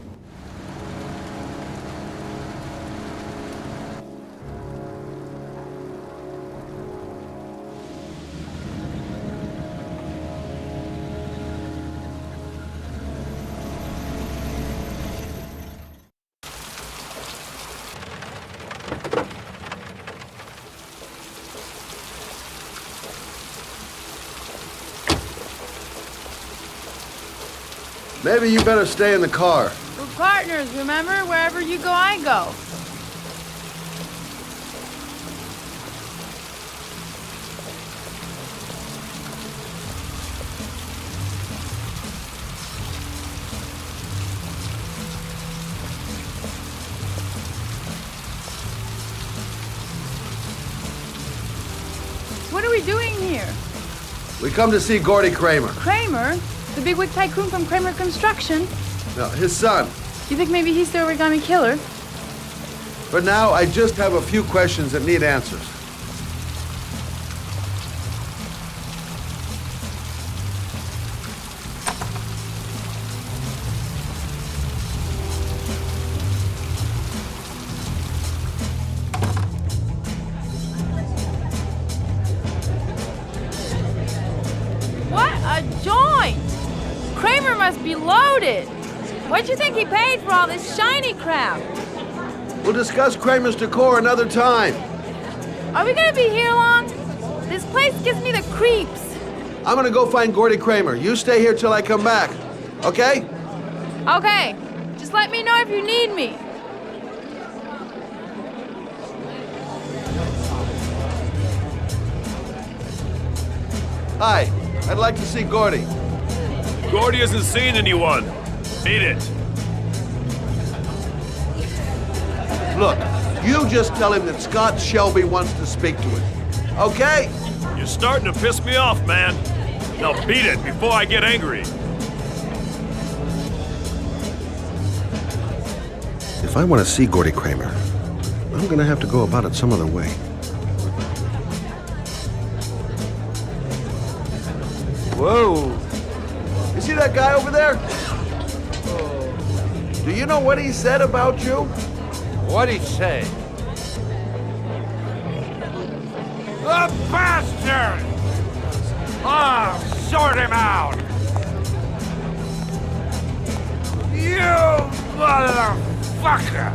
Maybe you better stay in the car. We're partners, remember? Wherever you go, I go. What are we doing here? We come to see Gordy Kramer. Kramer? The bigwig tycoon from Kramer Construction? No, his son. You think maybe he's the origami killer? For now, I just have a few questions that need answers. What a joint! Kramer must be loaded. What'd you think he paid for all this shiny crap? We'll discuss Kramer's decor another time. Are we gonna be here long? This place gives me the creeps. I'm gonna go find Gordy Kramer. You stay here till I come back, okay? Okay, just let me know if you need me. Hi, I'd like to see Gordy. Gordy hasn't seen anyone. Beat it. Look, you just tell him that Scott Shelby wants to speak to him, okay? You're starting to piss me off, man. Now beat it before I get angry. If I want to see Gordy Kramer, I'm gonna have to go about it some other way. Whoa! You see that guy over there? Do you know what he said about you? What'd he say? The bastard! I'll sort him out! You motherfucker!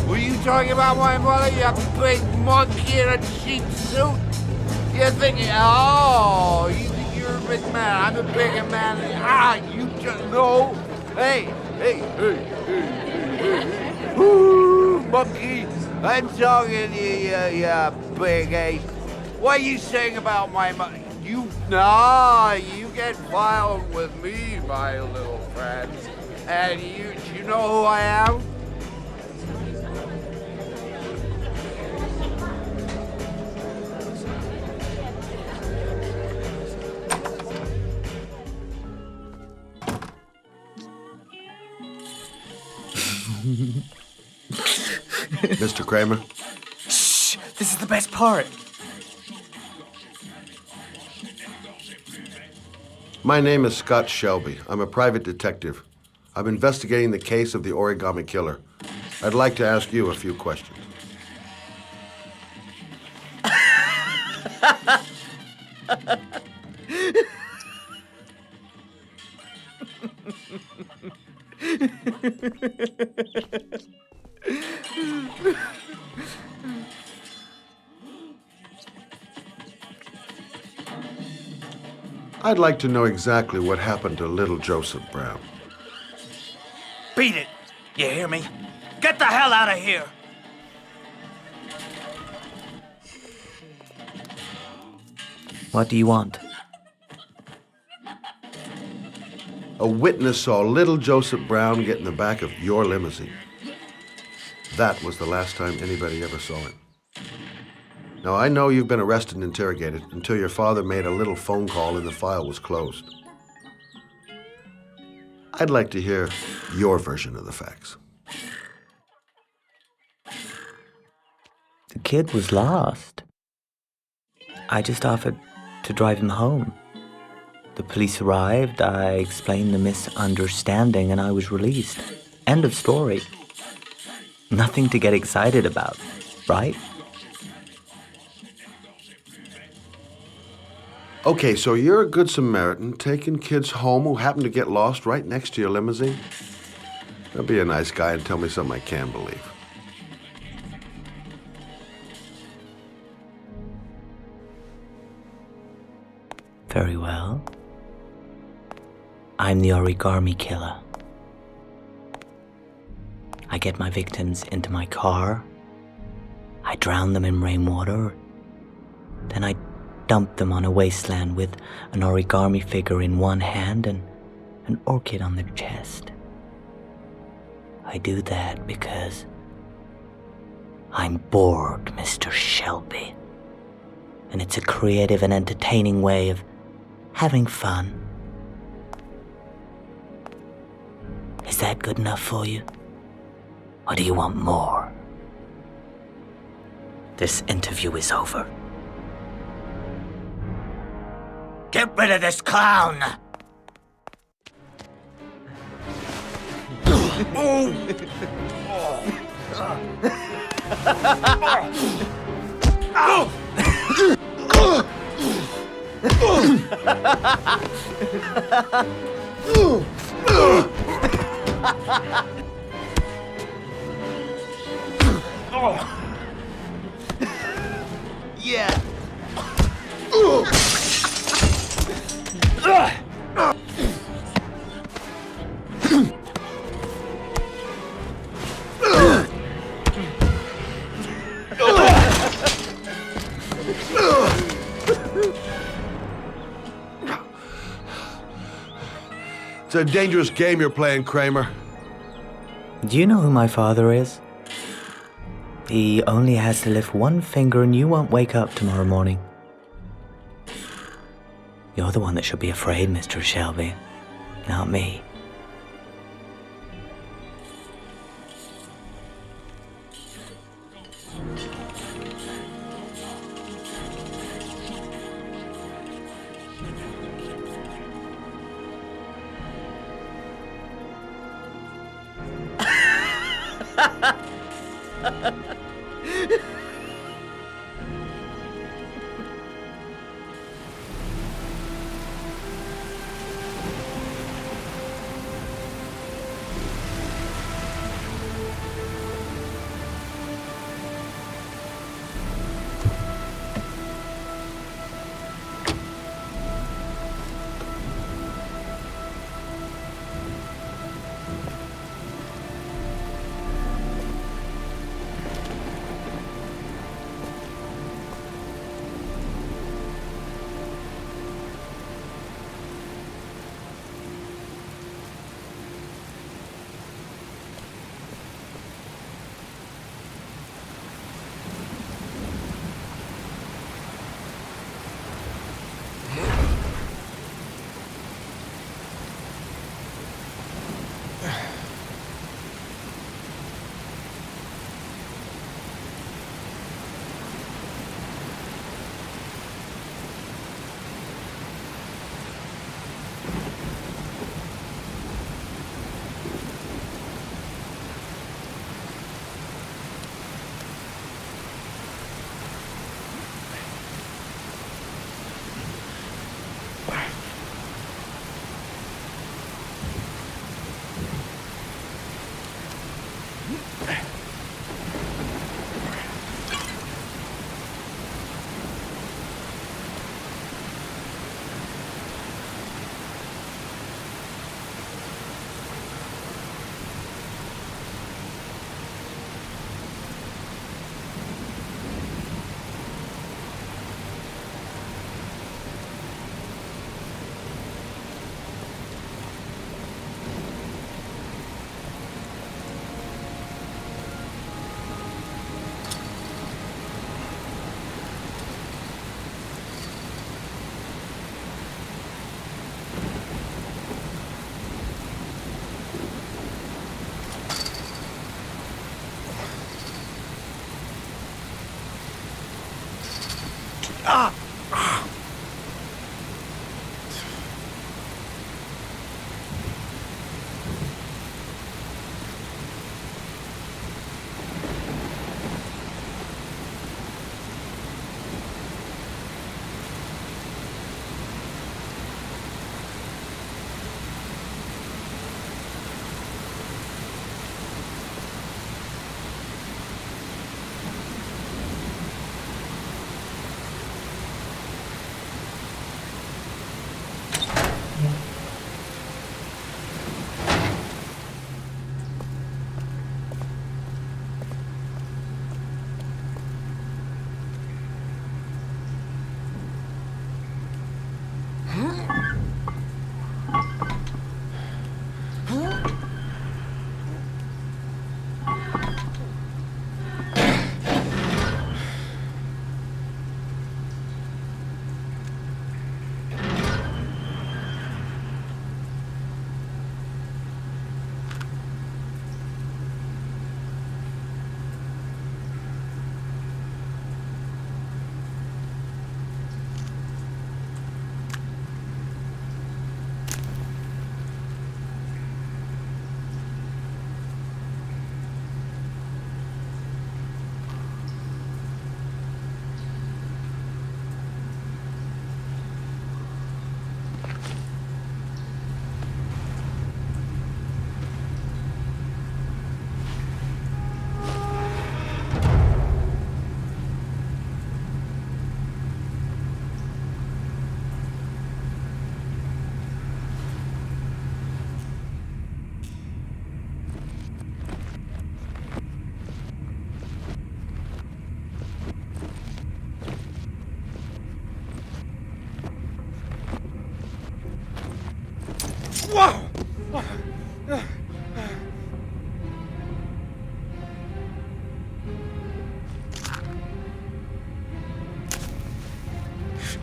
Were you talking about my mother, you big monkey in a cheap suit? You're thinking, oh, you think you're a big man. I'm a bigger man. You just know. Hey. Ooh, monkey. I'm talking to you, big ape. What are you saying about my mother? You get violent with me, my little friend. And you know who I am? Mr. Kramer? Shh! This is the best part. My name is Scott Shelby. I'm a private detective. I'm investigating the case of the origami killer. I'd like to ask you a few questions. I'd like to know exactly what happened to little Joseph Brown. Beat it! You hear me? Get the hell out of here! What do you want? A witness saw little Joseph Brown get in the back of your limousine. That was the last time anybody ever saw him. Now, I know you've been arrested and interrogated until your father made a little phone call and the file was closed. I'd like to hear your version of the facts. The kid was lost. I just offered to drive him home. The police arrived, I explained the misunderstanding, and I was released. End of story. Nothing to get excited about, right? Okay, so you're a good Samaritan taking kids home who happen to get lost right next to your limousine? Now be a nice guy and tell me something I can believe. Very well. I'm the origami killer. I get my victims into my car. I drown them in rainwater. Then I dump them on a wasteland with an origami figure in one hand and an orchid on their chest. I do that because I'm bored, Mr. Shelby. And it's a creative and entertaining way of having fun. Is that good enough for you? Or do you want more? This interview is over. Get rid of this clown! Yeah. It's a dangerous game you're playing, Kramer. Do you know who my father is? He only has to lift one finger and you won't wake up tomorrow morning. You're the one that should be afraid, Mr. Shelby, not me.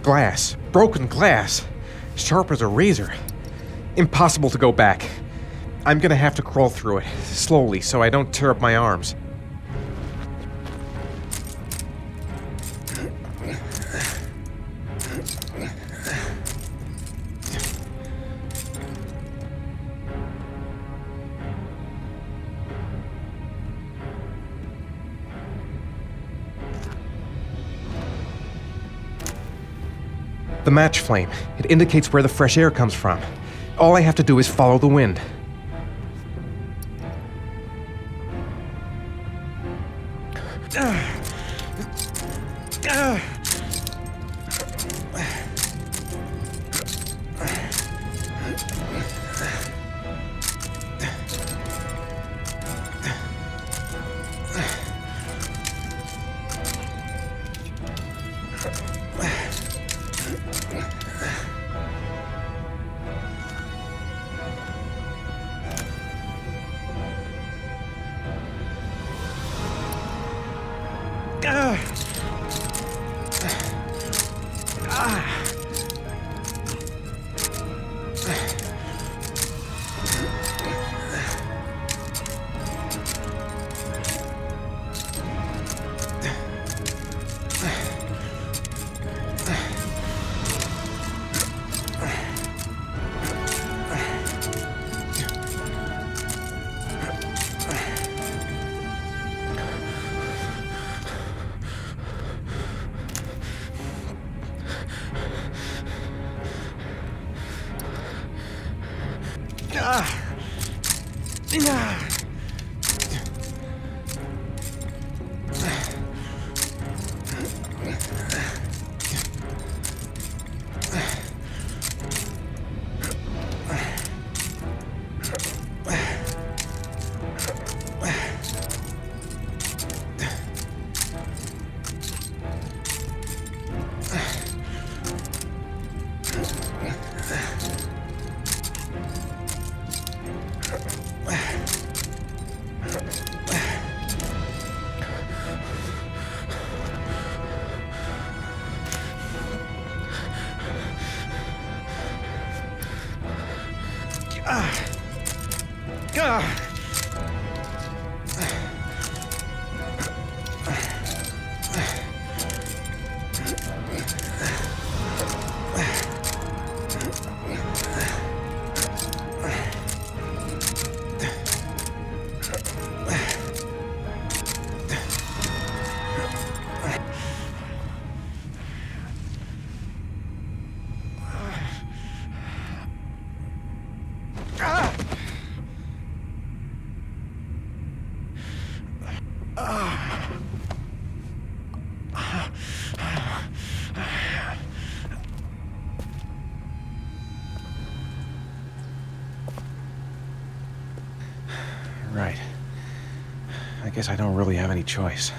Glass. Broken glass. Sharp as a razor. Impossible to go back. I'm gonna have to crawl through it, slowly, so I don't tear up my arms. The match flame. It indicates where the fresh air comes from. All I have to do is follow the wind. Right. I guess I don't really have any choice.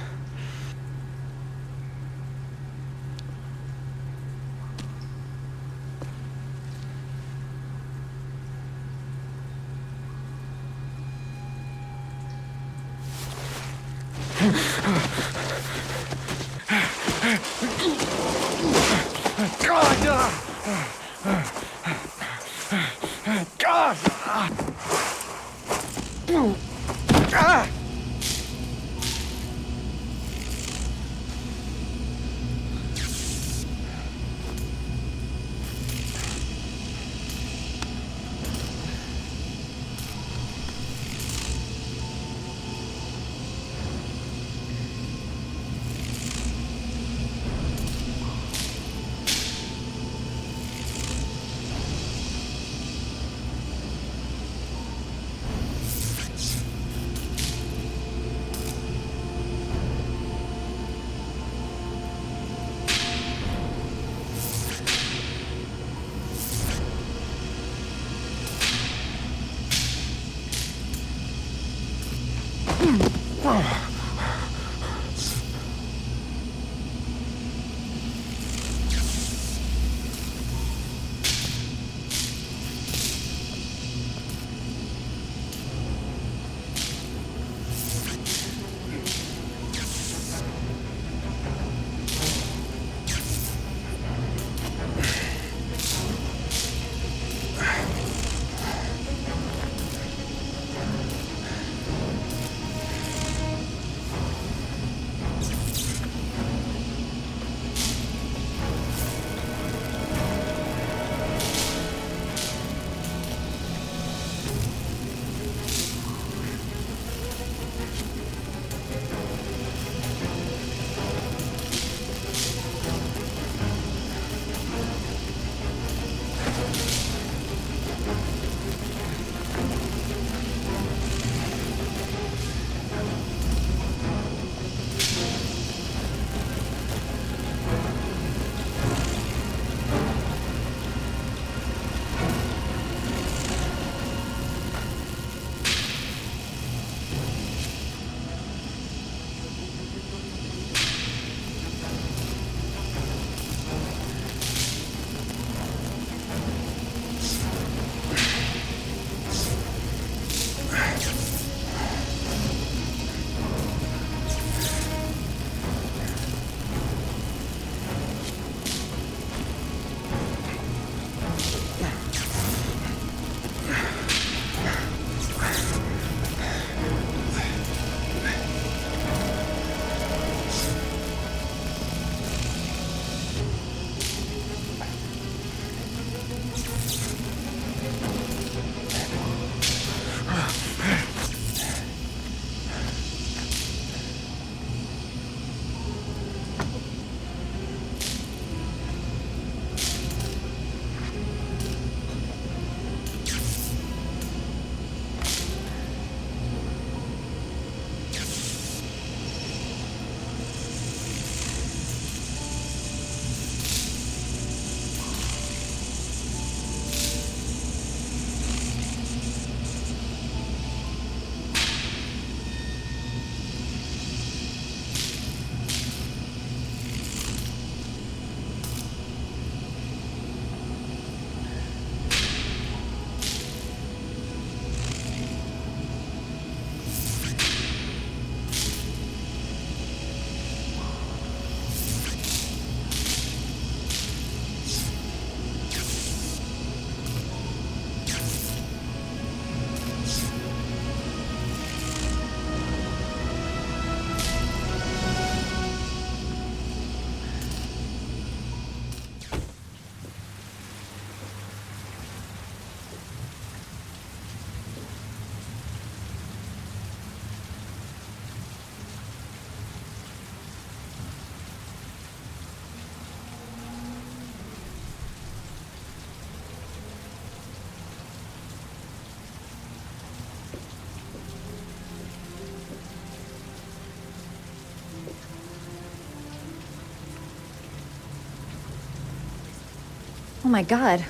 Oh my god.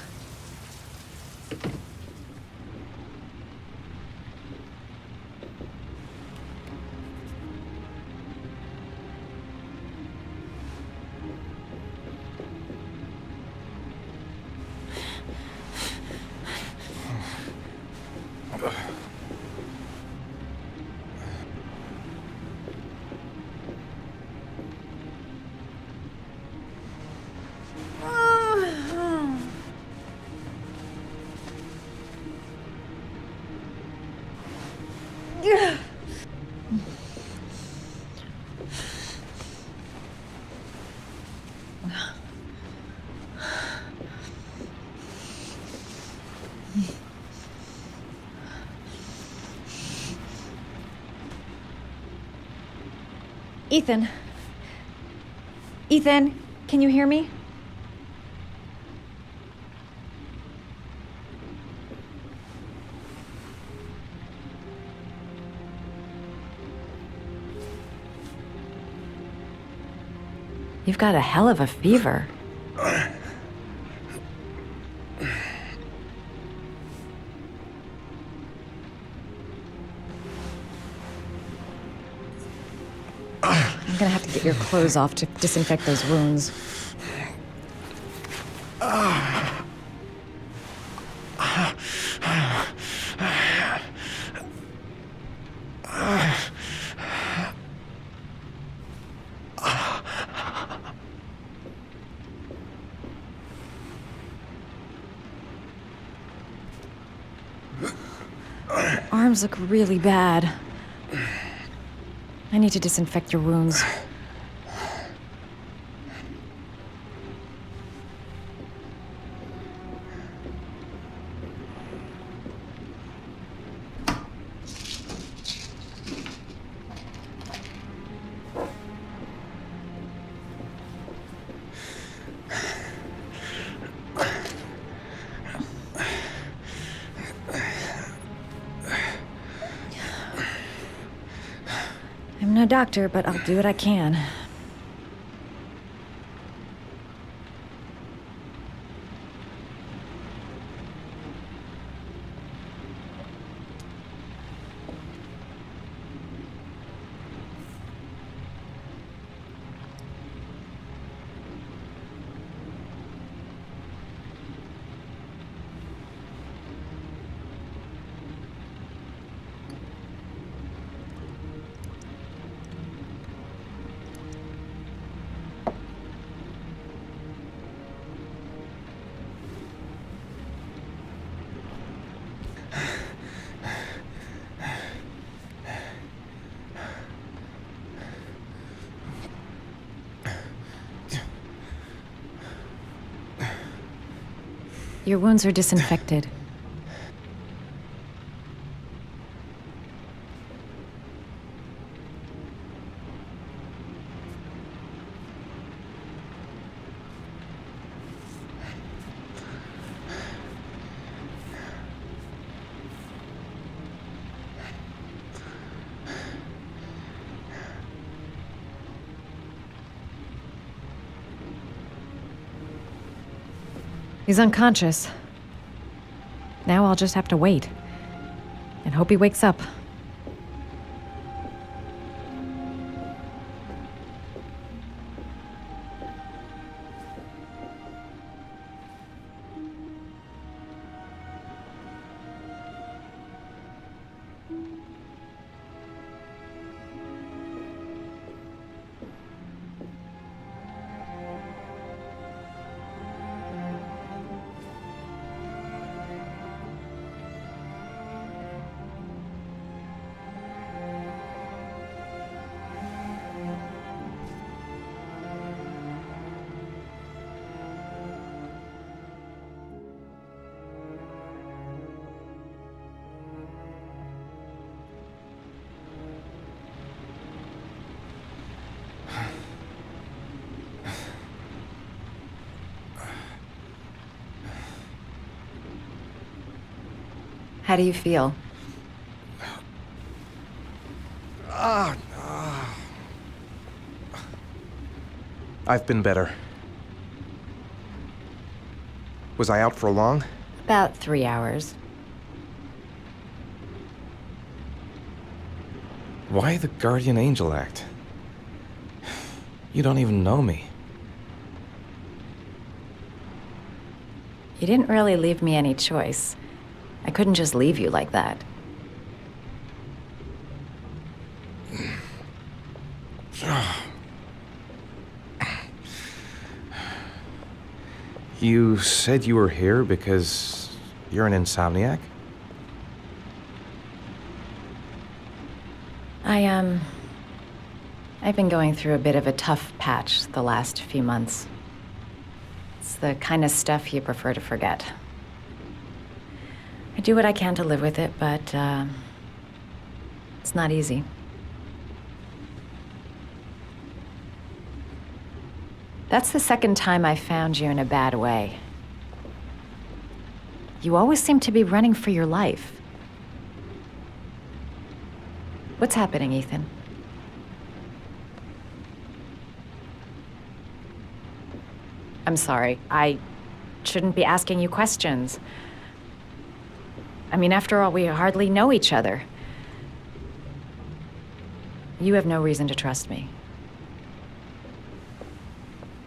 Ethan. Ethan, can you hear me? You've got a hell of a fever. I'm gonna have to get your clothes off to disinfect those wounds. Arms look really bad. I need to disinfect your wounds. I'm no doctor, but I'll do what I can. Your wounds are disinfected. He's unconscious. Now I'll just have to wait. And hope he wakes up. How do you feel? I've been better. Was I out for long? About 3 hours. Why the guardian angel act? You don't even know me. You didn't really leave me any choice. I couldn't just leave you like that. You said you were here because you're an insomniac? I've been going through a bit of a tough patch the last few months. It's the kind of stuff you prefer to forget. I do what I can to live with it, but it's not easy. That's the second time I found you in a bad way. You always seem to be running for your life. What's happening, Ethan? I'm sorry. I shouldn't be asking you questions. I mean, after all, we hardly know each other. You have no reason to trust me.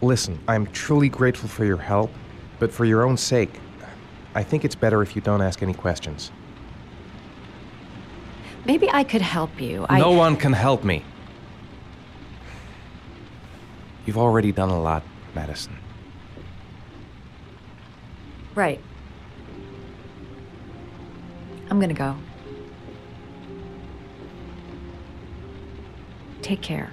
Listen, I'm truly grateful for your help, but for your own sake, I think it's better if you don't ask any questions. Maybe I could help you. No one can help me. You've already done a lot, Madison. Right. I'm gonna go. Take care.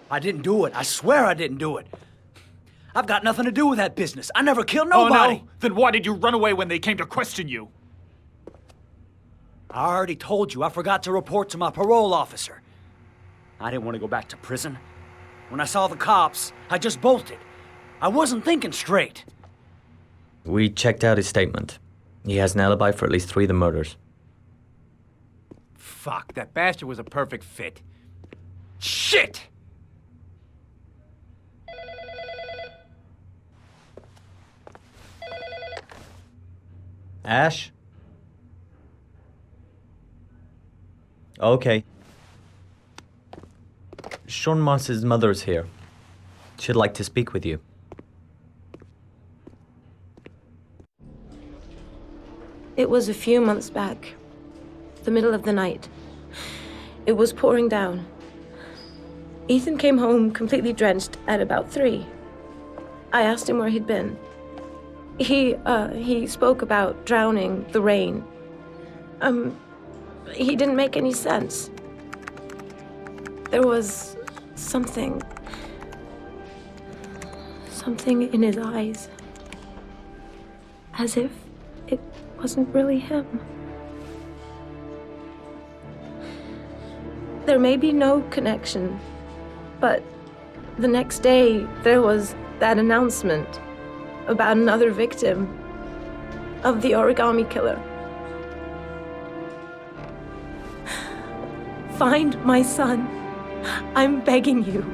I didn't do it. I swear I didn't do it. I've got nothing to do with that business. I never killed nobody. Oh, no? Then why did you run away when they came to question you? I already told you I forgot to report to my parole officer. I didn't want to go back to prison. When I saw the cops, I just bolted. I wasn't thinking straight. We checked out his statement. He has an alibi for at least 3 of the murders. Fuck, that bastard was a perfect fit. Shit! Ash? Okay. Shaun Moss's mother's here. She'd like to speak with you. It was a few months back. The middle of the night. It was pouring down. Ethan came home completely drenched at about 3. I asked him where he'd been. He spoke about drowning, the rain. He didn't make any sense. There was something in his eyes. As if it wasn't really him. There may be no connection, but the next day there was that announcement about another victim of the origami killer. Find my son. I'm begging you.